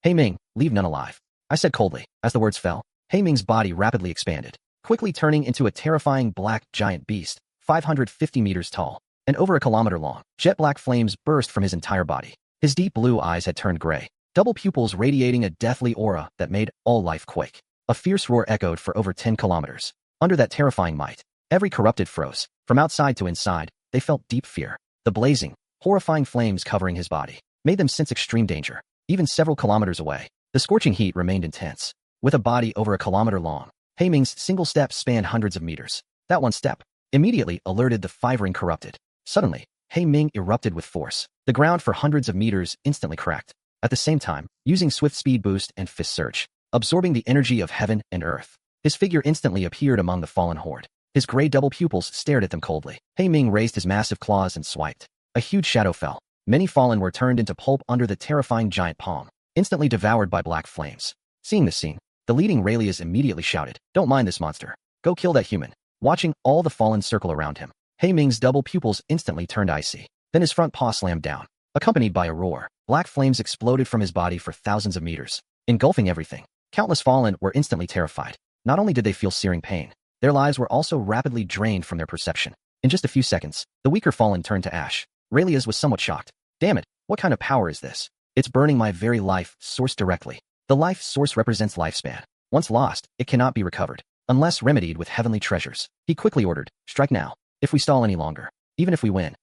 Hey Ming, leave none alive, I said coldly. As the words fell, Hey Ming's body rapidly expanded, quickly turning into a terrifying black giant beast, 550 meters tall, and over a kilometer long. Jet black flames burst from his entire body. His deep blue eyes had turned gray, double pupils radiating a deathly aura that made all life quake. A fierce roar echoed for over 10 kilometers. Under that terrifying might, every corrupted froze. From outside to inside, they felt deep fear. The blazing, horrifying flames covering his body made them sense extreme danger. Even several kilometers away, the scorching heat remained intense. With a body over a kilometer long, Hey Ming's single step spanned hundreds of meters. That one step immediately alerted the five-ring corrupted. Suddenly, Hey Ming erupted with force. The ground for hundreds of meters instantly cracked. At the same time, using swift speed boost and fist surge, absorbing the energy of heaven and earth, his figure instantly appeared among the fallen horde. His gray double pupils stared at them coldly. Hey Ming raised his massive claws and swiped. A huge shadow fell. Many fallen were turned into pulp under the terrifying giant palm, instantly devoured by black flames. Seeing this scene, the leading Raelias immediately shouted, "Don't mind this monster. Go kill that human." Watching all the fallen circle around him, Hey Ming's double pupils instantly turned icy. Then his front paw slammed down. Accompanied by a roar, black flames exploded from his body for thousands of meters, engulfing everything. Countless fallen were instantly terrified. Not only did they feel searing pain, their lives were also rapidly drained from their perception. In just a few seconds, the weaker fallen turned to ash. Raelias was somewhat shocked. Damn it, what kind of power is this? It's burning my very life source directly. The life source represents lifespan. Once lost, it cannot be recovered, unless remedied with heavenly treasures. He quickly ordered, "Strike now. If we stall any longer, even if we win,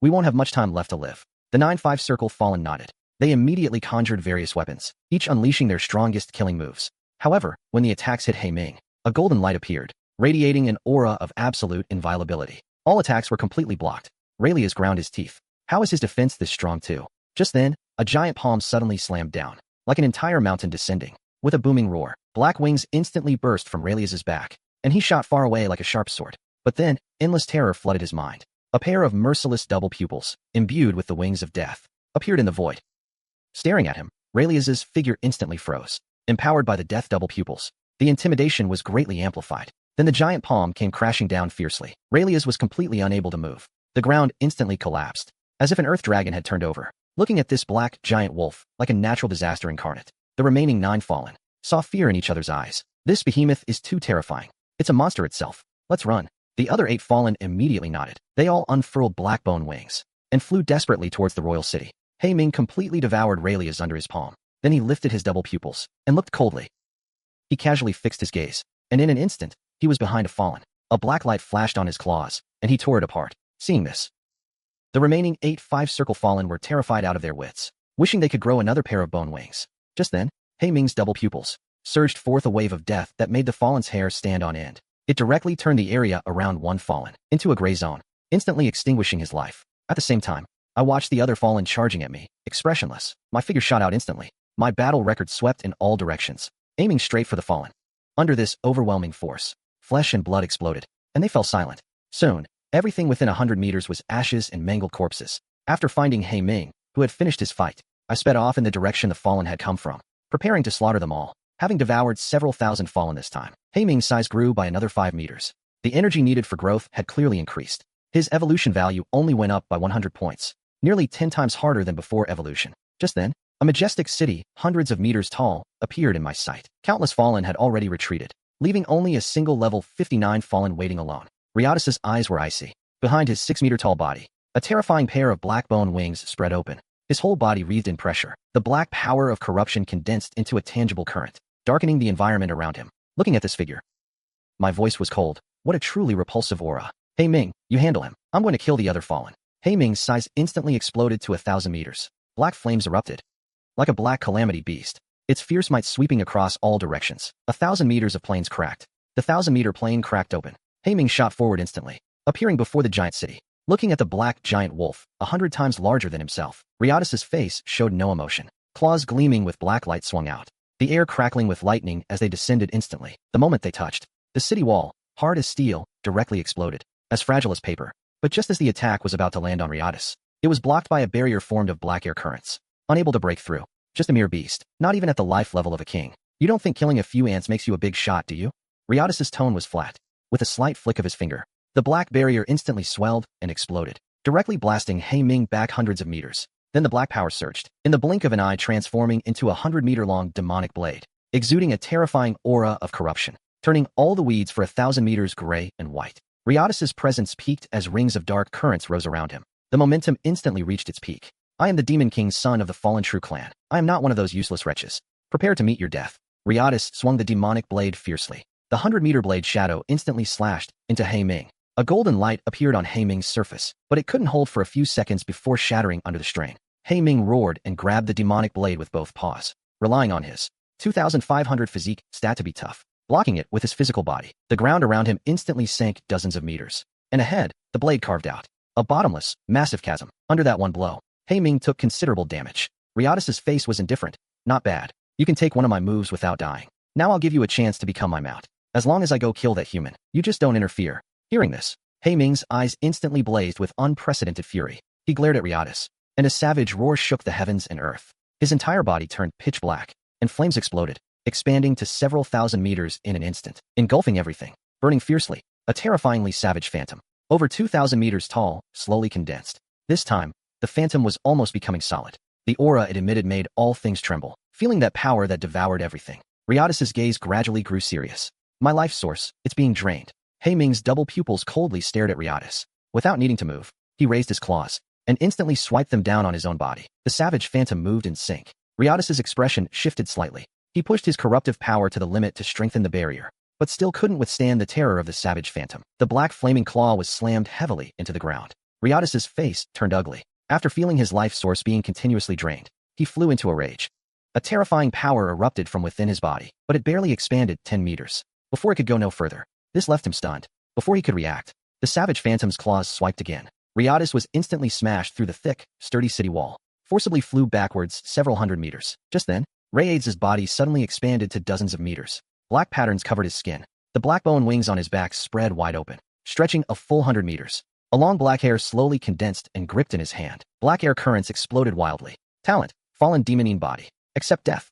we won't have much time left to live." The 9-5 circle fallen nodded. They immediately conjured various weapons, each unleashing their strongest killing moves. However, when the attacks hit Hey Ming, a golden light appeared, radiating an aura of absolute inviolability. All attacks were completely blocked. Raelias ground his teeth. How is his defense this strong too? Just then, a giant palm suddenly slammed down, like an entire mountain descending. With a booming roar, black wings instantly burst from Raelias's back, and he shot far away like a sharp sword. But then, endless terror flooded his mind. A pair of merciless double pupils, imbued with the wings of death, appeared in the void. Staring at him, Raelias's figure instantly froze. Empowered by the death double pupils, the intimidation was greatly amplified. Then the giant palm came crashing down fiercely. Raelias was completely unable to move. The ground instantly collapsed, as if an earth dragon had turned over. Looking at this black giant wolf, like a natural disaster incarnate, the remaining 9 fallen saw fear in each other's eyes. This behemoth is too terrifying. It's a monster itself. Let's run. The other 8 fallen immediately nodded. They all unfurled blackbone wings and flew desperately towards the royal city. Hey Ming completely devoured Raelias under his palm. Then he lifted his double pupils and looked coldly. He casually fixed his gaze, and in an instant, he was behind a fallen. A black light flashed on his claws, and he tore it apart. Seeing this, the remaining 8 5-circle fallen were terrified out of their wits, wishing they could grow another pair of bone wings. Just then, Hey Ming's double pupils surged forth a wave of death that made the fallen's hair stand on end. It directly turned the area around one fallen into a gray zone, instantly extinguishing his life. At the same time, I watched the other fallen charging at me, expressionless. My figure shot out instantly. My battle record swept in all directions, aiming straight for the fallen. Under this overwhelming force, flesh and blood exploded, and they fell silent. Soon, everything within 100 meters was ashes and mangled corpses. After finding Hey Ming, who had finished his fight, I sped off in the direction the fallen had come from, preparing to slaughter them all. Having devoured several thousand fallen this time, Hey Ming's size grew by another 5 meters. The energy needed for growth had clearly increased. His evolution value only went up by 100 points, nearly 10 times harder than before evolution. Just then, a majestic city, hundreds of meters tall, appeared in my sight. Countless fallen had already retreated, leaving only a single level 59 fallen waiting alone. Riadis's eyes were icy. Behind his 6-meter-tall body, a terrifying pair of black bone wings spread open. His whole body wreathed in pressure. The black power of corruption condensed into a tangible current, darkening the environment around him. Looking at this figure, my voice was cold. What a truly repulsive aura. Hey Ming, you handle him. I'm going to kill the other fallen. Hey Ming's size instantly exploded to 1,000 meters. Black flames erupted, like a black calamity beast, its fierce might sweeping across all directions. 1,000 meters of plains cracked. The 1,000-meter plain cracked open. Hey Ming shot forward instantly, appearing before the giant city. Looking at the black giant wolf, 100 times larger than himself, Riadis's face showed no emotion. Claws gleaming with black light swung out, the air crackling with lightning as they descended instantly. The moment they touched, the city wall, hard as steel, directly exploded, as fragile as paper. But just as the attack was about to land on Riadis, it was blocked by a barrier formed of black air currents, unable to break through. Just a mere beast, not even at the life level of a king. You don't think killing a few ants makes you a big shot, do you? Riadis's tone was flat. with a slight flick of his finger. The black barrier instantly swelled and exploded, directly blasting He Ming back hundreds of meters. Then the black power surged, in the blink of an eye transforming into a 100-meter-long demonic blade, exuding a terrifying aura of corruption, turning all the weeds for 1,000 meters gray and white. Riottis's presence peaked as rings of dark currents rose around him. The momentum instantly reached its peak. I am the Demon King's son of the fallen True Clan. I am not one of those useless wretches. Prepare to meet your death. Riottis swung the demonic blade fiercely. The 100-meter blade shadow instantly slashed into He Ming. A golden light appeared on He Ming's surface, but it couldn't hold for a few seconds before shattering under the strain. He Ming roared and grabbed the demonic blade with both paws, relying on his 2,500 physique stat to be tough, blocking it with his physical body. The ground around him instantly sank dozens of meters. And ahead, the blade carved out a bottomless, massive chasm. Under that one blow, He Ming took considerable damage. Riottis's face was indifferent. Not bad. You can take one of my moves without dying. Now I'll give you a chance to become my mount. As long as I go kill that human, you just don't interfere. Hearing this, He Ming's eyes instantly blazed with unprecedented fury. He glared at Riottis, and a savage roar shook the heavens and earth. His entire body turned pitch black, and flames exploded, expanding to several thousand meters in an instant, engulfing everything, burning fiercely. A terrifyingly savage phantom, over 2,000 meters tall, slowly condensed. This time, the phantom was almost becoming solid. The aura it emitted made all things tremble, feeling that power that devoured everything. Riottis's gaze gradually grew serious. My life source, it's being drained. He Ming's double pupils coldly stared at Riottis. Without needing to move, he raised his claws and instantly swiped them down on his own body. The savage phantom moved in sync. Riottis's expression shifted slightly. He pushed his corruptive power to the limit to strengthen the barrier, but still couldn't withstand the terror of the savage phantom. The black flaming claw was slammed heavily into the ground. Riottis's face turned ugly. After feeling his life source being continuously drained, he flew into a rage. A terrifying power erupted from within his body, but it barely expanded 10 meters. Before it could go no further, this left him stunned. Before he could react, the savage phantom's claws swiped again. Riottis was instantly smashed through the thick, sturdy city wall, forcibly flew backwards several hundred meters. Just then, Rayad's body suddenly expanded to dozens of meters. Black patterns covered his skin. The black bone wings on his back spread wide open, stretching a full 100 meters. A long black hair slowly condensed and gripped in his hand. Black air currents exploded wildly. Talent, fallen demonine body. Accept death.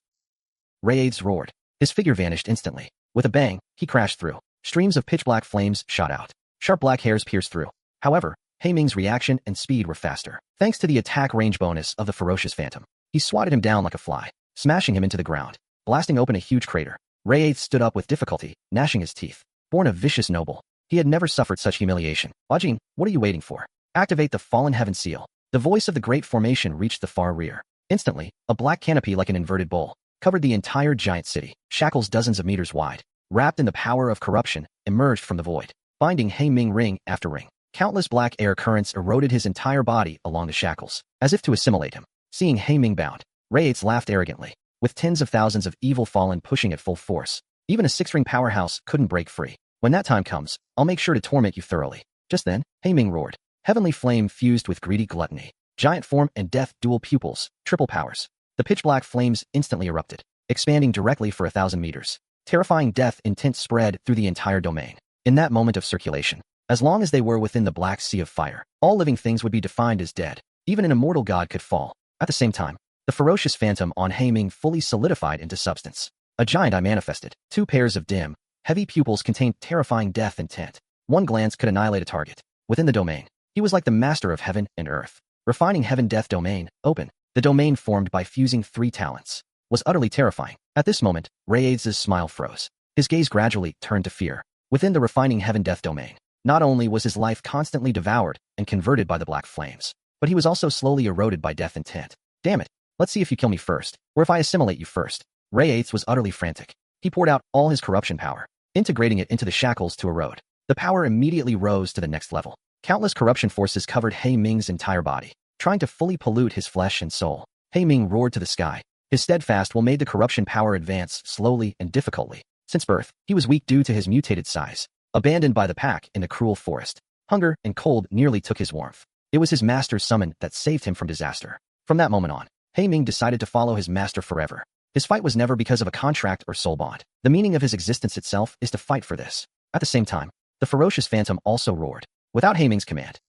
Rayades roared. His figure vanished instantly. With a bang, he crashed through. Streams of pitch-black flames shot out. Sharp black hairs pierced through. However, He Ming's reaction and speed were faster. Thanks to the attack range bonus of the ferocious phantom, he swatted him down like a fly, smashing him into the ground, blasting open a huge crater. Rayade stood up with difficulty, gnashing his teeth. Born a vicious noble, he had never suffered such humiliation. Ajin, what are you waiting for? Activate the Fallen Heaven Seal. The voice of the Great Formation reached the far rear. Instantly, a black canopy like an inverted bowl covered the entire giant city. Shackles dozens of meters wide, wrapped in the power of corruption, emerged from the void, binding He Ming ring after ring. Countless black air currents eroded his entire body along the shackles, as if to assimilate him. Seeing He Ming bound, Rayades laughed arrogantly. With tens of thousands of evil fallen pushing at full force, even a six-ring powerhouse couldn't break free. When that time comes, I'll make sure to torment you thoroughly. Just then, He Ming roared. Heavenly flame fused with greedy gluttony. Giant form and death dual pupils, triple powers. The pitch-black flames instantly erupted, expanding directly for 1,000 meters. Terrifying death intent spread through the entire domain. In that moment of circulation, as long as they were within the black sea of fire, all living things would be defined as dead. Even an immortal god could fall. At the same time, the ferocious phantom on He Ming fully solidified into substance. A giant eye manifested. Two pairs of dim, heavy pupils contained terrifying death intent. One glance could annihilate a target. Within the domain, he was like the master of heaven and earth. Refining heaven-death domain, open. The domain formed by fusing three talents was utterly terrifying. At this moment, Rayades' smile froze. His gaze gradually turned to fear. Within the refining heaven-death domain, not only was his life constantly devoured and converted by the black flames, but he was also slowly eroded by death intent. Damn it. Let's see if you kill me first, or if I assimilate you first. Rayades was utterly frantic. He poured out all his corruption power, integrating it into the shackles to erode. The power immediately rose to the next level. Countless corruption forces covered He Ming's entire body, trying to fully pollute his flesh and soul. He Ming roared to the sky. His steadfast will made the corruption power advance slowly and difficultly. Since birth, he was weak due to his mutated size. Abandoned by the pack in the cruel forest, hunger and cold nearly took his warmth. It was his master's summon that saved him from disaster. From that moment on, He Ming decided to follow his master forever. His fight was never because of a contract or soul bond. The meaning of his existence itself is to fight for this. At the same time, the ferocious phantom also roared. Without He Ming's command,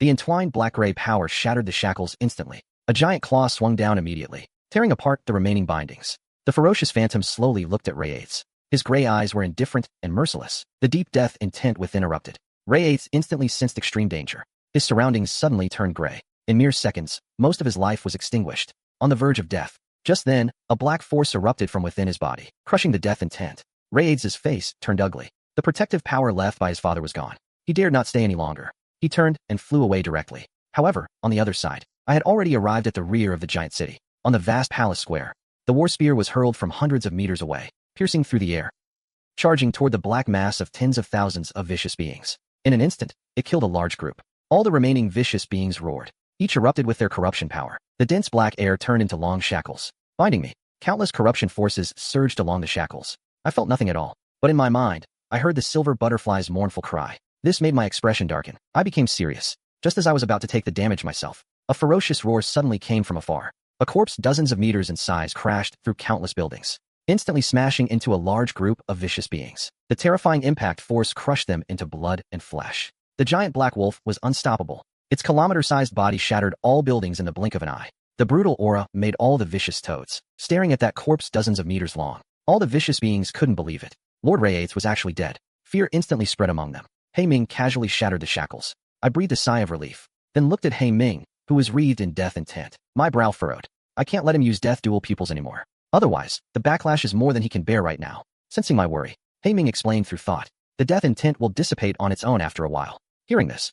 the entwined black-gray power shattered the shackles instantly. A giant claw swung down immediately, tearing apart the remaining bindings. The ferocious phantom slowly looked at Rayades. His gray eyes were indifferent and merciless. The deep death intent within erupted. Ray instantly sensed extreme danger. His surroundings suddenly turned gray. In mere seconds, most of his life was extinguished, on the verge of death. Just then, a black force erupted from within his body, crushing the death intent. Ray's face turned ugly. The protective power left by his father was gone. He dared not stay any longer. He turned and flew away directly. However, on the other side, I had already arrived at the rear of the giant city, on the vast palace square. The war spear was hurled from hundreds of meters away, piercing through the air, charging toward the black mass of tens of thousands of vicious beings. In an instant, it killed a large group. All the remaining vicious beings roared. Each erupted with their corruption power. The dense black air turned into long shackles, binding me. Countless corruption forces surged along the shackles. I felt nothing at all, but in my mind, I heard the silver butterfly's mournful cry. This made my expression darken. I became serious. Just as I was about to take the damage myself, a ferocious roar suddenly came from afar. A corpse dozens of meters in size crashed through countless buildings, instantly smashing into a large group of vicious beings. The terrifying impact force crushed them into blood and flesh. The giant black wolf was unstoppable. Its kilometer-sized body shattered all buildings in the blink of an eye. The brutal aura made all the vicious toads, staring at that corpse dozens of meters long. All the vicious beings couldn't believe it. Lord Ray was actually dead. Fear instantly spread among them. Hei Ming casually shattered the shackles. I breathed a sigh of relief, then looked at Hei Ming, who was wreathed in death intent. My brow furrowed. I can't let him use death dual pupils anymore. Otherwise, the backlash is more than he can bear right now. Sensing my worry, Hei Ming explained through thought. The death intent will dissipate on its own after a while. Hearing this,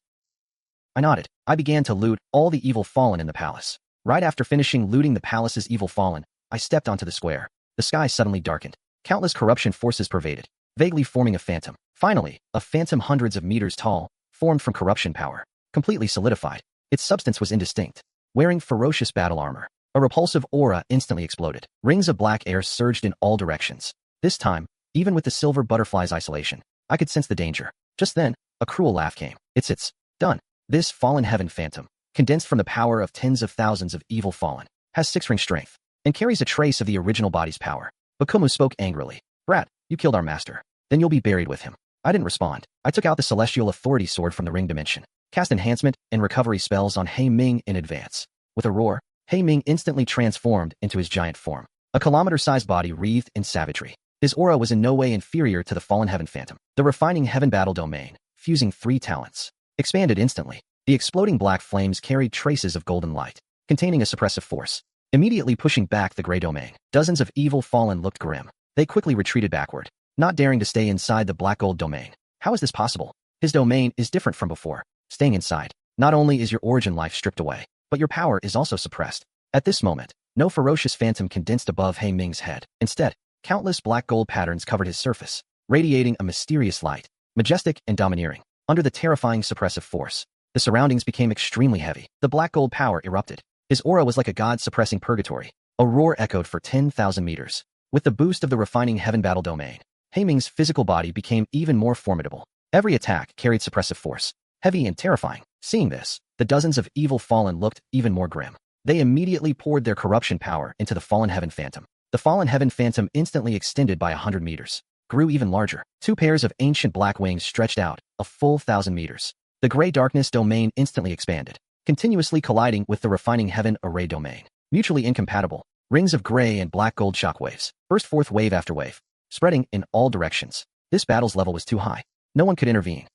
I nodded. I began to loot all the evil fallen in the palace. Right after finishing looting the palace's evil fallen, I stepped onto the square. The sky suddenly darkened. Countless corruption forces pervaded, vaguely forming a phantom. Finally, a phantom hundreds of meters tall, formed from corruption power, completely solidified. Its substance was indistinct. Wearing ferocious battle armor, a repulsive aura instantly exploded. Rings of black air surged in all directions. This time, even with the silver butterfly's isolation, I could sense the danger. Just then, a cruel laugh came. It's done. This fallen heaven phantom, condensed from the power of tens of thousands of evil fallen, has 6-ring strength, and carries a trace of the original body's power. Bakumu spoke angrily. Brat, you killed our master. Then you'll be buried with him. I didn't respond. I took out the celestial authority sword from the ring dimension, cast enhancement and recovery spells on Hei Ming in advance. With a roar, Hei Ming instantly transformed into his giant form, a kilometer-sized body wreathed in savagery. His aura was in no way inferior to the fallen heaven phantom. The refining heaven battle domain, fusing 3 talents, expanded instantly. The exploding black flames carried traces of golden light, containing a suppressive force, immediately pushing back the gray domain. Dozens of evil fallen looked grim. They quickly retreated backward, not daring to stay inside the black gold domain. How is this possible? His domain is different from before. Staying inside, not only is your origin life stripped away, but your power is also suppressed. At this moment, no ferocious phantom condensed above Hei Ming's head. Instead, countless black gold patterns covered his surface, radiating a mysterious light, majestic and domineering. Under the terrifying suppressive force, the surroundings became extremely heavy. The black gold power erupted. His aura was like a god suppressing purgatory. A roar echoed for 10,000 meters. With the boost of the refining heaven battle domain, Hei Ming's physical body became even more formidable. Every attack carried suppressive force, heavy and terrifying. Seeing this, the dozens of evil fallen looked even more grim. They immediately poured their corruption power into the fallen heaven phantom. The fallen heaven phantom instantly extended by 100 meters, grew even larger. 2 pairs of ancient black wings stretched out, a full 1,000 meters. The gray darkness domain instantly expanded, continuously colliding with the refining heaven array domain. Mutually incompatible, rings of gray and black gold shockwaves burst forth wave after wave, spreading in all directions. This battle's level was too high. No one could intervene.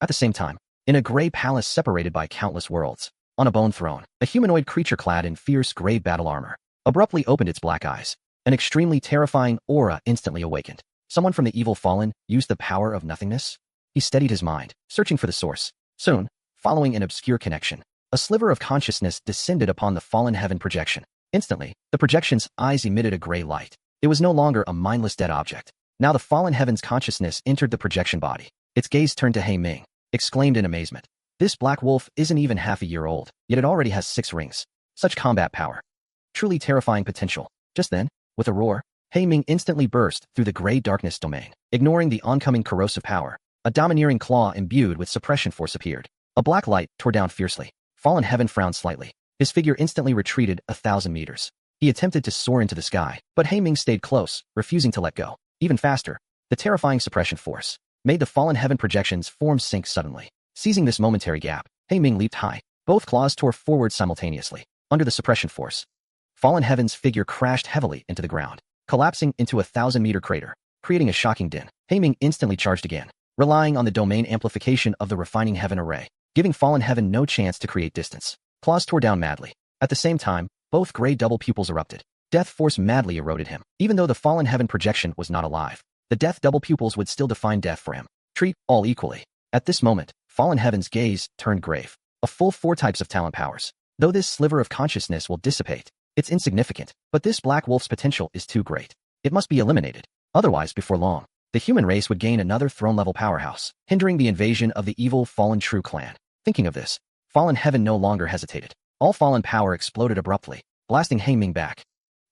At the same time, in a gray palace separated by countless worlds, on a bone throne, a humanoid creature clad in fierce gray battle armor abruptly opened its black eyes. An extremely terrifying aura instantly awakened. Someone from the evil fallen used the power of nothingness? He steadied his mind, searching for the source. Soon, following an obscure connection, a sliver of consciousness descended upon the fallen heaven projection. Instantly, the projection's eyes emitted a gray light. It was no longer a mindless dead object. Now the fallen heaven's consciousness entered the projection body. Its gaze turned to Hei Ming, exclaimed in amazement. This black wolf isn't even half a year old, yet it already has 6 rings. Such combat power. Truly terrifying potential. Just then, with a roar, Hei Ming instantly burst through the gray darkness domain. Ignoring the oncoming corrosive power, a domineering claw imbued with suppression force appeared. A black light tore down fiercely. Fallen heaven frowned slightly. His figure instantly retreated 1,000 meters. He attempted to soar into the sky, but Hei Ming stayed close, refusing to let go. Even faster, the terrifying suppression force made the fallen heaven projection's form sink suddenly. Seizing this momentary gap, Hei Ming leaped high. Both claws tore forward simultaneously. Under the suppression force, fallen heaven's figure crashed heavily into the ground, collapsing into a 1,000-meter crater. creating a shocking din. Heiming instantly charged again, relying on the domain amplification of the refining heaven array, giving fallen heaven no chance to create distance. Claws tore down madly. At the same time, both gray double pupils erupted. Death force madly eroded him. Even though the fallen heaven projection was not alive, the death double pupils would still define death for him. Treat all equally. At this moment, fallen heaven's gaze turned grave. A full 4 types of talent powers. Though this sliver of consciousness will dissipate, it's insignificant, but this black wolf's potential is too great. It must be eliminated. Otherwise, before long, the human race would gain another throne-level powerhouse, hindering the invasion of the evil fallen true clan. Thinking of this, fallen heaven no longer hesitated. All fallen power exploded abruptly, blasting Heiming back.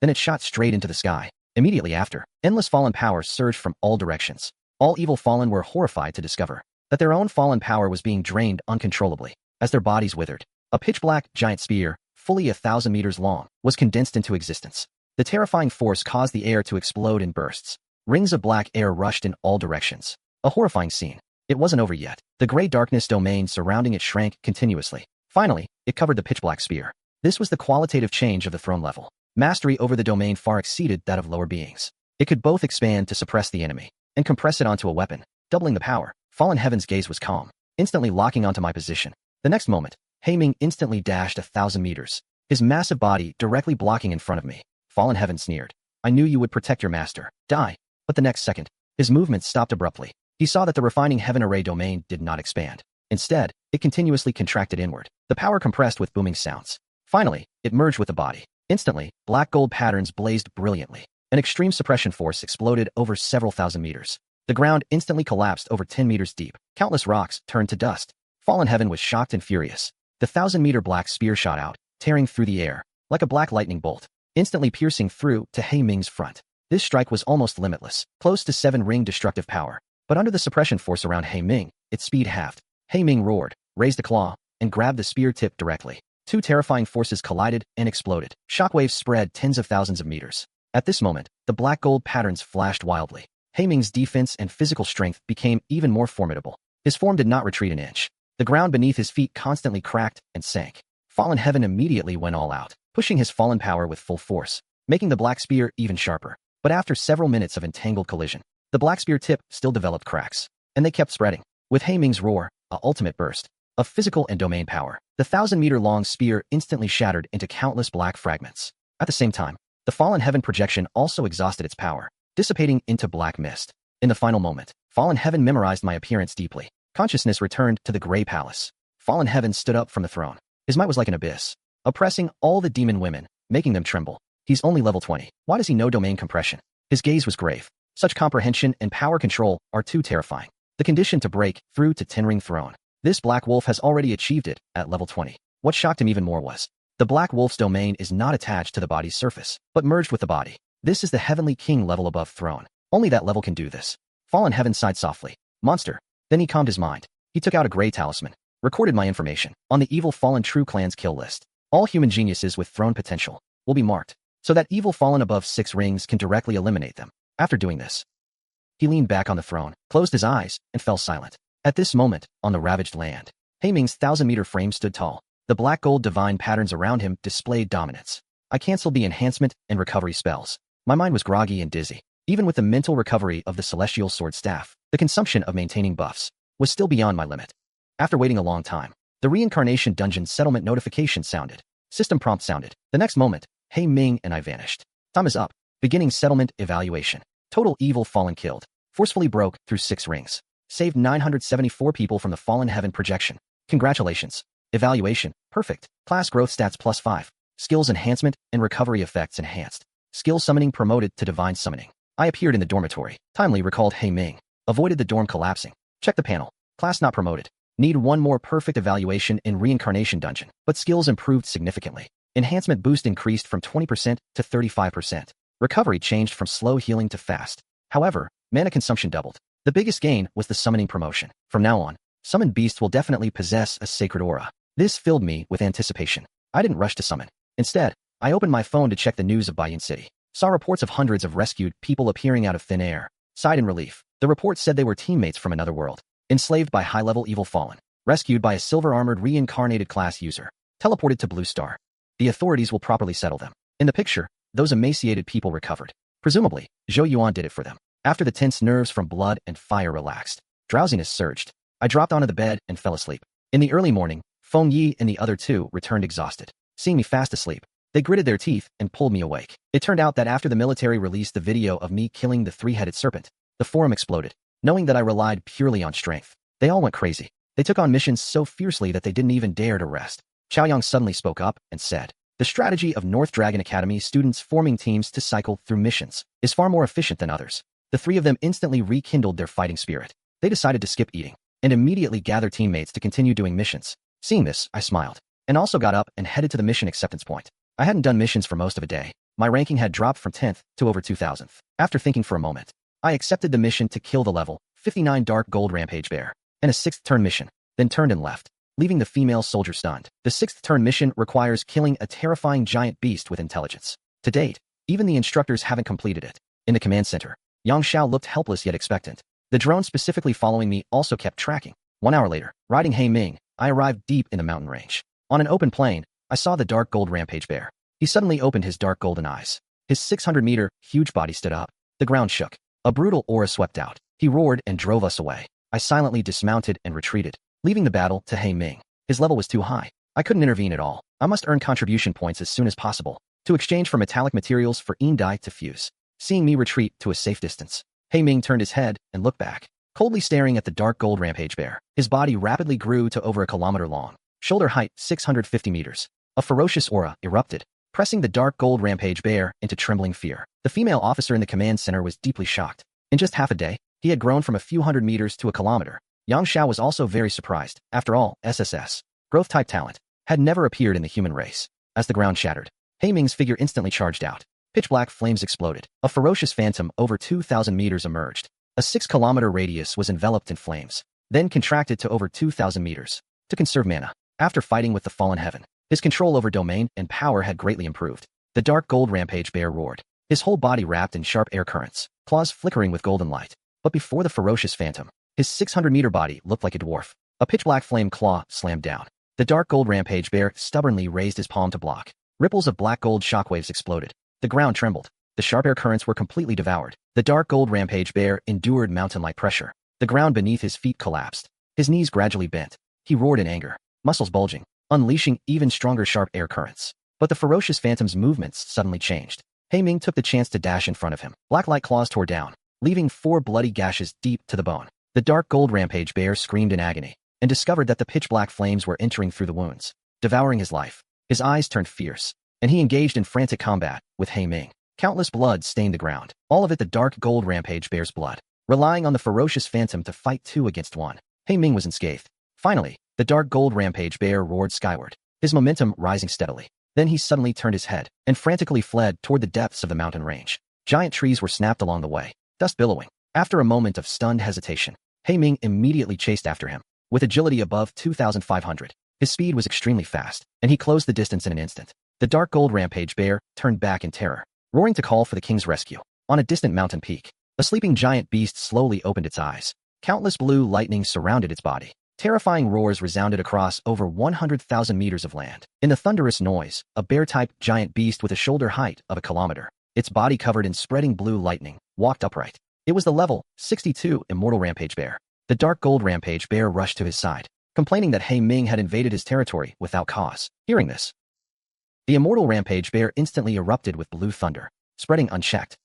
Then it shot straight into the sky. Immediately after, endless fallen power surged from all directions. All evil fallen were horrified to discover that their own fallen power was being drained uncontrollably as their bodies withered. A pitch-black giant spear, fully 1,000 meters long, was condensed into existence. The terrifying force caused the air to explode in bursts. Rings of black air rushed in all directions. A horrifying scene. It wasn't over yet. The gray darkness domain surrounding it shrank continuously. Finally, it covered the pitch-black spear. This was the qualitative change of the throne level. Mastery over the domain far exceeded that of lower beings. It could both expand to suppress the enemy and compress it onto a weapon, doubling the power. Fallen heaven's gaze was calm, instantly locking onto my position. The next moment, Heiming instantly dashed 1,000 meters, his massive body directly blocking in front of me. Fallen heaven sneered. I knew you would protect your master. Die. But the next second, his movement stopped abruptly. He saw that the refining heaven array domain did not expand. Instead, it continuously contracted inward. The power compressed with booming sounds. Finally, it merged with the body. Instantly, black gold patterns blazed brilliantly. An extreme suppression force exploded over several thousand meters. The ground instantly collapsed over 10 meters deep. Countless rocks turned to dust. Fallen heaven was shocked and furious. The 1,000-meter black spear shot out, tearing through the air, like a black lightning bolt, instantly piercing through to Heiming's front. This strike was almost limitless, close to 7-ring destructive power. But under the suppression force around Heiming, its speed halved. Heiming roared, raised a claw, and grabbed the spear tip directly. 2 terrifying forces collided and exploded. Shockwaves spread tens of thousands of meters. At this moment, the black gold patterns flashed wildly. Heiming's defense and physical strength became even more formidable. His form did not retreat an inch. The ground beneath his feet constantly cracked and sank. Fallen heaven immediately went all out, pushing his fallen power with full force, making the black spear even sharper. But after several minutes of entangled collision, the black spear tip still developed cracks, and they kept spreading. With Heiming's roar, a ultimate burst of physical and domain power, the 1,000-meter-long spear instantly shattered into countless black fragments. At the same time, the fallen heaven projection also exhausted its power, dissipating into black mist. In the final moment, fallen heaven memorized my appearance deeply. Consciousness returned to the gray palace. Fallen heaven stood up from the throne. His might was like an abyss, oppressing all the demon women, making them tremble. He's only level 20. Why does he know domain compression? His gaze was grave. Such comprehension and power control are too terrifying. The condition to break through to 10-ring throne. This black wolf has already achieved it at level 20. What shocked him even more was, the black wolf's domain is not attached to the body's surface, but merged with the body. This is the heavenly king level above throne. Only that level can do this. Fallen heaven sighed softly. Monster. Then he calmed his mind. He took out a gray talisman, recorded my information on the evil fallen true clan's kill list. All human geniuses with throne potential will be marked, so that evil fallen above 6 rings can directly eliminate them. After doing this, he leaned back on the throne, closed his eyes, and fell silent. At this moment, on the ravaged land, Heiming's 1,000-meter frame stood tall. The black gold divine patterns around him displayed dominance. I canceled the enhancement and recovery spells. My mind was groggy and dizzy. Even with the mental recovery of the celestial sword staff, the consumption of maintaining buffs was still beyond my limit. After waiting a long time, the Reincarnation Dungeon settlement notification sounded. System prompt sounded. The next moment, Heiming and I vanished. Time is up. Beginning settlement evaluation. Total evil fallen killed. Forcefully broke through 6 rings. Saved 974 people from the fallen heaven projection. Congratulations. Evaluation. Perfect. Class growth stats +5. Skills enhancement and recovery effects enhanced. Skill summoning promoted to divine summoning. I appeared in the dormitory. Timely recalled Heiming. Avoided the dorm collapsing. Check the panel. Class not promoted. Need one more perfect evaluation in Reincarnation Dungeon, but skills improved significantly. Enhancement boost increased from 20% to 35%. Recovery changed from slow healing to fast. However, mana consumption doubled. The biggest gain was the summoning promotion. From now on, summoned beasts will definitely possess a sacred aura. This filled me with anticipation. I didn't rush to summon. Instead, I opened my phone to check the news of Bayan City. Saw reports of hundreds of rescued people appearing out of thin air. Sighed in relief. The report said they were teammates from another world. Enslaved by high-level evil fallen. Rescued by a silver-armored reincarnated class user. Teleported to Blue Star. The authorities will properly settle them. In the picture, those emaciated people recovered. Presumably, Zhou Yuan did it for them. After the tense nerves from blood and fire relaxed, drowsiness surged. I dropped onto the bed and fell asleep. In the early morning, Feng Yi and the other two returned exhausted. Seeing me fast asleep, they gritted their teeth and pulled me awake. It turned out that after the military released the video of me killing the three-headed serpent, the forum exploded. Knowing that I relied purely on strength, they all went crazy. They took on missions so fiercely that they didn't even dare to rest. Chaoyang suddenly spoke up and said, "The strategy of North Dragon Academy students forming teams to cycle through missions is far more efficient than others." The three of them instantly rekindled their fighting spirit. They decided to skip eating and immediately gather teammates to continue doing missions. Seeing this, I smiled and also got up and headed to the mission acceptance point. I hadn't done missions for most of a day. My ranking had dropped from 10th to over 2000th. After thinking for a moment, I accepted the mission to kill the level 59 Dark Gold Rampage Bear and a 6th turn mission, then turned and left, leaving the female soldier stunned. The 6th turn mission requires killing a terrifying giant beast with intelligence. To date, even the instructors haven't completed it. In the command center, Yang Xiao looked helpless yet expectant. The drone specifically following me also kept tracking. 1 hour later, riding He Ming, I arrived deep in the mountain range. On an open plain, I saw the Dark Gold Rampage Bear. He suddenly opened his dark golden eyes. His 600-meter, huge body stood up. The ground shook. A brutal aura swept out. He roared and drove us away. I silently dismounted and retreated, leaving the battle to He Ming. His level was too high. I couldn't intervene at all. I must earn contribution points as soon as possible to exchange for metallic materials for dye to fuse. Seeing me retreat to a safe distance, He Ming turned his head and looked back, coldly staring at the Dark Gold Rampage Bear. His body rapidly grew to over a kilometer long, shoulder height 650 meters. A ferocious aura erupted, pressing the Dark Gold Rampage Bear into trembling fear. The female officer in the command center was deeply shocked. In just half a day, he had grown from a few hundred meters to a kilometer. Yang Xiao was also very surprised. After all, SSS, growth-type talent, had never appeared in the human race. As the ground shattered, He Ming's figure instantly charged out. Pitch-black flames exploded. A ferocious phantom over 2,000 meters emerged. A 6-kilometer radius was enveloped in flames, then contracted to over 2,000 meters. To conserve mana, after fighting with the fallen heaven, his control over domain and power had greatly improved. The Dark Gold Rampage Bear roared, his whole body wrapped in sharp air currents, claws flickering with golden light. But before the ferocious phantom, his 600-meter body looked like a dwarf. A pitch-black flame claw slammed down. The Dark Gold Rampage Bear stubbornly raised his palm to block. Ripples of black gold shockwaves exploded. The ground trembled. The sharp air currents were completely devoured. The Dark Gold Rampage Bear endured mountain-like pressure. The ground beneath his feet collapsed. His knees gradually bent. He roared in anger, muscles bulging, unleashing even stronger sharp air currents. But the ferocious phantom's movements suddenly changed. He Ming took the chance to dash in front of him. Black light claws tore down, leaving 4 bloody gashes deep to the bone. The Dark Gold Rampage Bear screamed in agony and discovered that the pitch-black flames were entering through the wounds, devouring his life. His eyes turned fierce, and he engaged in frantic combat with He Ming. Countless blood stained the ground, all of it the Dark Gold Rampage Bear's blood. Relying on the ferocious phantom to fight 2 against 1, He Ming was unscathed. Finally, the Dark Gold Rampage Bear roared skyward, his momentum rising steadily. Then he suddenly turned his head and frantically fled toward the depths of the mountain range. Giant trees were snapped along the way, dust billowing. After a moment of stunned hesitation, He Ming immediately chased after him. With agility above 2,500, his speed was extremely fast, and he closed the distance in an instant. The Dark Gold Rampage Bear turned back in terror, roaring to call for the king's rescue. On a distant mountain peak, a sleeping giant beast slowly opened its eyes. Countless blue lightning surrounded its body. Terrifying roars resounded across over 100,000 meters of land. In the thunderous noise, a bear-type giant beast with a shoulder height of a kilometer, its body covered in spreading blue lightning, walked upright. It was the level 62 Immortal Rampage Bear. The Dark Gold Rampage Bear rushed to his side, complaining that He Ming had invaded his territory without cause. Hearing this, the Immortal Rampage Bear instantly erupted with blue thunder, spreading unchecked.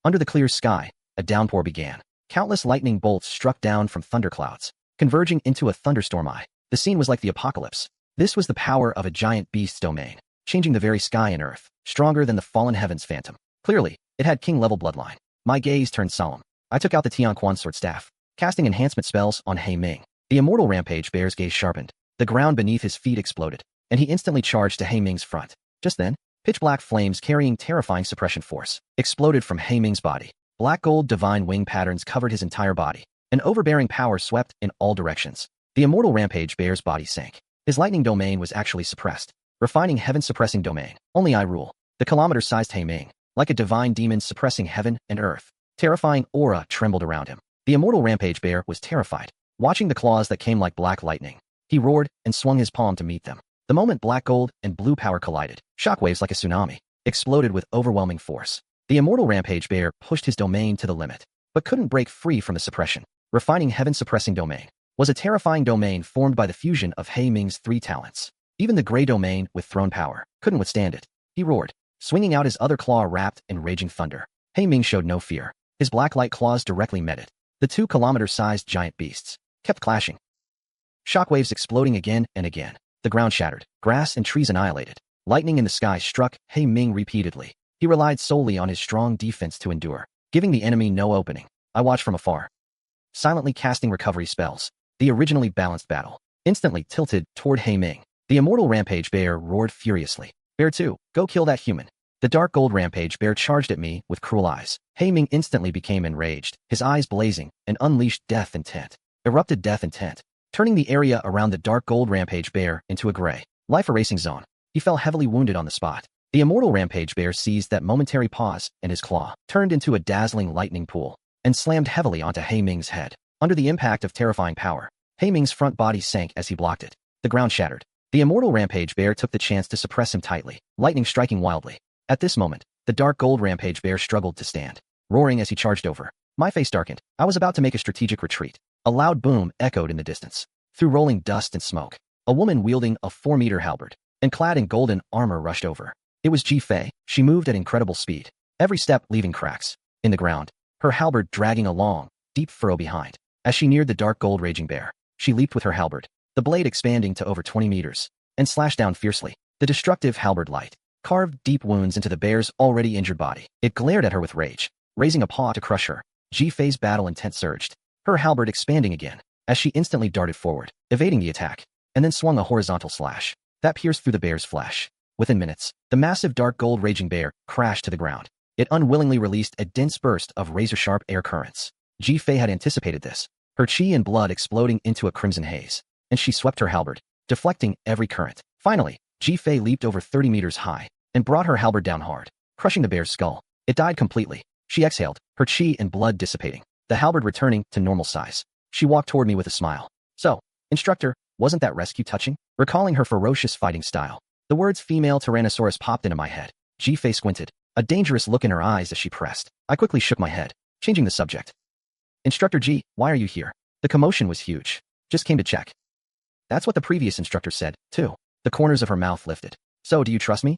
Under the clear sky, a downpour began. Countless lightning bolts struck down from thunderclouds, converging into a thunderstorm eye. The scene was like the apocalypse. This was the power of a giant beast's domain, changing the very sky and earth, stronger than the fallen heaven's phantom. Clearly, it had king-level bloodline. My gaze turned solemn. I took out the Tianquan sword staff, casting enhancement spells on He Ming. The Immortal Rampage Bear's gaze sharpened. The ground beneath his feet exploded, and he instantly charged to He Ming's front. Just then, pitch-black flames carrying terrifying suppression force exploded from He Ming's body. Black gold divine wing patterns covered his entire body. An overbearing power swept in all directions. The Immortal Rampage Bear's body sank. His lightning domain was actually suppressed, refining heaven-suppressing domain. Only I rule. The kilometer-sized He Ming, like a divine demon suppressing heaven and earth. Terrifying aura trembled around him. The Immortal Rampage Bear was terrified, watching the claws that came like black lightning. He roared and swung his palm to meet them. The moment black gold and blue power collided, shockwaves like a tsunami exploded with overwhelming force. The Immortal Rampage Bear pushed his domain to the limit. but couldn't break free from the suppression. Refining Heaven Suppressing Domain was a terrifying domain formed by the fusion of He Ming's 3 talents. Even the gray domain with throne power couldn't withstand it. He roared, swinging out his other claw wrapped in raging thunder. He Ming showed no fear. His black-light claws directly met it. The 2-kilometer-sized giant beasts kept clashing, shockwaves exploding again and again. The ground shattered, grass and trees annihilated. Lightning in the sky struck He Ming repeatedly. He relied solely on his strong defense to endure, giving the enemy no opening. I watched from afar, silently casting recovery spells. The originally balanced battle instantly tilted toward He Ming. The immortal Rampage Bear roared furiously. Bear 2, go kill that human. The dark gold Rampage Bear charged at me with cruel eyes. He Ming instantly became enraged, his eyes blazing, and unleashed death intent. Erupted death intent, turning the area around the dark gold Rampage Bear into a gray, life-erasing zone. He fell heavily wounded on the spot. The immortal Rampage Bear seized that momentary pause, and his claw turned into a dazzling lightning pool and slammed heavily onto He Ming's head. Under the impact of terrifying power, He Ming's front body sank as he blocked it. The ground shattered. The immortal Rampage Bear took the chance to suppress him tightly, lightning striking wildly. At this moment, the dark gold Rampage Bear struggled to stand, roaring as he charged over. My face darkened. I was about to make a strategic retreat. A loud boom echoed in the distance. Through rolling dust and smoke, a woman wielding a 4-meter halberd and clad in golden armor rushed over. It was Ji Fei. She moved at incredible speed, every step leaving cracks in the ground, her halberd dragging a long, deep furrow behind. As she neared the dark gold raging bear, she leaped with her halberd, the blade expanding to over 20 meters, and slashed down fiercely. The destructive halberd light carved deep wounds into the bear's already injured body. It glared at her with rage, raising a paw to crush her. Ji Fei's battle intent surged, her halberd expanding again, as she instantly darted forward, evading the attack, and then swung a horizontal slash that pierced through the bear's flesh. Within minutes, the massive dark gold raging bear crashed to the ground. It unwillingly released a dense burst of razor-sharp air currents. Ji Fei had anticipated this, her chi and blood exploding into a crimson haze, and she swept her halberd, deflecting every current. Finally, Ji Fei leaped over 30 meters high and brought her halberd down hard, crushing the bear's skull. It died completely. She exhaled, her chi and blood dissipating, the halberd returning to normal size. She walked toward me with a smile. So, instructor, wasn't that rescue touching? Recalling her ferocious fighting style, the words female Tyrannosaurus popped into my head. Ji Fei squinted, a dangerous look in her eyes as she pressed. I quickly shook my head, changing the subject. Instructor Ji, why are you here? The commotion was huge. Just came to check. That's what the previous instructor said, too. The corners of her mouth lifted. So, do you trust me?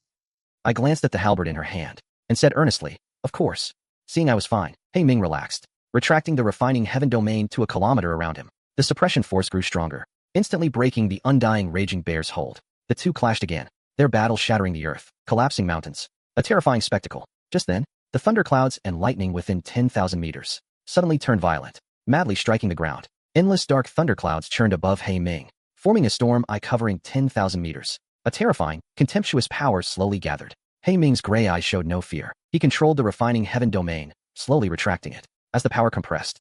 I glanced at the halberd in her hand and said earnestly, of course. Seeing I was fine, He Ming relaxed, retracting the refining heaven domain to a kilometer around him. The suppression force grew stronger, instantly breaking the undying raging bear's hold. The two clashed again, their battle shattering the earth, collapsing mountains. A terrifying spectacle. Just then, the thunderclouds and lightning within 10,000 meters suddenly turned violent, madly striking the ground. Endless dark thunderclouds churned above He Ming, forming a storm eye covering 10,000 meters. A terrifying, contemptuous power slowly gathered. He Ming's gray eyes showed no fear. He controlled the refining heaven domain, slowly retracting it. As the power compressed,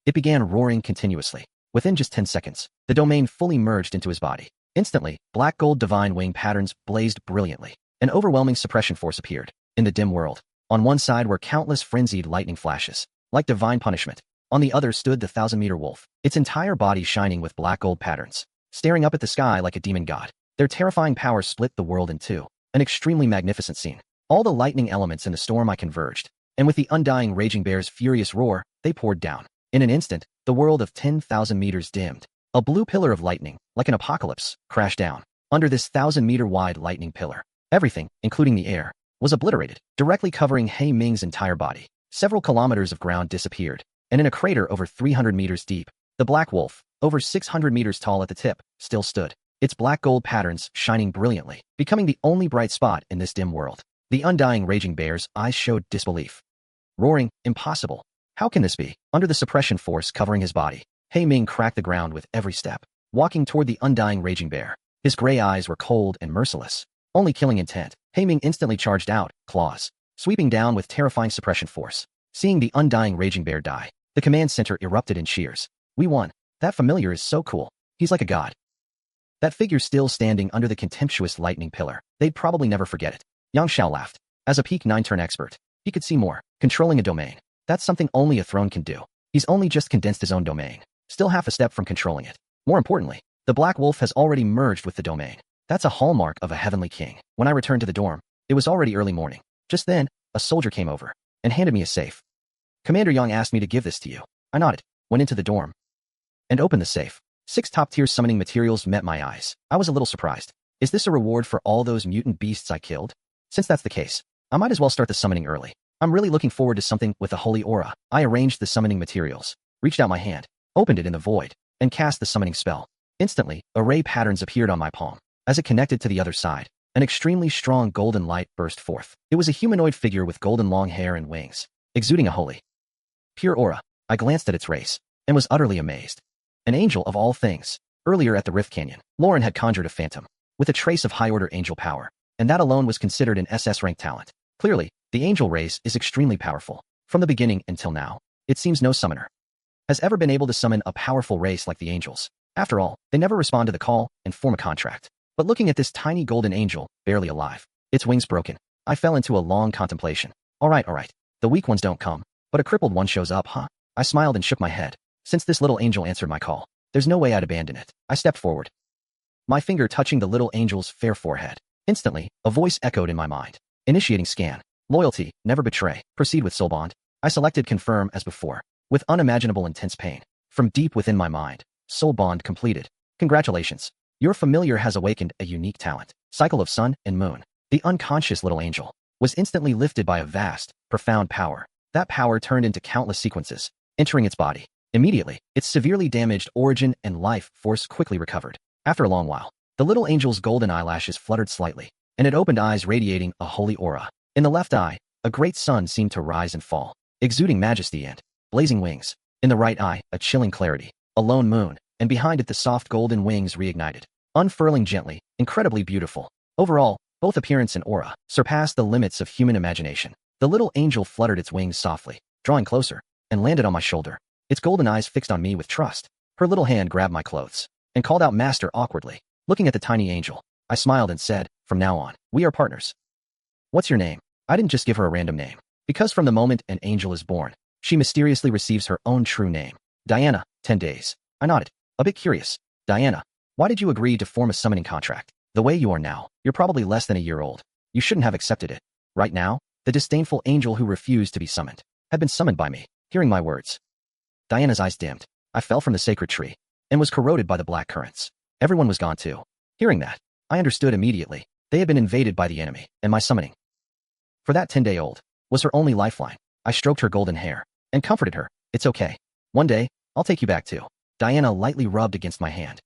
it began roaring continuously. Within just 10 seconds, the domain fully merged into his body. Instantly, black gold divine wing patterns blazed brilliantly. An overwhelming suppression force appeared. In the dim world, on one side were countless frenzied lightning flashes, like divine punishment. On the other stood the 1,000-meter wolf, its entire body shining with black gold patterns, staring up at the sky like a demon god. Their terrifying power split the world in two. An extremely magnificent scene. All the lightning elements in the storm eye converged, and with the undying raging bear's furious roar, they poured down. In an instant, the world of 10,000 meters dimmed. A blue pillar of lightning, like an apocalypse, crashed down. Under this 1,000-meter wide lightning pillar, everything, including the air, was obliterated, directly covering He Ming's entire body. Several kilometers of ground disappeared, and in a crater over 300 meters deep, the black wolf, over 600 meters tall at the tip, still stood, its black gold patterns shining brilliantly, becoming the only bright spot in this dim world. The undying raging bear's eyes showed disbelief. Roaring, impossible. How can this be? Under the suppression force covering his body, He Ming cracked the ground with every step, walking toward the undying raging bear. His gray eyes were cold and merciless, only killing intent. He Ming instantly charged out, claws, sweeping down with terrifying suppression force. Seeing the undying raging bear die, the command center erupted in cheers. We won. That familiar is so cool. He's like a god. That figure still standing under the contemptuous lightning pillar. They'd probably never forget it. Yang Xiao laughed. As a peak 9-turn expert, he could see more. Controlling a domain. That's something only a throne can do. He's only just condensed his own domain. Still half a step from controlling it. More importantly, the black wolf has already merged with the domain. That's a hallmark of a heavenly king. When I returned to the dorm, it was already early morning. Just then, a soldier came over and handed me a safe. Commander Yang asked me to give this to you. I nodded, went into the dorm, and opened the safe. 6 top-tier summoning materials met my eyes. I was a little surprised. Is this a reward for all those mutant beasts I killed? Since that's the case, I might as well start the summoning early. I'm really looking forward to something with a holy aura. I arranged the summoning materials, reached out my hand, opened it in the void, and cast the summoning spell. Instantly, array patterns appeared on my palm. As it connected to the other side, an extremely strong golden light burst forth. It was a humanoid figure with golden long hair and wings, exuding a holy, pure aura. I glanced at its race, and was utterly amazed. An angel of all things. Earlier at the Rift Canyon, Lauren had conjured a phantom, with a trace of high-order angel power, and that alone was considered an SS-Rank talent. Clearly, the angel race is extremely powerful. From the beginning until now, it seems no summoner has ever been able to summon a powerful race like the angels. After all, they never respond to the call and form a contract. But looking at this tiny golden angel, barely alive, its wings broken, I fell into a long contemplation. All right, the weak ones don't come, but a crippled one shows up, huh? I smiled and shook my head. Since this little angel answered my call, there's no way I'd abandon it. I stepped forward, my finger touching the little angel's fair forehead. Instantly, a voice echoed in my mind. Initiating scan. Loyalty, never betray. Proceed with soul bond. I selected confirm as before, with unimaginable intense pain. From deep within my mind, soul bond completed. Congratulations. Your familiar has awakened a unique talent. Cycle of sun and moon. The unconscious little angel was instantly lifted by a vast, profound power. That power turned into countless sequences, entering its body. Immediately, its severely damaged origin and life force quickly recovered. After a long while, the little angel's golden eyelashes fluttered slightly, and it opened eyes radiating a holy aura. In the left eye, a great sun seemed to rise and fall, exuding majesty and blazing wings. In the right eye, a chilling clarity, a lone moon, and behind it the soft golden wings reignited, unfurling gently, incredibly beautiful. Overall, both appearance and aura surpassed the limits of human imagination. The little angel fluttered its wings softly, drawing closer, and landed on my shoulder. Its golden eyes fixed on me with trust. Her little hand grabbed my clothes and called out master awkwardly. Looking at the tiny angel, I smiled and said, from now on, we are partners. What's your name? I didn't just give her a random name, because from the moment an angel is born, she mysteriously receives her own true name. Diana, 10 days. I nodded, a bit curious. Diana, why did you agree to form a summoning contract? The way you are now, you're probably less than a year old. You shouldn't have accepted it. Right now, the disdainful angel who refused to be summoned had been summoned by me. Hearing my words, Diana's eyes dimmed. I fell from the sacred tree and was corroded by the black currents. Everyone was gone too. Hearing that, I understood immediately. They had been invaded by the enemy, and my summoning, for that 10-day-old, was her only lifeline. I stroked her golden hair and comforted her. It's okay. One day, I'll take you back too. Diana lightly rubbed against my hand.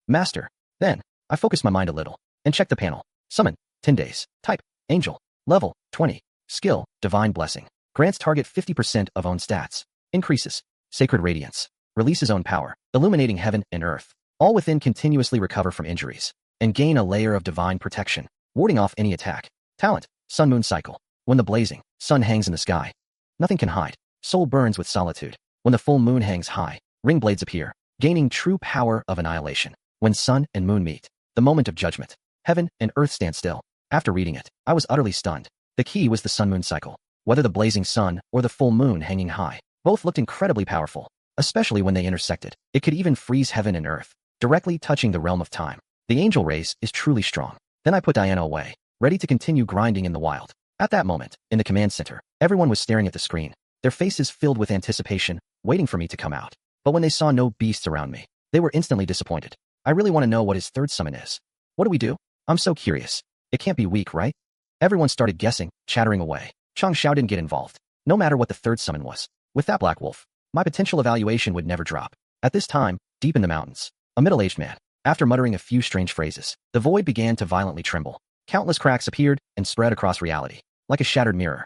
Master. Then, I focused my mind a little and checked the panel. Summon, 10 days. Type, angel. Level, 20. Skill, divine blessing. Grants target 50% of own stats. Increases, sacred radiance. Releases own power, illuminating heaven and earth. All within continuously recover from injuries and gain a layer of divine protection, warding off any attack. Talent, sun-moon cycle. When the blazing sun hangs in the sky, nothing can hide. Soul burns with solitude. When the full moon hangs high, ring blades appear, gaining true power of annihilation. When sun and moon meet, the moment of judgment, heaven and earth stand still. After reading it, I was utterly stunned. The key was the sun-moon cycle. Whether the blazing sun or the full moon hanging high, both looked incredibly powerful, especially when they intersected. It could even freeze heaven and earth, directly touching the realm of time. The angel race is truly strong. Then I put Diana away, ready to continue grinding in the wild. At that moment, in the command center, everyone was staring at the screen, their faces filled with anticipation, waiting for me to come out. But when they saw no beasts around me, they were instantly disappointed. I really want to know what his third summon is. What do we do? I'm so curious. It can't be weak, right? Everyone started guessing, chattering away. Chang Xiao didn't get involved, no matter what the third summon was. With that black wolf, my potential evaluation would never drop. At this time, deep in the mountains, a middle-aged man, after muttering a few strange phrases, the void began to violently tremble. Countless cracks appeared and spread across reality, like a shattered mirror.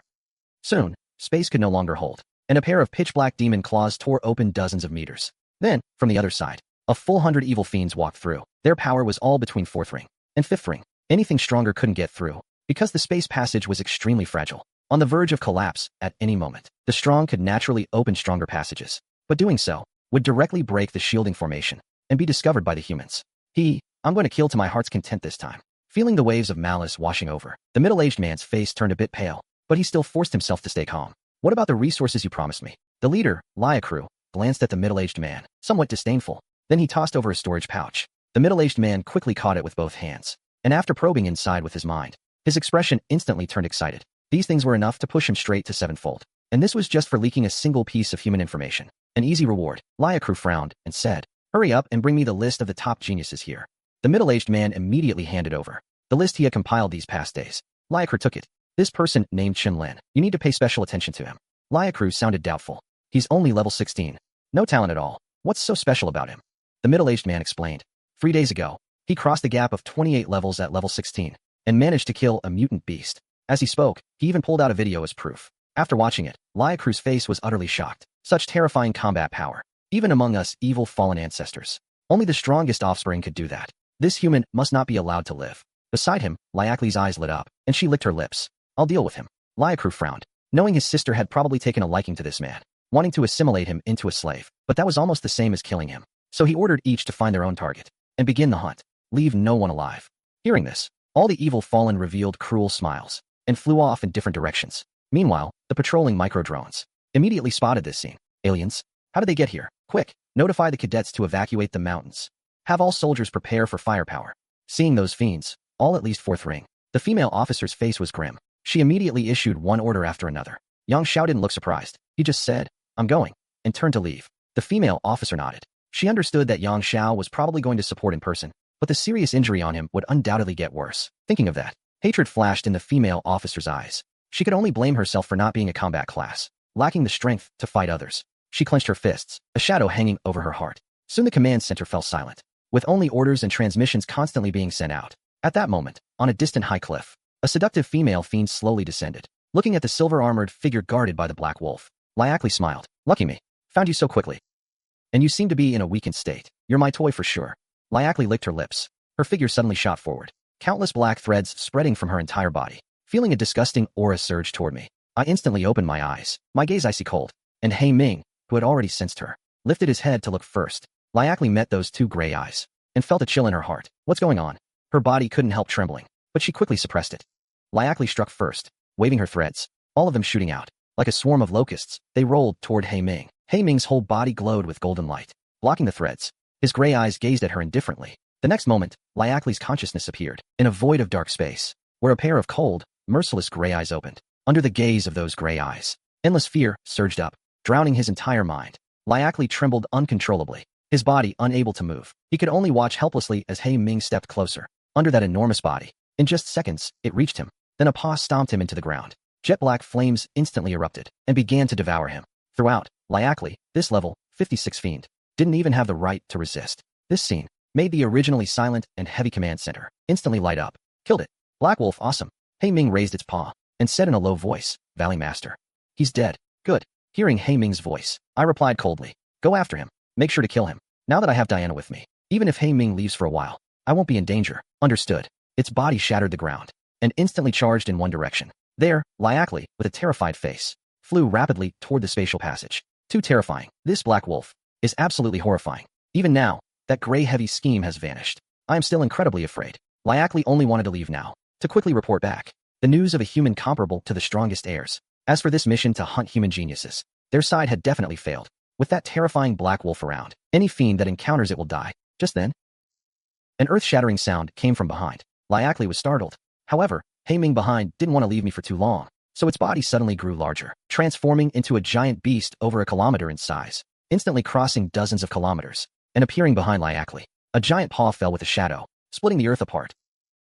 Soon, space could no longer hold, and a pair of pitch-black demon claws tore open dozens of meters. Then, from the other side, a full 100 evil fiends walked through. Their power was all between 4th ring and 5th ring. Anything stronger couldn't get through, because the space passage was extremely fragile, on the verge of collapse at any moment. The strong could naturally open stronger passages, but doing so would directly break the shielding formation and be discovered by the humans. I'm going to kill to my heart's content this time. Feeling the waves of malice washing over, the middle-aged man's face turned a bit pale, but he still forced himself to stay calm. What about the resources you promised me? The leader, Liakru, glanced at the middle-aged man, somewhat disdainful. Then he tossed over a storage pouch. The middle-aged man quickly caught it with both hands, and after probing inside with his mind, his expression instantly turned excited. These things were enough to push him straight to sevenfold. And this was just for leaking a single piece of human information. An easy reward. Liakru frowned and said, "Hurry up and bring me the list of the top geniuses here." The middle-aged man immediately handed over the list he had compiled these past days. Liakru took it. "This person named Chen Lin. You need to pay special attention to him." Liakru sounded doubtful. "He's only level 16. No talent at all. What's so special about him?" The middle-aged man explained. 3 days ago, he crossed the gap of 28 levels at level 16 and managed to kill a mutant beast. As he spoke, he even pulled out a video as proof. After watching it, Liakru's face was utterly shocked. Such terrifying combat power. Even among us evil fallen ancestors. Only the strongest offspring could do that. This human must not be allowed to live. Beside him, Liakli's eyes lit up, and she licked her lips. "I'll deal with him." Liakru frowned, knowing his sister had probably taken a liking to this man, wanting to assimilate him into a slave, but that was almost the same as killing him. So he ordered each to find their own target and begin the hunt. Leave no one alive. Hearing this, all the evil fallen revealed cruel smiles and flew off in different directions. Meanwhile, the patrolling micro-drones immediately spotted this scene. "Aliens? How did they get here? Quick, notify the cadets to evacuate the mountains. Have all soldiers prepare for firepower." Seeing those fiends, all at least fourth ring, the female officer's face was grim. She immediately issued one order after another. Yang Xiao didn't look surprised. He just said, "I'm going," and turned to leave. The female officer nodded. She understood that Yang Xiao was probably going to support in person, but the serious injury on him would undoubtedly get worse. Thinking of that, hatred flashed in the female officer's eyes. She could only blame herself for not being a combat class, lacking the strength to fight others. She clenched her fists, a shadow hanging over her heart. Soon the command center fell silent, with only orders and transmissions constantly being sent out. At that moment, on a distant high cliff, a seductive female fiend slowly descended, looking at the silver-armored figure guarded by the black wolf. Liakli smiled. "Lucky me. Found you so quickly. And you seem to be in a weakened state. You're my toy for sure." Liakli licked her lips. Her figure suddenly shot forward, countless black threads spreading from her entire body. Feeling a disgusting aura surge toward me, I instantly opened my eyes, my gaze icy cold, and He Ming, who had already sensed her, lifted his head to look first. Liakli met those two gray eyes and felt a chill in her heart. What's going on? Her body couldn't help trembling, but she quickly suppressed it. Liakli struck first, waving her threads, all of them shooting out. Like a swarm of locusts, they rolled toward He Ming. He Ming's whole body glowed with golden light, blocking the threads. His gray eyes gazed at her indifferently. The next moment, Liakli's consciousness appeared, in a void of dark space, where a pair of cold, merciless gray eyes opened. Under the gaze of those gray eyes, endless fear surged up, drowning his entire mind. Liakli trembled uncontrollably, his body unable to move. He could only watch helplessly as He Ming stepped closer, under that enormous body. In just seconds, it reached him. Then a paw stomped him into the ground. Jet black flames instantly erupted and began to devour him. Throughout, Liakli, this level 56 fiend, didn't even have the right to resist. This scene made the originally silent and heavy command center instantly light up. "Killed it. Black Wolf, awesome." He Ming raised its paw and said in a low voice, "Valley Master. He's dead. Good." Hearing He Ming's voice, I replied coldly, "Go after him. Make sure to kill him. Now that I have Diana with me, even if He Ming leaves for a while, I won't be in danger." Understood. Its body shattered the ground and instantly charged in one direction. There, Liakli, with a terrified face, flew rapidly toward the spatial passage. Too terrifying. This black wolf is absolutely horrifying. Even now, that gray heavy scheme has vanished. I am still incredibly afraid. Liakli only wanted to leave now, to quickly report back the news of a human comparable to the strongest heirs. As for this mission to hunt human geniuses, their side had definitely failed. With that terrifying black wolf around, any fiend that encounters it will die. Just then, an earth-shattering sound came from behind. Liakli was startled. However, He Ming behind didn't want to leave me for too long, so its body suddenly grew larger, transforming into a giant beast over a kilometer in size, instantly crossing dozens of kilometers, and appearing behind Liakli. A giant paw fell with a shadow, splitting the earth apart.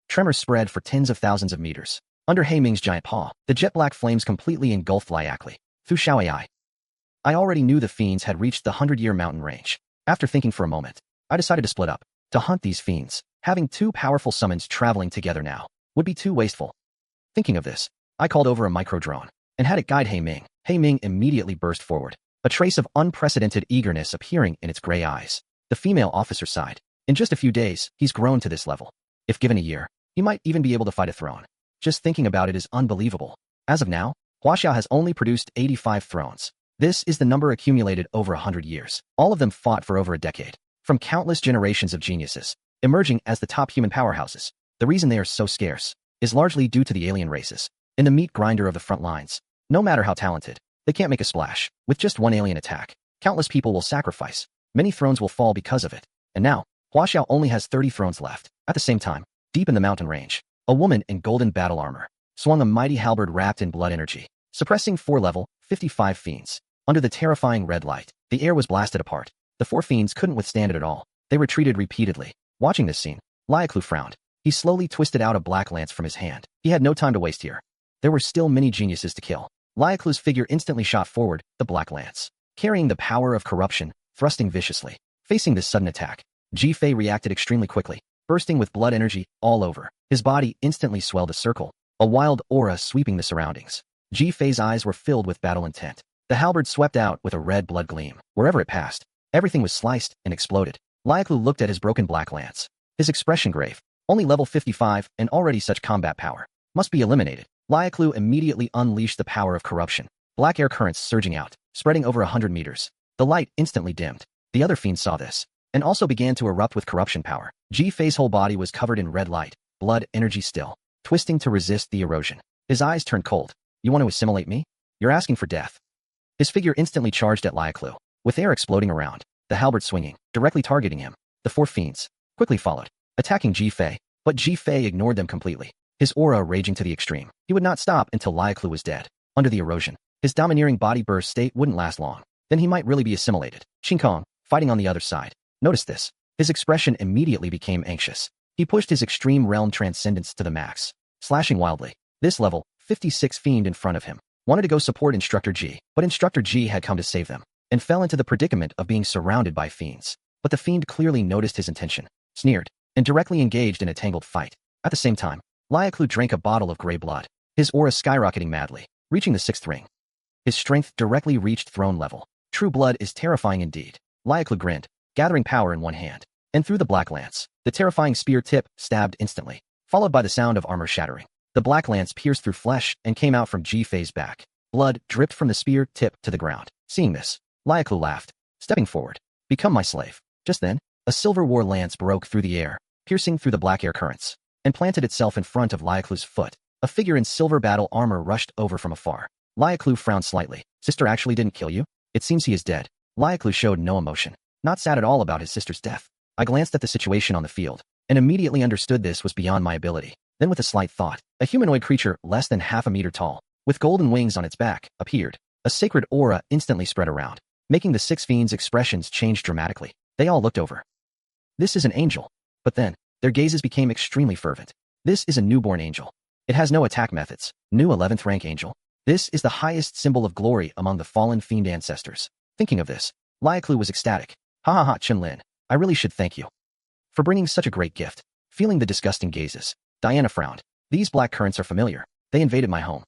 Tremors spread for tens of thousands of meters. Under He Ming's giant paw, the jet-black flames completely engulfed Liakli. Fu Shaoai. I already knew the fiends had reached the 100-year mountain range. After thinking for a moment, I decided to split up, to hunt these fiends. Having two powerful summons traveling together now would be too wasteful. Thinking of this, I called over a micro-drone and had it guide He Ming. He Ming immediately burst forward, a trace of unprecedented eagerness appearing in its gray eyes. The female officer sighed. In just a few days, he's grown to this level. If given a year, he might even be able to fight a throne. Just thinking about it is unbelievable. As of now, Huaxiao has only produced 85 thrones. This is the number accumulated over 100 years. All of them fought for over a decade, from countless generations of geniuses, emerging as the top human powerhouses. The reason they are so scarce is largely due to the alien races. In the meat grinder of the front lines, no matter how talented, they can't make a splash. With just one alien attack, countless people will sacrifice. Many thrones will fall because of it. And now, Huaxiao only has 30 thrones left. At the same time, deep in the mountain range, a woman in golden battle armor swung a mighty halberd wrapped in blood energy, suppressing 4 level 55 fiends. Under the terrifying red light, the air was blasted apart. The 4 fiends couldn't withstand it at all. They retreated repeatedly. Watching this scene, Liaklu frowned. He slowly twisted out a black lance from his hand. He had no time to waste here. There were still many geniuses to kill. Liaklu's figure instantly shot forward, the black lance, carrying the power of corruption, thrusting viciously. Facing this sudden attack, Ji-Fei reacted extremely quickly, bursting with blood energy all over. His body instantly swelled a circle, a wild aura sweeping the surroundings. Ji-Fei's eyes were filled with battle intent. The halberd swept out with a red blood gleam. Wherever it passed, everything was sliced and exploded. Liaklu looked at his broken black lance. His expression grave. Only level 55 and already such combat power. Must be eliminated. Liaklu immediately unleashed the power of corruption. Black air currents surging out, spreading over 100 meters. The light instantly dimmed. The other fiends saw this, and also began to erupt with corruption power. Ji-Fei's whole body was covered in red light, blood energy still, twisting to resist the erosion. His eyes turned cold. You want to assimilate me? You're asking for death. His figure instantly charged at Liaklu, with air exploding around, the halberd swinging, directly targeting him. The 4 fiends quickly followed, attacking Ji-Fei, but Ji-Fei ignored them completely, his aura raging to the extreme. He would not stop until Liaklu was dead. Under the erosion, his domineering body burst state wouldn't last long. Then he might really be assimilated. Qin Kong, fighting on the other side, noticed this. His expression immediately became anxious. He pushed his extreme realm transcendence to the max, slashing wildly. This level 56 fiend in front of him wanted to go support Instructor G, but Instructor G had come to save them, and fell into the predicament of being surrounded by fiends. But the fiend clearly noticed his intention, sneered, and directly engaged in a tangled fight. At the same time, Liaklu drank a bottle of gray blood, his aura skyrocketing madly, reaching the 6th ring. His strength directly reached throne level. True blood is terrifying indeed. Liaklu grinned, gathering power in one hand, and threw the black lance. The terrifying spear tip stabbed instantly, followed by the sound of armor shattering. The black lance pierced through flesh and came out from Ji-Fei's back. Blood dripped from the spear tip to the ground. Seeing this, Liaklu laughed, stepping forward. Become my slave. Just then, a silver war lance broke through the air, piercing through the black air currents, and planted itself in front of Liaklu's foot. A figure in silver battle armor rushed over from afar. Liaklu frowned slightly. Sister actually didn't kill you? It seems he is dead. Liaklu showed no emotion, not sad at all about his sister's death. I glanced at the situation on the field, and immediately understood this was beyond my ability. Then with a slight thought, a humanoid creature less than half a meter tall, with golden wings on its back, appeared. A sacred aura instantly spread around, making the 6 fiends' expressions change dramatically. They all looked over. This is an angel. But then, their gazes became extremely fervent. This is a newborn angel. It has no attack methods. New 11th rank angel. This is the highest symbol of glory among the fallen fiend ancestors. Thinking of this, Liaklu was ecstatic. Ha ha ha, Chen Lin. I really should thank you for bringing such a great gift. Feeling the disgusting gazes, Diana frowned. These black currents are familiar. They invaded my home.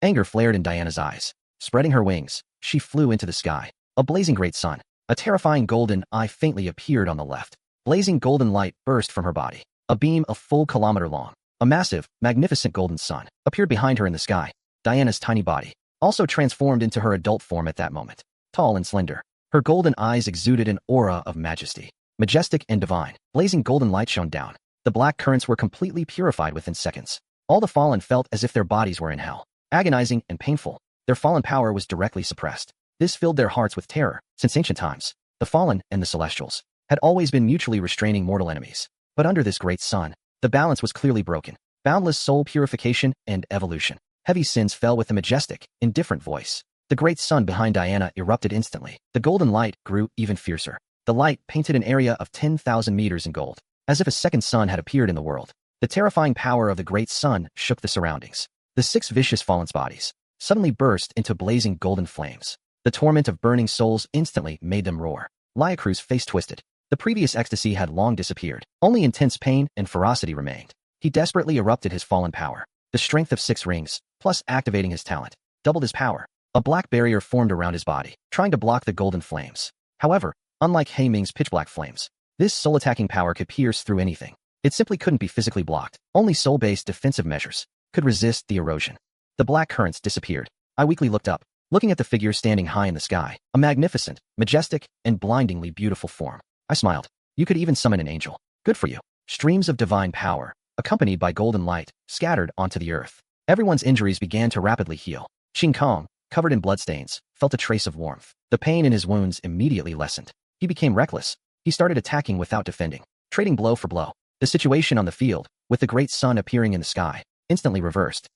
Anger flared in Diana's eyes. Spreading her wings, she flew into the sky. A blazing great sun. A terrifying golden eye faintly appeared on the left. Blazing golden light burst from her body. A beam a full kilometer long. A massive, magnificent golden sun appeared behind her in the sky. Diana's tiny body also transformed into her adult form at that moment. Tall and slender, her golden eyes exuded an aura of majesty. Majestic and divine. Blazing golden light shone down. The black currents were completely purified within seconds. All the fallen felt as if their bodies were in hell. Agonizing and painful. Their fallen power was directly suppressed. This filled their hearts with terror. Since ancient times, the fallen and the celestials had always been mutually restraining mortal enemies. But under this great sun, the balance was clearly broken. Boundless soul purification and evolution. Heavy sins fell with a majestic, indifferent voice. The great sun behind Diana erupted instantly. The golden light grew even fiercer. The light painted an area of 10,000 meters in gold, as if a second sun had appeared in the world. The terrifying power of the great sun shook the surroundings. The 6 vicious fallen's bodies suddenly burst into blazing golden flames. The torment of burning souls instantly made them roar. Liaklu's face twisted. The previous ecstasy had long disappeared. Only intense pain and ferocity remained. He desperately erupted his fallen power. The strength of 6 rings, plus activating his talent, doubled his power. A black barrier formed around his body, trying to block the golden flames. However, unlike He Ming's pitch-black flames, this soul-attacking power could pierce through anything. It simply couldn't be physically blocked. Only soul-based defensive measures could resist the erosion. The black currents disappeared. I weakly looked up, looking at the figure standing high in the sky, a magnificent, majestic, and blindingly beautiful form. I smiled. You could even summon an angel. Good for you. Streams of divine power, accompanied by golden light, scattered onto the earth. Everyone's injuries began to rapidly heal. Qin Kong, covered in bloodstains, felt a trace of warmth. The pain in his wounds immediately lessened. He became reckless. He started attacking without defending, trading blow for blow. The situation on the field, with the great sun appearing in the sky, instantly reversed.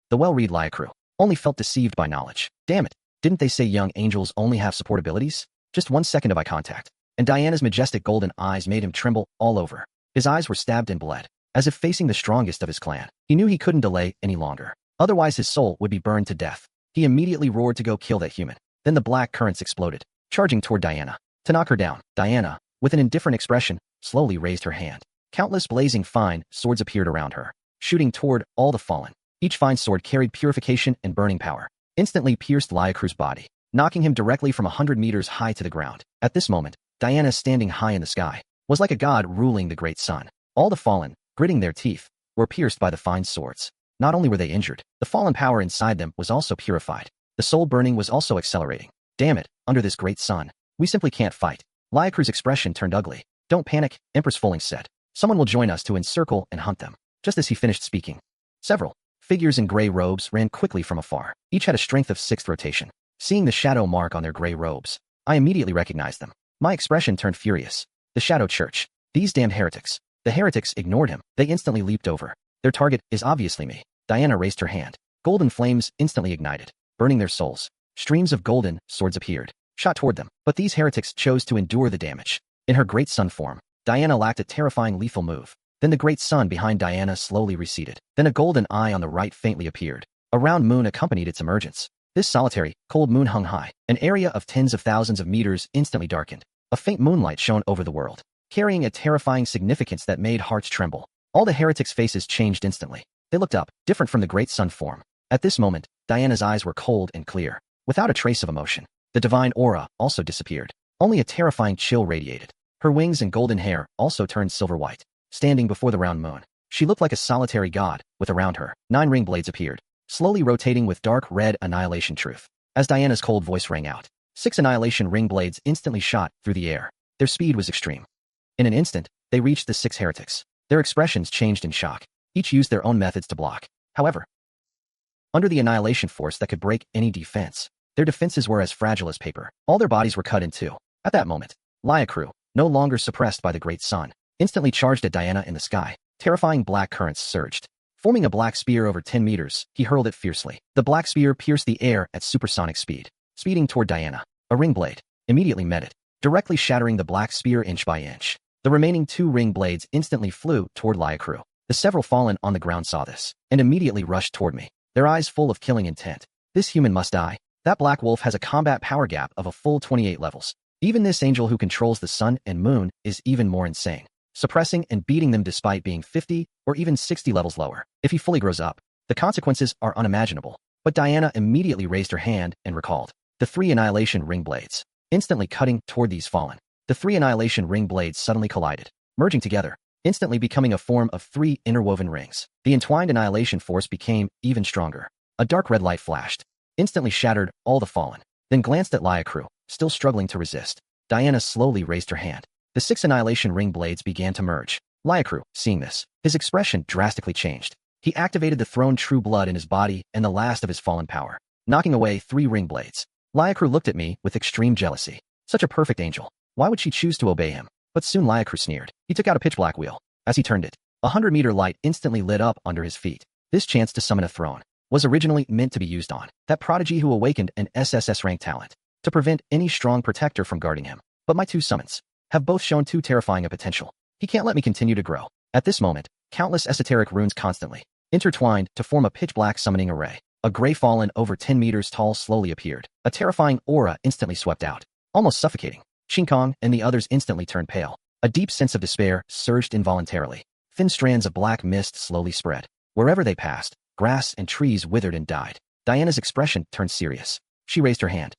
The well-read Liaklu only felt deceived by knowledge. Damn it. Didn't they say young angels only have support abilities? Just 1 second of eye contact, and Diana's majestic golden eyes made him tremble all over. His eyes were stabbed and bled, as if facing the strongest of his clan. He knew he couldn't delay any longer. Otherwise his soul would be burned to death. He immediately roared to go kill that human. Then the black currents exploded, charging toward Diana. To knock her down, Diana, with an indifferent expression, slowly raised her hand. Countless blazing fine swords appeared around her, shooting toward all the fallen. Each fine sword carried purification and burning power. Instantly pierced Liacru's body, knocking him directly from 100 meters high to the ground. At this moment, Diana, standing high in the sky, was like a god ruling the great sun. All the fallen, gritting their teeth, were pierced by the fine swords. Not only were they injured, the fallen power inside them was also purified. The soul burning was also accelerating. Damn it, under this great sun, we simply can't fight. Liacru's expression turned ugly. Don't panic, Empress Fulling said. Someone will join us to encircle and hunt them. Just as he finished speaking, several figures in gray robes ran quickly from afar. Each had a strength of 6th rotation. Seeing the shadow mark on their gray robes, I immediately recognized them. My expression turned furious. The Shadow Church. These damned heretics. The heretics ignored him. They instantly leaped over. Their target is obviously me. Diana raised her hand. Golden flames instantly ignited, burning their souls. Streams of golden swords appeared, shot toward them. But these heretics chose to endure the damage. In her great sun form, Diana lacked a terrifying lethal move. Then the great sun behind Diana slowly receded. Then a golden eye on the right faintly appeared. A round moon accompanied its emergence. This solitary, cold moon hung high. An area of tens of thousands of meters instantly darkened. A faint moonlight shone over the world, carrying a terrifying significance that made hearts tremble. All the heretics' faces changed instantly. They looked up, different from the great sun form. At this moment, Diana's eyes were cold and clear, without a trace of emotion. The divine aura also disappeared. Only a terrifying chill radiated. Her wings and golden hair also turned silver white. Standing before the round moon, she looked like a solitary god, with around her 9 ring blades appeared, slowly rotating with dark red annihilation truth. As Diana's cold voice rang out, 6 annihilation ring blades instantly shot through the air. Their speed was extreme. In an instant, they reached the 6 heretics. Their expressions changed in shock. Each used their own methods to block. However, under the annihilation force that could break any defense, their defenses were as fragile as paper. All their bodies were cut in two. At that moment, Liacru, no longer suppressed by the great sun, instantly charged at Diana in the sky. Terrifying black currents surged. Forming a black spear over 10 meters, he hurled it fiercely. The black spear pierced the air at supersonic speed, speeding toward Diana. A ring blade immediately met it, directly shattering the black spear inch by inch. The remaining 2 ring blades instantly flew toward Liacru. The several fallen on the ground saw this, and immediately rushed toward me, their eyes full of killing intent. This human must die. That black wolf has a combat power gap of a full 28 levels. Even this angel who controls the sun and moon is even more insane, suppressing and beating them despite being 50 or even 60 levels lower. If he fully grows up, the consequences are unimaginable. But Diana immediately raised her hand and recalled the 3 annihilation ring blades, instantly cutting toward these fallen. The 3 annihilation ring blades suddenly collided, merging together, instantly becoming a form of 3 interwoven rings. The entwined annihilation force became even stronger. A dark red light flashed, instantly shattered all the fallen, then glanced at Liacru, still struggling to resist. Diana slowly raised her hand. The 6 annihilation ring blades began to merge. Liacru, seeing this, his expression drastically changed. He activated the throne true blood in his body and the last of his fallen power, knocking away 3 ring blades. Liacru looked at me with extreme jealousy. Such a perfect angel. Why would she choose to obey him? But soon Liacru sneered. He took out a pitch black wheel. As he turned it, a 100-meter light instantly lit up under his feet. This chance to summon a throne was originally meant to be used on that prodigy who awakened an SSS-Rank talent to prevent any strong protector from guarding him. But my 2 summons have both shown too terrifying a potential. He can't let me continue to grow. At this moment, countless esoteric runes constantly intertwined to form a pitch-black summoning array. A gray fallen over 10 meters tall slowly appeared. A terrifying aura instantly swept out, almost suffocating. Shin Kong and the others instantly turned pale. A deep sense of despair surged involuntarily. Thin strands of black mist slowly spread. Wherever they passed, grass and trees withered and died. Diana's expression turned serious. She raised her hand.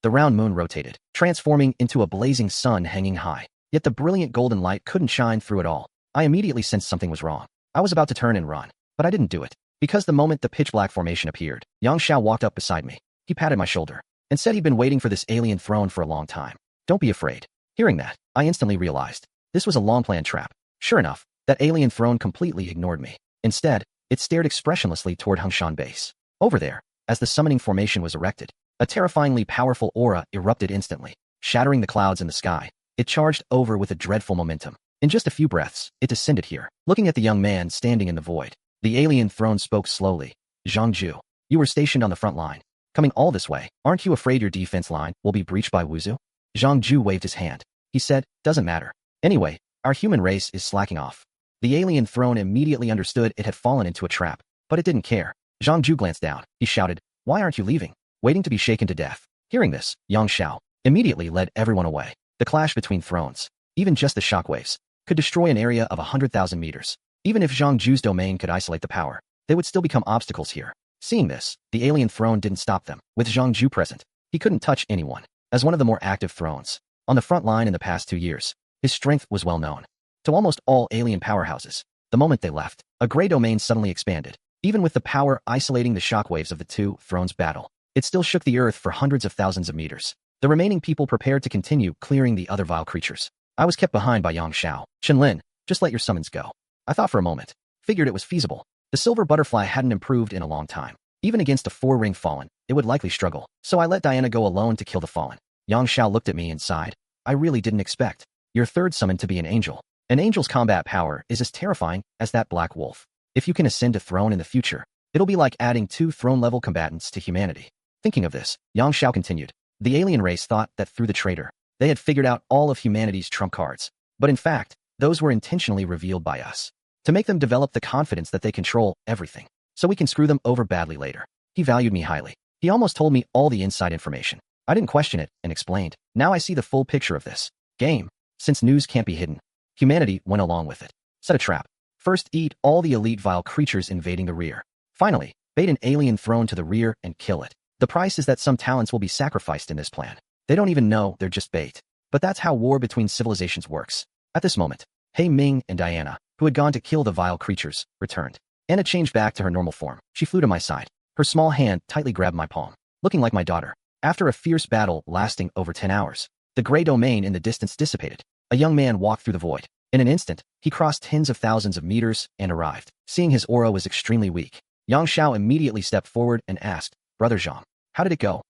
The round moon rotated, transforming into a blazing sun hanging high. Yet the brilliant golden light couldn't shine through it all. I immediately sensed something was wrong. I was about to turn and run, but I didn't do it. Because the moment the pitch-black formation appeared, Yang Xiao walked up beside me. He patted my shoulder and said he'd been waiting for this alien throne for a long time. Don't be afraid. Hearing that, I instantly realized this was a long-planned trap. Sure enough, that alien throne completely ignored me. Instead, it stared expressionlessly toward Hungshan base. Over there, as the summoning formation was erected, a terrifyingly powerful aura erupted instantly, shattering the clouds in the sky. It charged over with a dreadful momentum. In just a few breaths, it descended here. Looking at the young man standing in the void, the alien throne spoke slowly. Zhangju, you were stationed on the front line. Coming all this way, aren't you afraid your defense line will be breached by Wuzu? Zhang Ju waved his hand. He said, doesn't matter. Anyway, our human race is slacking off. The alien throne immediately understood it had fallen into a trap, but it didn't care. Zhang Ju glanced down. He shouted, why aren't you leaving? Waiting to be shaken to death. Hearing this, Yang Xiao immediately led everyone away. The clash between thrones, even just the shockwaves, could destroy an area of 100,000 meters. Even if Zhang Ju's domain could isolate the power, they would still become obstacles here. Seeing this, the alien throne didn't stop them. With Zhang Ju present, he couldn't touch anyone. As one of the more active thrones on the front line in the past 2 years, his strength was well known to almost all alien powerhouses. The moment they left, a gray domain suddenly expanded. Even with the power isolating the shockwaves of the two thrones' battle, it still shook the earth for hundreds of thousands of meters. The remaining people prepared to continue clearing the other vile creatures. I was kept behind by Yang Xiao. Chen Lin, just let your summons go. I thought for a moment. Figured it was feasible. The silver butterfly hadn't improved in a long time. Even against a 4-ring fallen, it would likely struggle. So I let Diana go alone to kill the fallen. Yang Xiao looked at me and sighed. I really didn't expect your third summon to be an angel. An angel's combat power is as terrifying as that black wolf. If you can ascend a throne in the future, it'll be like adding 2 throne-level combatants to humanity. Thinking of this, Yang Xiao continued. The alien race thought that through the traitor, they had figured out all of humanity's trump cards. But in fact, those were intentionally revealed by us to make them develop the confidence that they control everything, so we can screw them over badly later. He valued me highly. He almost told me all the inside information. I didn't question it and explained. Now I see the full picture of this game. Since news can't be hidden, humanity went along with it. Set a trap. First, eat all the elite vile creatures invading the rear. Finally, bait an alien throne to the rear and kill it. The price is that some talents will be sacrificed in this plan. They don't even know they're just bait. But that's how war between civilizations works. At this moment, He Ming and Diana, who had gone to kill the vile creatures, returned. Anna changed back to her normal form. She flew to my side. Her small hand tightly grabbed my palm, looking like my daughter. After a fierce battle lasting over 10 hours, the gray domain in the distance dissipated. A young man walked through the void. In an instant, he crossed tens of thousands of meters and arrived. Seeing his aura was extremely weak, Yang Xiao immediately stepped forward and asked, Brother Zhang, how did it go?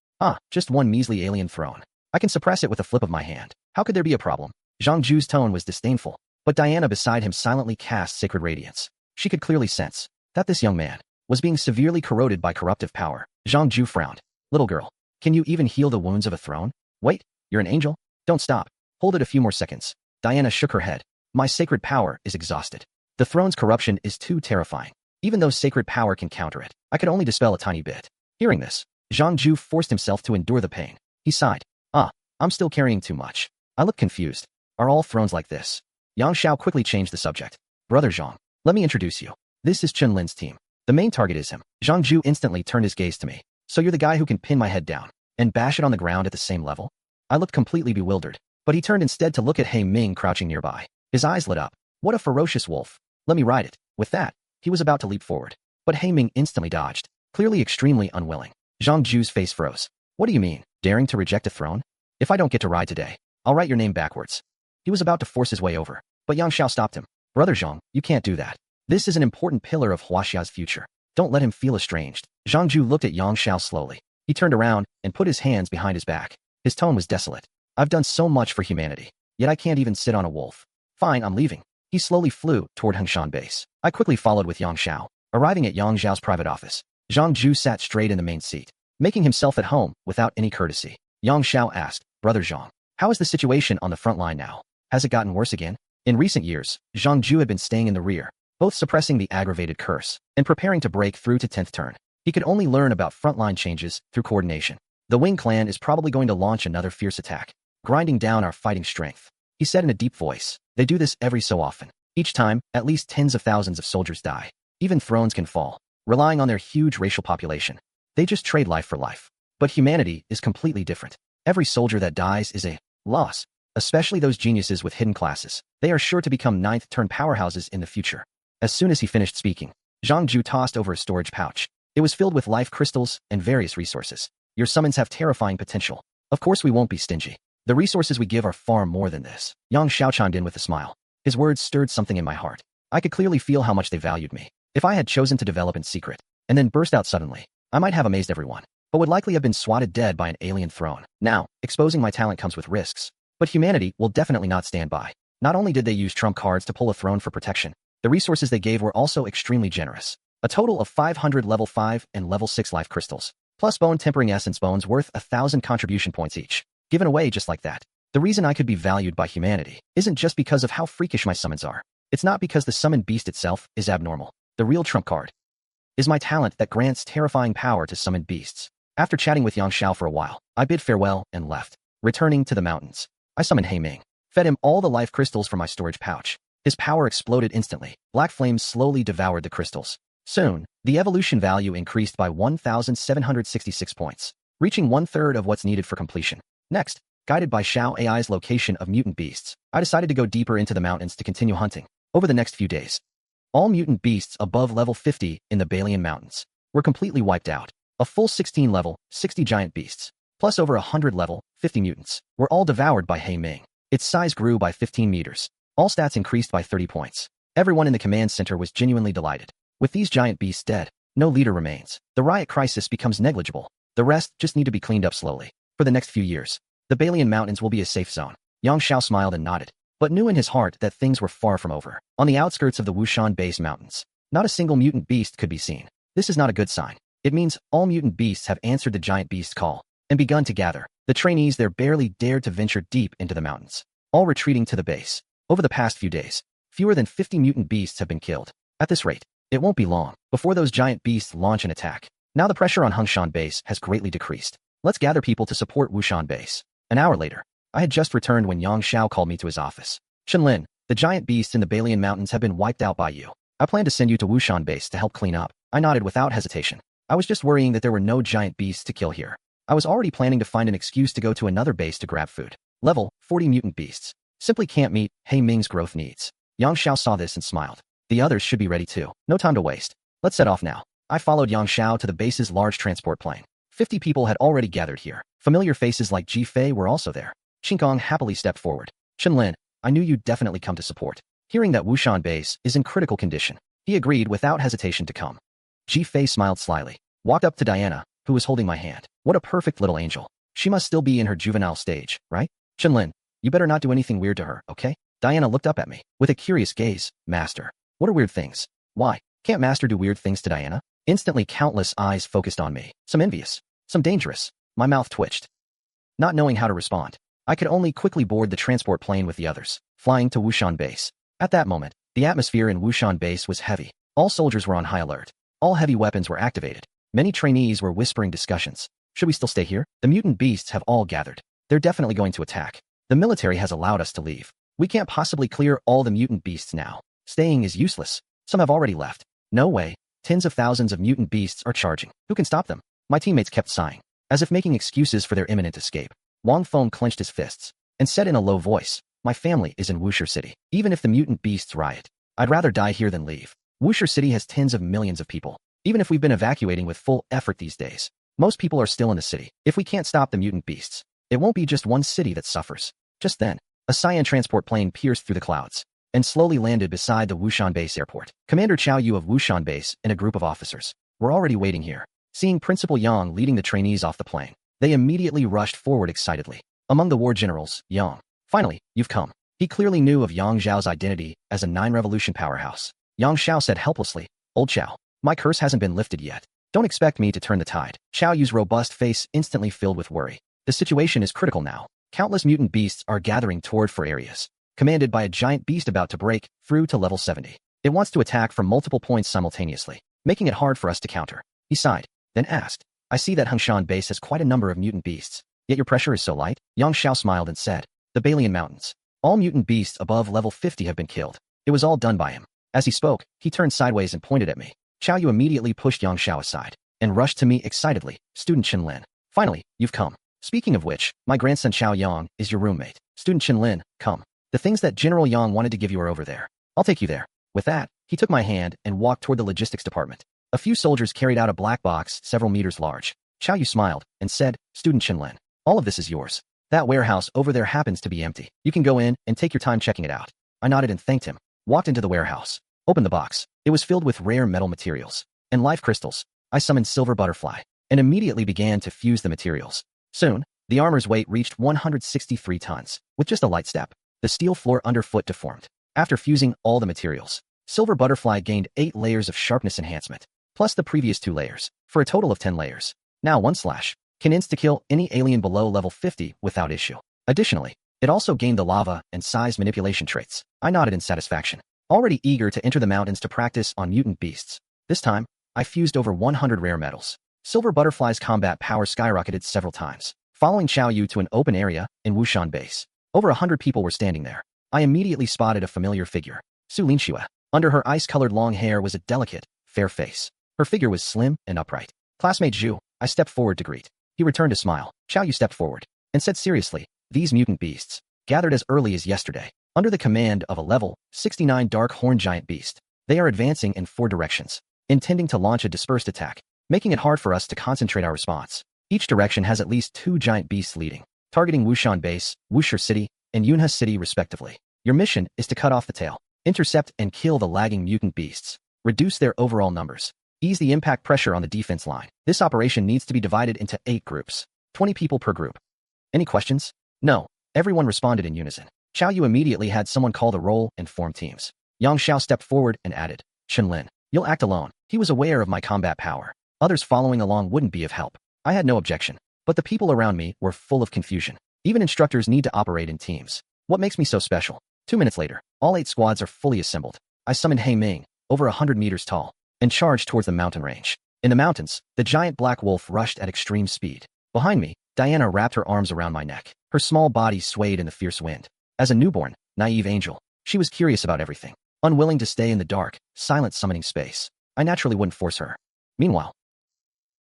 Just one measly alien throne. I can suppress it with a flip of my hand. How could there be a problem? Zhang Ju's tone was disdainful, but Diana beside him silently cast sacred radiance. She could clearly sense that this young man was being severely corroded by corruptive power. Zhang Ju frowned. Little girl, can you even heal the wounds of a throne? Wait, you're an angel? Don't stop. Hold it a few more seconds. Diana shook her head. My sacred power is exhausted. The throne's corruption is too terrifying. Even though sacred power can counter it, I could only dispel a tiny bit. Hearing this, Zhang Ju forced himself to endure the pain. He sighed. I'm still carrying too much. I look confused. Are all thrones like this? Yang Xiao quickly changed the subject. Brother Zhang, let me introduce you. This is Chen Lin's team. The main target is him. Zhang Ju instantly turned his gaze to me. So you're the guy who can pin my head down and bash it on the ground at the same level? I looked completely bewildered, but he turned instead to look at He Ming crouching nearby. His eyes lit up. What a ferocious wolf. Let me ride it. With that, he was about to leap forward, but He Ming instantly dodged, clearly extremely unwilling. Zhang Ju's face froze. What do you mean, daring to reject a throne? If I don't get to ride today, I'll write your name backwards. He was about to force his way over, but Yang Xiao stopped him. Brother Zhang, you can't do that. This is an important pillar of Huaxia's future. Don't let him feel estranged. Zhang Ju looked at Yang Xiao slowly. He turned around and put his hands behind his back. His tone was desolate. I've done so much for humanity, yet I can't even sit on a wolf. Fine, I'm leaving. He slowly flew toward Hengshan base. I quickly followed with Yang Xiao. Arriving at Yang Xiao's private office, Zhang Ju sat straight in the main seat, making himself at home without any courtesy. Yang Xiao asked, Brother Zhang, how is the situation on the front line now? Has it gotten worse again? In recent years, Zhang Ju had been staying in the rear, both suppressing the aggravated curse and preparing to break through to 10th turn. He could only learn about frontline changes through coordination. The Wing clan is probably going to launch another fierce attack, grinding down our fighting strength. He said in a deep voice. They do this every so often. Each time, at least tens of thousands of soldiers die. Even thrones can fall, relying on their huge racial population. They just trade life for life. But humanity is completely different. Every soldier that dies is a loss, especially those geniuses with hidden classes. They are sure to become 9th turn powerhouses in the future. As soon as he finished speaking, Zhang Ju tossed over a storage pouch. It was filled with life crystals and various resources. Your summons have terrifying potential. Of course we won't be stingy. The resources we give are far more than this. Yang Xiao chimed in with a smile. His words stirred something in my heart. I could clearly feel how much they valued me. If I had chosen to develop in secret, and then burst out suddenly, I might have amazed everyone, but would likely have been swatted dead by an alien throne. Now, exposing my talent comes with risks. But humanity will definitely not stand by. Not only did they use trump cards to pull a throne for protection, the resources they gave were also extremely generous. A total of 500 level 5 and level 6 life crystals. plus bone tempering essence bones worth 1,000 contribution points each, given away just like that. The reason I could be valued by humanity isn't just because of how freakish my summons are. It's not because the summoned beast itself is abnormal. The real trump card is my talent that grants terrifying power to summoned beasts. After chatting with Yang Xiao for a while, I bid farewell and left. Returning to the mountains, I summoned He Ming, fed him all the life crystals from my storage pouch. His power exploded instantly. Black flames slowly devoured the crystals. Soon, the evolution value increased by 1,766 points, reaching 1/3 of what's needed for completion. Next, guided by Xiao AI's location of mutant beasts, I decided to go deeper into the mountains to continue hunting. Over the next few days, all mutant beasts above level 50 in the Balian Mountains were completely wiped out. A full 16 level, 60 giant beasts, plus over 100 level, 50 mutants, were all devoured by He Ming. Its size grew by 15 meters. All stats increased by 30 points. Everyone in the command center was genuinely delighted. With these giant beasts dead, no leader remains. The riot crisis becomes negligible. The rest just need to be cleaned up slowly. For the next few years, the Balian Mountains will be a safe zone. Yang Xiao smiled and nodded, but knew in his heart that things were far from over. On the outskirts of the Wushan Base Mountains, not a single mutant beast could be seen. This is not a good sign. It means all mutant beasts have answered the giant beast call and begun to gather. The trainees there barely dared to venture deep into the mountains, all retreating to the base. Over the past few days, fewer than 50 mutant beasts have been killed. At this rate, it won't be long before those giant beasts launch an attack. Now the pressure on Hungshan Base has greatly decreased. Let's gather people to support Wushan Base. An hour later, I had just returned when Yang Xiao called me to his office. Chen Lin, the giant beasts in the Balian Mountains have been wiped out by you. I plan to send you to Wushan Base to help clean up. I nodded without hesitation. I was just worrying that there were no giant beasts to kill here. I was already planning to find an excuse to go to another base to grab food. Level 40 mutant beasts simply can't meet He Ming's growth needs. Yang Xiao saw this and smiled. The others should be ready too. No time to waste. Let's set off now. I followed Yang Xiao to the base's large transport plane. 50 people had already gathered here. Familiar faces like Ji Fei were also there. Qingkong happily stepped forward. Chen Lin, I knew you'd definitely come to support. Hearing that Wushan Base is in critical condition, he agreed without hesitation to come. Ji Fei smiled slyly, walked up to Diana, who was holding my hand. What a perfect little angel. She must still be in her juvenile stage, right? Chen Lin, you better not do anything weird to her, okay? Diana looked up at me with a curious gaze. Master, what are weird things? Why? Can't Master do weird things to Diana? Instantly countless eyes focused on me. Some envious, some dangerous. My mouth twitched. Not knowing how to respond, I could only quickly board the transport plane with the others, flying to Wushan Base. At that moment, the atmosphere in Wushan Base was heavy. All soldiers were on high alert. All heavy weapons were activated. Many trainees were whispering discussions. Should we still stay here? The mutant beasts have all gathered. They're definitely going to attack. The military has allowed us to leave. We can't possibly clear all the mutant beasts now. Staying is useless. Some have already left. No way. Tens of thousands of mutant beasts are charging. Who can stop them? My teammates kept sighing, as if making excuses for their imminent escape. Wang Feng clenched his fists and said in a low voice, my family is in Wushu City. Even if the mutant beasts riot, I'd rather die here than leave. Wushu City has tens of millions of people. Even if we've been evacuating with full effort these days, most people are still in the city. If we can't stop the mutant beasts, it won't be just one city that suffers. Just then, a cyan transport plane pierced through the clouds and slowly landed beside the Wushan Base airport. Commander Chao Yu of Wushan Base and a group of officers were already waiting here. Seeing Principal Yang leading the trainees off the plane, they immediately rushed forward excitedly. Among the war generals, Yang, finally, you've come. He clearly knew of Yang Zhao's identity as a 9-revolution powerhouse. Yang Xiao said helplessly, Old Chao, my curse hasn't been lifted yet. Don't expect me to turn the tide. Chao Yu's robust face instantly filled with worry. The situation is critical now. Countless mutant beasts are gathering toward 4 areas, commanded by a giant beast about to break through to level 70. It wants to attack from multiple points simultaneously, making it hard for us to counter. He sighed, then asked, I see that Hungshan Base has quite a number of mutant beasts, yet your pressure is so light? Yang Xiao smiled and said, the Balian Mountains. All mutant beasts above level 50 have been killed. It was all done by him. As he spoke, he turned sideways and pointed at me. Chao Yu immediately pushed Yang Xiao aside and rushed to me excitedly. Student Chen Lin, finally, you've come. Speaking of which, my grandson Chao Yang is your roommate. Student Chen Lin, come. The things that General Yang wanted to give you are over there. I'll take you there. With that, he took my hand and walked toward the logistics department. A few soldiers carried out a black box several meters large. Chao Yu smiled and said, Student Chen Lin, all of this is yours. That warehouse over there happens to be empty. You can go in and take your time checking it out. I nodded and thanked him, walked into the warehouse, opened the box. It was filled with rare metal materials and life crystals. I summoned Silver Butterfly and immediately began to fuse the materials. Soon, the armor's weight reached 163 tons. With just a light step, the steel floor underfoot deformed. After fusing all the materials, Silver Butterfly gained 8 layers of sharpness enhancement, plus the previous 2 layers, for a total of 10 layers. Now one slash can insta-kill any alien below level 50 without issue. Additionally, it also gained the lava and size manipulation traits. I nodded in satisfaction, already eager to enter the mountains to practice on mutant beasts. This time, I fused over 100 rare metals. Silver Butterfly's combat power skyrocketed several times, following Xiao Yu to an open area in Wushan base. Over 100 people were standing there. I immediately spotted a familiar figure, Su Linxue. Under her ice-colored long hair was a delicate, fair face. Her figure was slim and upright. Classmate Zhu, I stepped forward to greet. He returned a smile. Xiao Yu stepped forward and said seriously, these mutant beasts, gathered as early as yesterday, under the command of a level 69 dark horn giant beast. They are advancing in 4 directions, intending to launch a dispersed attack, making it hard for us to concentrate our response. Each direction has at least 2 giant beasts leading, targeting Wushan Base, Wushi City, and Yunhe City respectively. Your mission is to cut off the tail, intercept and kill the lagging mutant beasts, reduce their overall numbers, ease the impact pressure on the defense line. This operation needs to be divided into 8 groups, 20 people per group. Any questions? No. Everyone responded in unison. Xiao Yu immediately had someone call the roll and form teams. Yang Xiao stepped forward and added, Chen Lin, you'll act alone. He was aware of my combat power. Others following along wouldn't be of help. I had no objection, but the people around me were full of confusion. Even instructors need to operate in teams. What makes me so special? 2 minutes later, all 8 squads are fully assembled. I summoned He Ming, over 100 meters tall, and charged towards the mountain range. In the mountains, the giant black wolf rushed at extreme speed. Behind me, Diana wrapped her arms around my neck. Her small body swayed in the fierce wind. As a newborn, naive angel, she was curious about everything, unwilling to stay in the dark, silent summoning space. I naturally wouldn't force her. Meanwhile,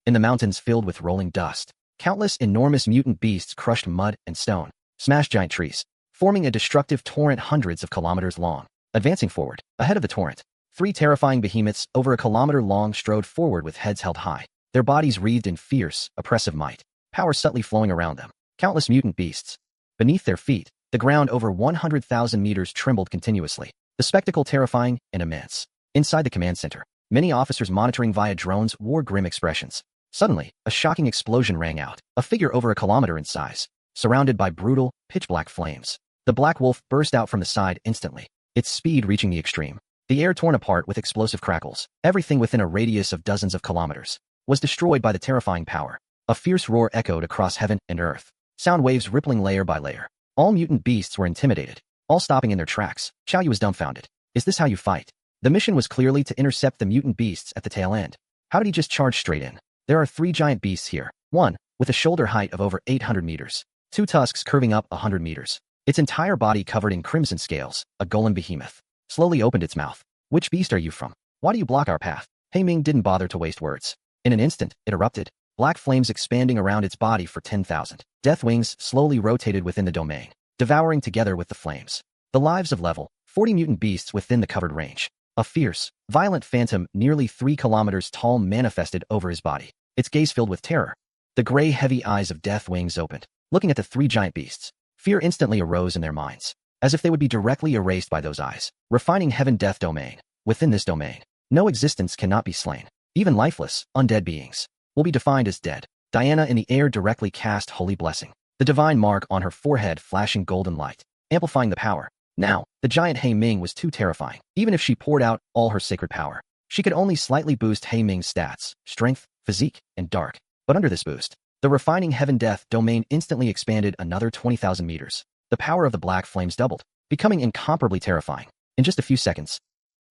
in the mountains filled with rolling dust, countless enormous mutant beasts crushed mud and stone, smashed giant trees, forming a destructive torrent hundreds of kilometers long. Advancing forward, ahead of the torrent, 3 terrifying behemoths over a kilometer long strode forward with heads held high, their bodies wreathed in fierce, oppressive might, power subtly flowing around them. Countless mutant beasts. Beneath their feet, the ground over 100,000 meters trembled continuously, the spectacle terrifying and immense. Inside the command center, many officers monitoring via drones wore grim expressions. Suddenly, a shocking explosion rang out, a figure over a kilometer in size, surrounded by brutal, pitch-black flames. The black wolf burst out from the side instantly, its speed reaching the extreme. The air torn apart with explosive crackles. Everything within a radius of dozens of kilometers was destroyed by the terrifying power. A fierce roar echoed across heaven and earth, sound waves rippling layer by layer. All mutant beasts were intimidated, all stopping in their tracks. Xiao Yu was dumbfounded. Is this how you fight? The mission was clearly to intercept the mutant beasts at the tail end. How did he just charge straight in? There are 3 giant beasts here. One, with a shoulder height of over 800 meters. 2 tusks curving up 100 meters. Its entire body covered in crimson scales. A golem behemoth slowly opened its mouth. Which beast are you from? Why do you block our path? He Ming didn't bother to waste words. In an instant, it erupted, black flames expanding around its body for 10,000. Death wings slowly rotated within the domain, devouring together with the flames the lives of level 40 mutant beasts within the covered range. A fierce, violent phantom nearly 3 kilometers tall manifested over his body, its gaze filled with terror. The gray, heavy eyes of Death Wings opened, looking at the 3 giant beasts. Fear instantly arose in their minds, as if they would be directly erased by those eyes. Refining heaven-death domain. Within this domain, no existence cannot be slain. Even lifeless, undead beings will be defined as dead. Diana in the air directly cast Holy Blessing, the divine mark on her forehead flashing golden light, amplifying the power. Now, the giant He Ming was too terrifying. Even if she poured out all her sacred power, she could only slightly boost He Ming's stats, strength, physique, and dark. But under this boost, the refining heaven-death domain instantly expanded another 20,000 meters. The power of the black flames doubled, becoming incomparably terrifying. In just a few seconds,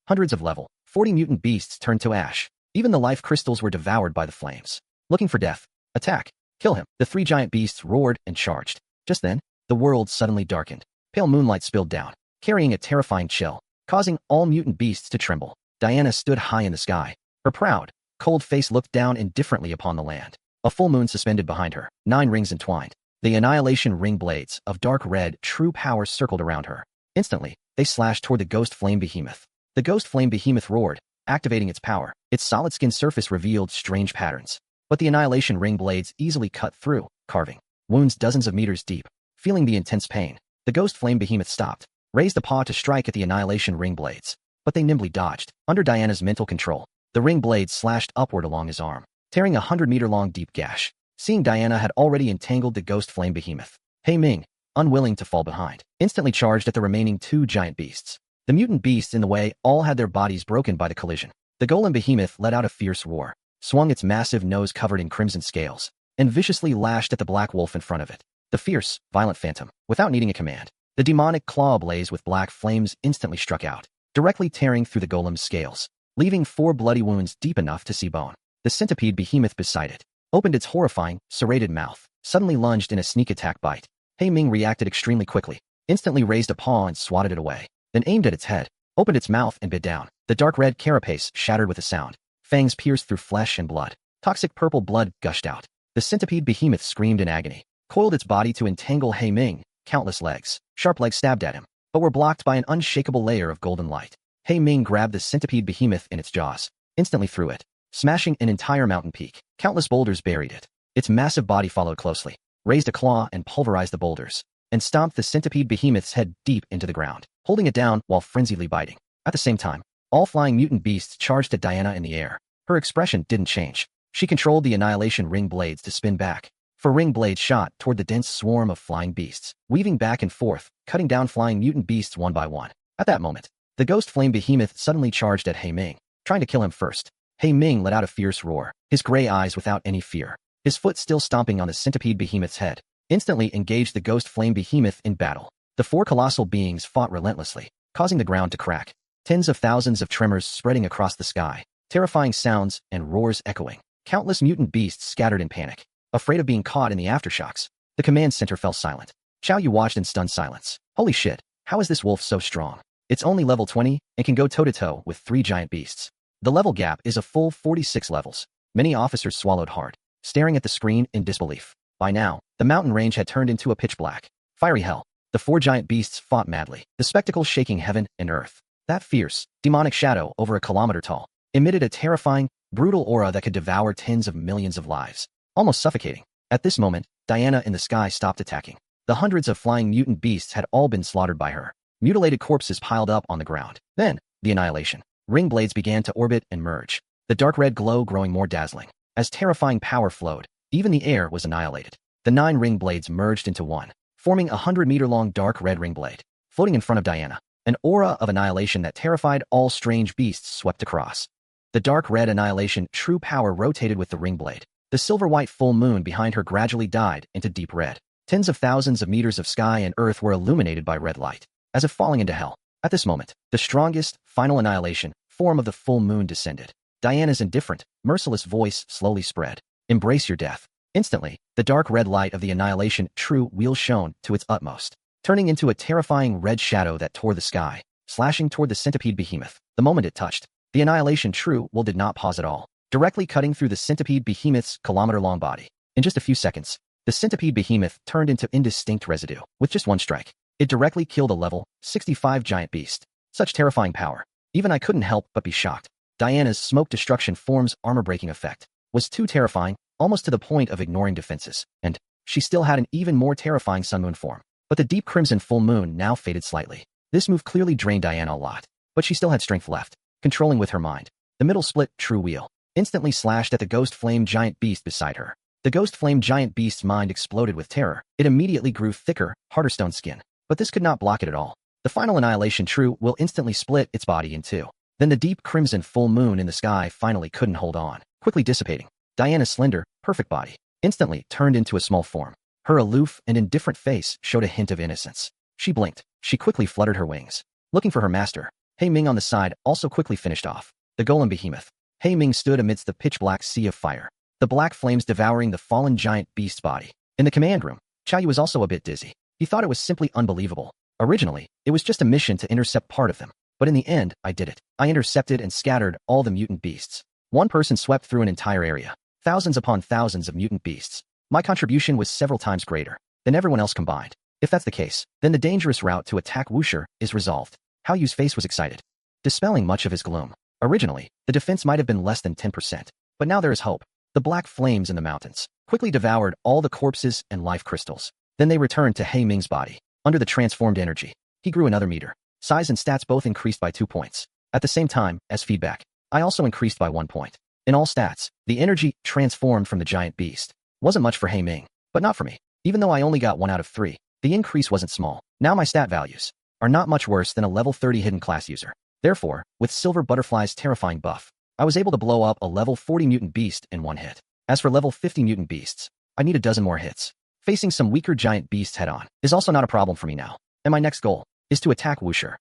hundreds of level 40 mutant beasts turned to ash. Even the life crystals were devoured by the flames. Looking for death. Attack. Kill him. The 3 giant beasts roared and charged. Just then, the world suddenly darkened. Pale moonlight spilled down, carrying a terrifying chill, causing all mutant beasts to tremble. Diana stood high in the sky. Her proud, cold face looked down indifferently upon the land. A full moon suspended behind her, 9 rings entwined. The annihilation ring blades of dark red true power circled around her. Instantly, they slashed toward the ghost flame behemoth. The ghost flame behemoth roared, activating its power. Its solid skin surface revealed strange patterns, but the annihilation ring blades easily cut through, carving wounds dozens of meters deep. Feeling the intense pain, the ghost flame behemoth stopped, raised a paw to strike at the annihilation ring blades, but they nimbly dodged. Under Diana's mental control, the ring blades slashed upward along his arm, tearing a 100-meter-long deep gash. Seeing Diana had already entangled the ghost flame behemoth, He Ming, unwilling to fall behind, instantly charged at the remaining 2 giant beasts. The mutant beasts in the way all had their bodies broken by the collision. The golem behemoth let out a fierce roar, swung its massive nose covered in crimson scales, and viciously lashed at the black wolf in front of it. The fierce, violent phantom, without needing a command, the demonic claw ablaze with black flames instantly struck out, directly tearing through the golem's scales, leaving 4 bloody wounds deep enough to see bone. The centipede behemoth beside it opened its horrifying, serrated mouth, suddenly lunged in a sneak attack bite. He Ming reacted extremely quickly, instantly raised a paw and swatted it away, then aimed at its head, opened its mouth and bit down. The dark red carapace shattered with a sound. Fangs pierced through flesh and blood. Toxic purple blood gushed out. The centipede behemoth screamed in agony, coiled its body to entangle He Ming. Countless legs, sharp legs stabbed at him, but were blocked by an unshakable layer of golden light. He Ming grabbed the centipede behemoth in its jaws, instantly threw it, smashing an entire mountain peak. Countless boulders buried it. Its massive body followed closely, raised a claw and pulverized the boulders, and stomped the centipede behemoth's head deep into the ground, holding it down while frenziedly biting. At the same time, all flying mutant beasts charged at Diana in the air. Her expression didn't change. She controlled the annihilation ring blades to spin back, for ring blades shot toward the dense swarm of flying beasts, weaving back and forth, cutting down flying mutant beasts one by one. At that moment, the ghost flame behemoth suddenly charged at He Ming, trying to kill him first. He Ming let out a fierce roar, his gray eyes without any fear, his foot still stomping on the centipede behemoth's head. Instantly engaged the ghost flame behemoth in battle. The 4 colossal beings fought relentlessly, causing the ground to crack. Tens of thousands of tremors spreading across the sky, terrifying sounds and roars echoing. Countless mutant beasts scattered in panic, afraid of being caught in the aftershocks. The command center fell silent. Xiao Yu watched in stunned silence. Holy shit, how is this wolf so strong? It's only level 20 and can go toe-to-toe with 3 giant beasts. The level gap is a full 46 levels. Many officers swallowed hard, staring at the screen in disbelief. By now, the mountain range had turned into a pitch black, fiery hell. The 4 giant beasts fought madly, the spectacle shaking heaven and earth. That fierce, demonic shadow over a kilometer tall emitted a terrifying, brutal aura that could devour tens of millions of lives, almost suffocating. At this moment, Diana in the sky stopped attacking. The hundreds of flying mutant beasts had all been slaughtered by her. Mutilated corpses piled up on the ground. Then, the annihilation. Ring blades began to orbit and merge, the dark red glow growing more dazzling. As terrifying power flowed, even the air was annihilated. The 9 ring blades merged into one, forming a 100-meter-long dark red ring blade, floating in front of Diana. An aura of annihilation that terrified all strange beasts swept across. The dark red annihilation true power rotated with the ring blade. The silver-white full moon behind her gradually died into deep red. Tens of thousands of meters of sky and earth were illuminated by red light, as if falling into hell. At this moment, the strongest, final annihilation form of the full moon descended. Diana's indifferent, merciless voice slowly spread. Embrace your death. Instantly, the dark red light of the annihilation true wheel shone to its utmost, turning into a terrifying red shadow that tore the sky, slashing toward the centipede behemoth. The moment it touched, the annihilation true will did not pause at all, directly cutting through the centipede behemoth's kilometer-long body. In just a few seconds, the centipede behemoth turned into indistinct residue. With just one strike, it directly killed a level 65 giant beast. Such terrifying power. Even I couldn't help but be shocked. Diana's smoke destruction form's armor-breaking effect was too terrifying, almost to the point of ignoring defenses, and she still had an even more terrifying sunmoon form. But the deep crimson full moon now faded slightly. This move clearly drained Diana a lot, but she still had strength left, controlling with her mind. The middle split true wheel instantly slashed at the ghost flame giant beast beside her. The ghost flame giant beast's mind exploded with terror. It immediately grew thicker, harder stone skin, but this could not block it at all. The final annihilation true will instantly split its body in two. Then the deep crimson full moon in the sky finally couldn't hold on, quickly dissipating. Diana's slender, perfect body instantly turned into a small form. Her aloof and indifferent face showed a hint of innocence. She blinked. She quickly fluttered her wings, looking for her master. He Ming on the side also quickly finished off the golem behemoth. He Ming stood amidst the pitch-black sea of fire, the black flames devouring the fallen giant beast's body. In the command room, Xiao Yu was also a bit dizzy. He thought it was simply unbelievable. Originally, it was just a mission to intercept part of them, but in the end, I did it. I intercepted and scattered all the mutant beasts. One person swept through an entire area, thousands upon thousands of mutant beasts. My contribution was several times greater than everyone else combined. If that's the case, then the dangerous route to attack Wuxia is resolved. Hao Yu's face was excited, dispelling much of his gloom. Originally, the defense might have been less than 10%, but now there is hope. The black flames in the mountains quickly devoured all the corpses and life crystals. Then they returned to He Ming's body. Under the transformed energy, he grew another meter. Size and stats both increased by 2 points. At the same time, as feedback, I also increased by 1 point. In all stats, the energy transformed from the giant beast wasn't much for He Ming, but not for me. Even though I only got 1 out of 3, the increase wasn't small. Now my stat values are not much worse than a level 30 hidden class user. Therefore, with Silver Butterfly's terrifying buff, I was able to blow up a level 40 mutant beast in one hit. As for level 50 mutant beasts, I need a dozen more hits. Facing some weaker giant beasts head-on is also not a problem for me now. And my next goal is to attack Wuxia.